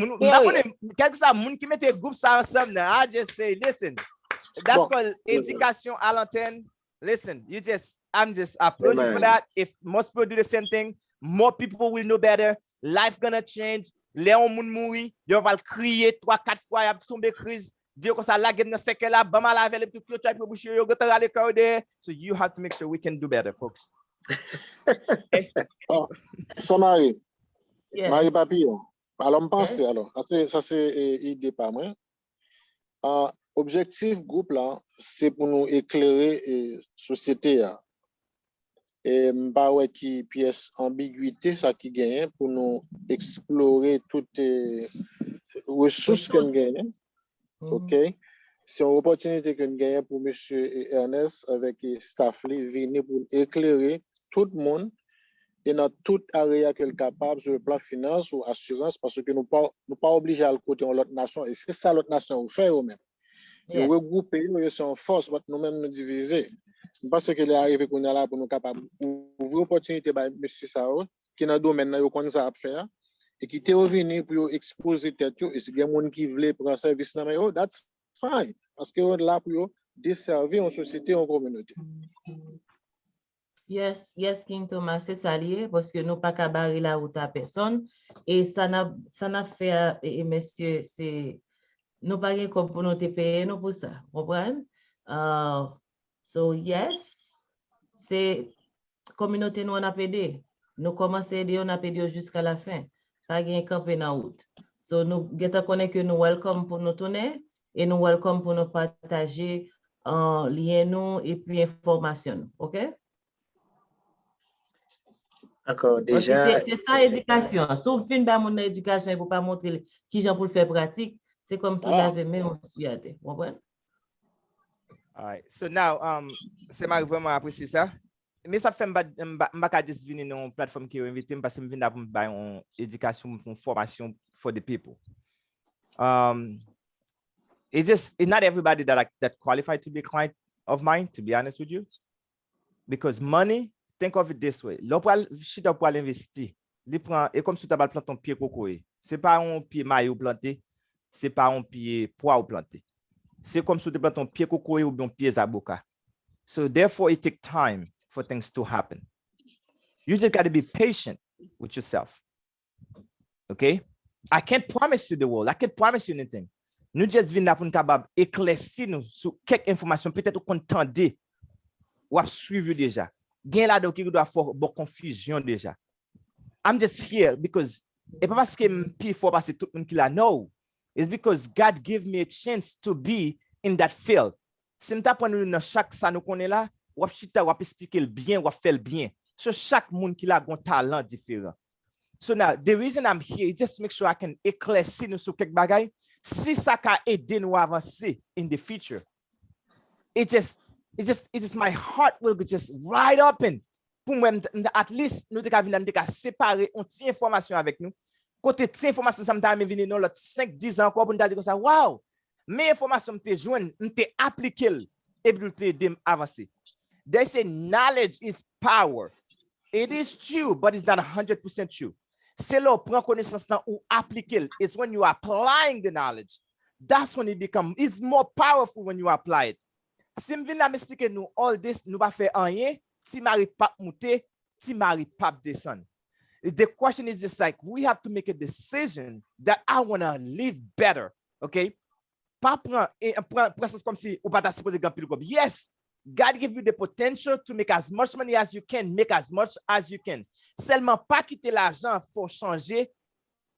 Quelque chose moun qui mette groupe ça ensemble. I just say, listen, that's called education à l'antenne. Listen, I'm just applauding you for that. If most people do the same thing, more people will know better. Life gonna change. Léon moun mouri, yo va crier 3-4 fois, y a tombé crise. Dieu comme ça la gueule dans sec là, ba mal avec les petits clôtures pour boucher yo gote aller corder. So you have to make sure we can do better, folks. Saint-Marie. Yes. Marie Papillon. Alors, me pense alors, ça c'est idée pas moi. Objectif groupe là, c'est pour nous éclairer société là. Et m'pa ouais qui pièce ambiguïté ça qui gagne pour nous explorer toutes les ressources qu'on gagne. OK, c'est une opportunité qu'on gagne pour monsieur Ernest avec staff li venir pour éclairer tout le monde et dans toute area qu'elle est capable sur le plan finance ou assurance, parce que nous pas obligés à le côté de l'autre nation, et c'est ça l'autre nation fait eux-mêmes. Nous regrouper, nous sommes en force, nous-mêmes nous diviser. Parce que est arrivé qu'on est là pour nous capables ouvrir opportunité par monsieur Sao qui dans domaine là connaît ça à faire et qui est revenu pour exposer tête et si il y a monde qui veut prendre service dans mais that's fine parce que là pour desservir une société en communauté. Yes, King Thomas, c'est ça lié parce que nous pas qu'à barrer la route à personne et ça n'a fait et messieurs c'est nous pas comme pour nous te payer nous pour ça, comprendre? So yes, c'est communauté nous on a aidé. Nous commençons à aider, on a aidé jusqu'à la fin. Pas gain camper dans route. So nous geta connaît que nous welcome pour nous tourner et nous welcome pour nous partager lien nous et puis information, OK? D'accord, déjà. C'est ça éducation. Si vous finissez par mon éducation et vous pas montrer qui j'en pour le faire pratique, c'est comme si vous avez même aussi. Vous comprenez? All right. So now, c'est vraiment apprécié ça. Mais ça fait m'baka juste venir dans une plateforme qui invite parce que m'vient pour faire une éducation, une formation for the people. It's not everybody that qualified to be a client of mine, to be honest with you, because money. Think of it this way. L'opéra chita pour investir. Et comme si tu avais planté ton pied coco. C'est pas un pied maillot planté, c'est pas un pied pois planté. C'est comme si tu plantes ton pied coco ou bien pied zaboka. So therefore, it takes time for things to happen. You just got to be patient with yourself. Okay? I can't promise you the world. I can't promise you anything. Nous just venons pour nous capable éclaircir nous sur quelques informations peut-être qu'on tendait ou a suivi déjà. Gain là donc qui doit faire beaucoup confusion déjà. I'm just here because et pas parce que me fort parce que tout le monde qui la know. It's because God gave me a chance to be in that field. Si m'ta prendre nous dans chaque ça nous connaît là, ou chita ou expliquer le bien ou faire le bien. So chaque monde qui a un talent différent. So now the reason I'm here is just to make sure I can éclaircir nous sur quelques bagailles. Si ça ka aider nous avancer in the future. It just my heart will be just right open. Pour moi, at least nous te venir séparer une petite information avec nous. Côté cette information ça me venir dans l'autre 5-10 ans encore pour nous dire comme ça wow. Mes informations me te joindre, me te appliquer et puis te avancer. They say knowledge is power. It is true, but it's not 100% true. C'est là prend connaissance ou appliquer. It's when you are applying the knowledge. That's when it's more powerful when you apply it. Si me vient m'expliquer nous all this, nous pas faire rien, ti mari pas monter, ti mari pas descendre. The question is just like we have to make a decision that I want to live better, okay? Pas prendre comme si ou pas supposé gagner plus. Yes, God give you the potential to make as much money as you can, make as much as you can. Seulement pas quitter l'argent pour changer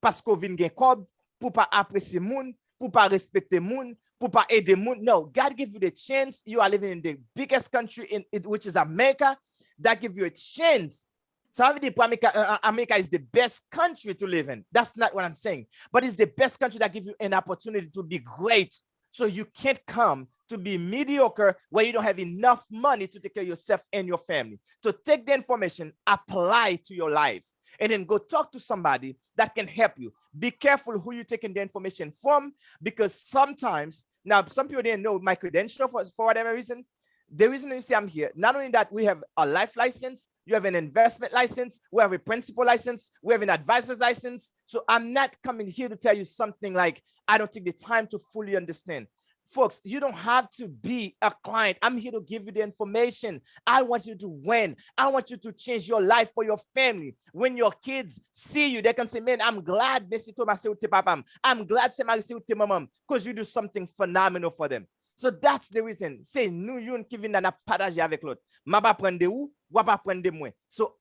parce qu'on vient gagner cob pour pas apprécier moun, pour pas respecter moun, pour pas aider moun. No, God give you the chance. You are living in the biggest country which is America. That give you a chance. So America is the best country to live in. That's not what I'm saying. But it's the best country that gives you an opportunity to be great. So you can't come to be mediocre where you don't have enough money to take care of yourself and your family. So take the information, apply it to your life, and then go talk to somebody that can help you. Be careful who you're taking the information from, because sometimes, now some people didn't know my credential for whatever reason. The reason you see I'm here, not only that we have a life license, you have an investment license, we have a principal license, we have an advisor's license. So I'm not coming here to tell you something like I don't take the time to fully understand. Folks, you don't have to be a client. I'm here to give you the information. I want you to win. I want you to change your life for your family. When your kids see you, they can say, man, I'm glad Messi Thomas say papa. I'm glad Semari say mama, because you do something phenomenal for them. So that's the reason. Say, nous yon qui vient na partager avec l'autre. Ma ba prendre ou pas prendre moi. So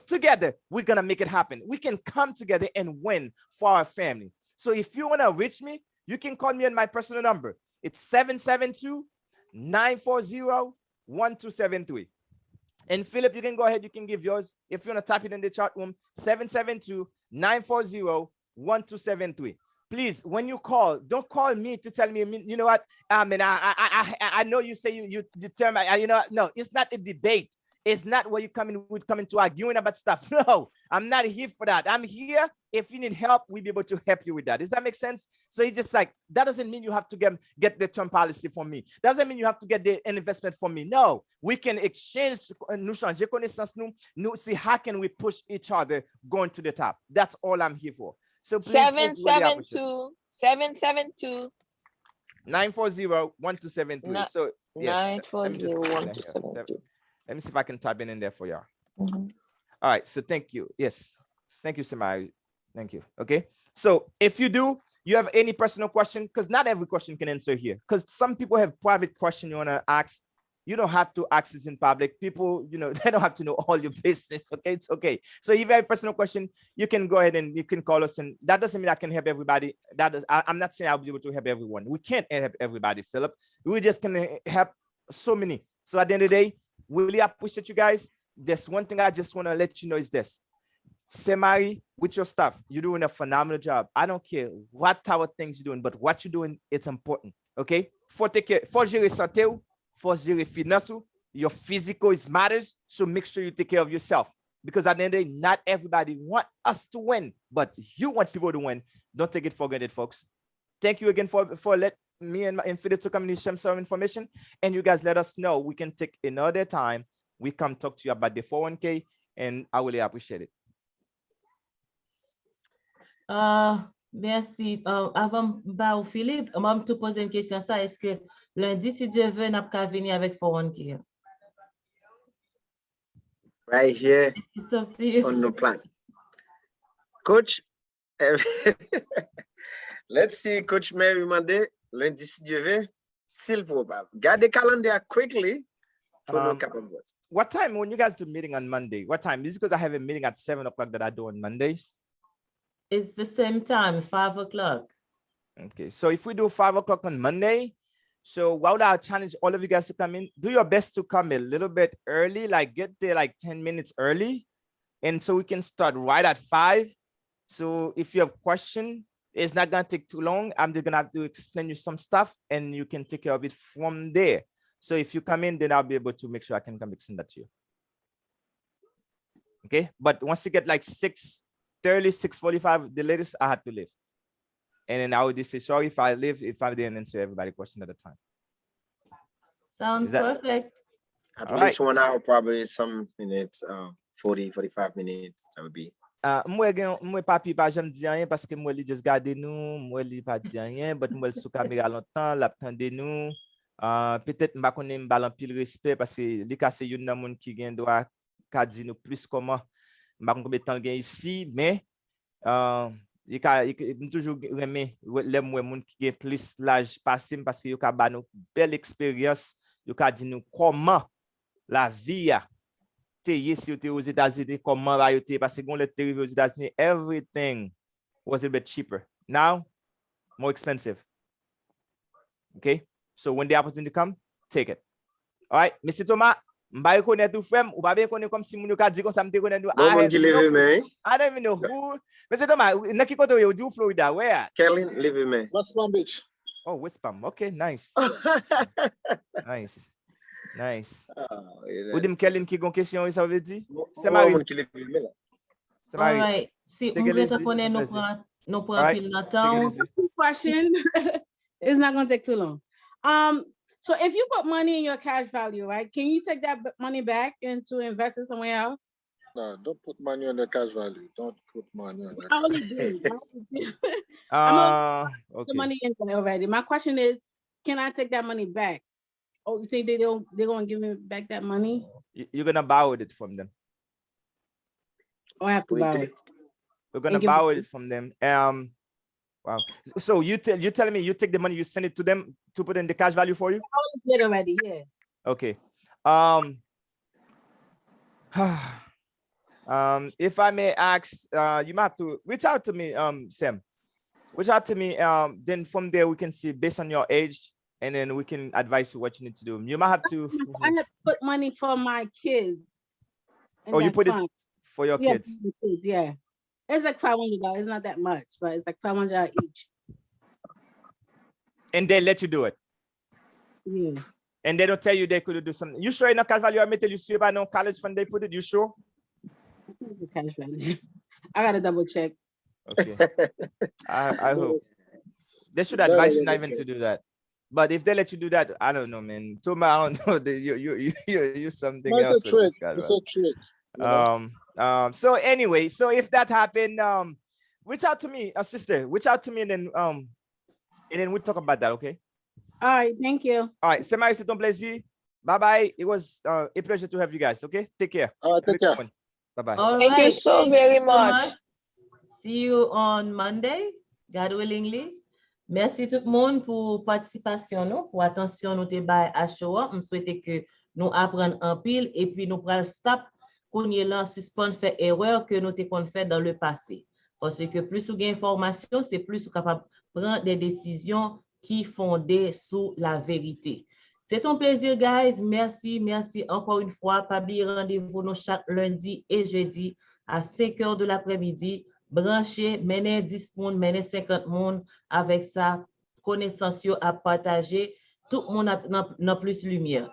together, we're going to make it happen. We can come together and win for our family. So if you want to reach me, you can call me on my personal number. It's 772-940-1273. And Philip, you can go ahead. You can give yours. If you want to type it in the chat room, 772-940-1273. Please, when you call, don't call me to tell me, you know what, I know you say you determine, no, it's not a debate. It's not where you coming to arguing about stuff. No, I'm not here for that. I'm here. If you need help, we'll be able to help you with that. Does that make sense? So it's just like, that doesn't mean you have to get the term policy from me. Doesn't mean you have to get an investment from me. No, we can exchange, nous changer connaissance, nous see how can we push each other going to the top. That's all I'm here for. So please, 940-1273. So yes, 940-1273. Let me see if I can type it in there for y'all. All right. So thank you. Yes. Thank you, Samari. Thank you. Okay. So if you have any personal question, because not every question can answer here, because some people have private question you want to ask. You don't have to ask this in public. People, they don't have to know all your business. Okay, it's okay. So if you have a personal question, you can go ahead and you can call us. And that doesn't mean I can help everybody. I'm not saying I'll be able to help everyone. We can't help everybody, Philip. We just can help so many. So at the end of the day, we really appreciate you guys. There's one thing I just want to let you know is this. Semari, with your stuff, you're doing a phenomenal job. I don't care what type of things you're doing, but what you're doing, it's important. Okay? For gérer santé, for gérer finance, your physical is matters. So make sure you take care of yourself. Because at the end of the day, not everybody want us to win, but you want people to win. Don't take it for granted, folks. Thank you again for letting me and Philip to come and share some information. And you guys let us know. We can take another time. We come talk to you about the 401k, and I really appreciate it. Merci. Avant de Philippe, je vais te poser une question. Est-ce que lundi, si Dieu veut, n'a pas venir avec 401k? Right here on the plan. Coach, Let's see, Coach Mary Mandé, lundi si Dieu veut, s'il probable. Gardez le calendrier quickly for no capable. What time when you guys do meeting on Monday? What time? This is because I have a meeting at 7 o'clock that I do on Mondays. It's the same time, 5 o'clock. Okay, so if we do 5 o'clock on Monday, so why would I challenge all of you guys to come in? Do your best to come a little bit early, like get there like 10 minutes early. And so we can start right at 5. So if you have questions, it's not gonna take too long. I'm just gonna have to explain you some stuff and you can take care of it from there. So if you come in, then I'll be able to make sure I can come extend that to you. Okay, but once you get like 6:30, 6:45, the latest, I had to leave. And then I would just say, sorry if I leave, if I didn't answer everybody's question at a time. Sounds perfect. At least 1 hour, probably some minutes, 40, 45 minutes, that would be. Moi papi pas jamais dit rien parce que moi li just garder nous, moi li pas dit rien, but moi sous caméra longtemps, l'attendre nous. Peut-être m'pa connait m'balan pile respect parce que li ka c'est une nan moun qui gen droit ka di nous plus comment m'pa combien de temps gen ici, mais il ka toujours aimer les moun qui gen plus l'âge passé parce que yo ka ba nous belle expérience, yo ka di nous comment la vie a si you aux États-Unis, comment va you parce que quand les aux États-Unis, everything was a bit cheaper. Now, more expensive. Okay, so when the opportunity come, take it. All right, Mr. Thomas, m'ba connaître tout frère, ou pas bien connaître comme si moun ka dit comme ça m'te connaître. I don't even know who. Mr. Thomas, na ki koto you do Florida, where? Kellen, live with me. West Palm Beach. Oh, West Palm. Okay, nice. Nice. Nice. Ou dim Kellen qui gon question, ça veut dire? C'est Marie. C'est Marie. All right. Si on veut te connaître, nous prend pile de temps. Question. It's not going to take too long. So if you put money in your cash value, right, can you take that money back into invest it somewhere else? No, don't put money on the cash value. Don't put money on the I only do. Okay. The money in there already. My question is, can I take that money back? Oh, you think they're gonna give me back that money? You're gonna borrow it from them. Oh, I have to borrow it. We're gonna borrow it from them. Wow. So you telling me you take the money, you send it to them to put in the cash value for you? I did already, yeah. Okay. If I may ask, you might have to reach out to me, Sam. Reach out to me. Then from there we can see based on your age, and then we can advise you what you need to do. You might have to. I have to put money for my kids. Oh, you put it for your kids? Yeah. It's like $500. It's not that much, but it's like $500 each. And they let you do it? Yeah. And they don't tell you they could do something. You sure in a cash value? I may tell you sure about no college fund they put it. You sure? Cash value. I gotta double check. Okay. I hope. They should advise you not even to do that. But if they let you do that, I don't know, man. Toma, I don't know. You something else. It's a trick. It's a trick. So anyway, so if that happened, reach out to me, a sister. Reach out to me, and then we'll talk about that, okay? All right, thank you. All right, c'est ton plaisir. Bye bye. It was a pleasure to have you guys. Okay, take care. Take care. Bye bye. Thank you so very much. See you on Monday, God willingly. Merci tout le monde pour participation, nous, pour attention nous te bay à show. Je souhaite que nous apprenions en pile et puis nous prenons stop qu'on y là suspend faire erreur que nous te qu'on fait dans le passé. Parce que plus vous avez information, c'est plus vous capable de prendre des décisions qui fondées sur la vérité. C'est un plaisir, guys. Merci encore une fois. Pas oublier rendez-vous nous chaque lundi et jeudi à 5h de l'après-midi. Brancher, mener 10 monde, mener 50 monde avec sa connaissance à partager. Tout le monde n'a plus lumière.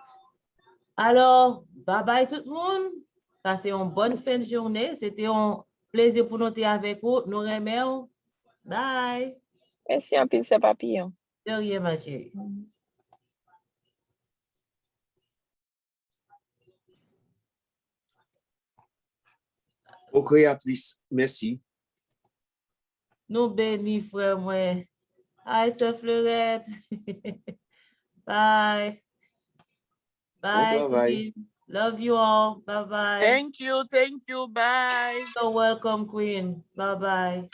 Alors, bye bye tout le monde. Passez une bonne fin de journée. C'était un plaisir pour nous être avec vous. Nous remercions. Bye. Merci un peu, c'est papillon. De rien, ma chérie. Co-créatrice, merci. Nous bénis, frère, moi. Hi, sœur Fleurette. Bye. Bye. Bon Love you all. Bye-bye. Thank you. Bye. You're welcome, Queen. Bye-bye.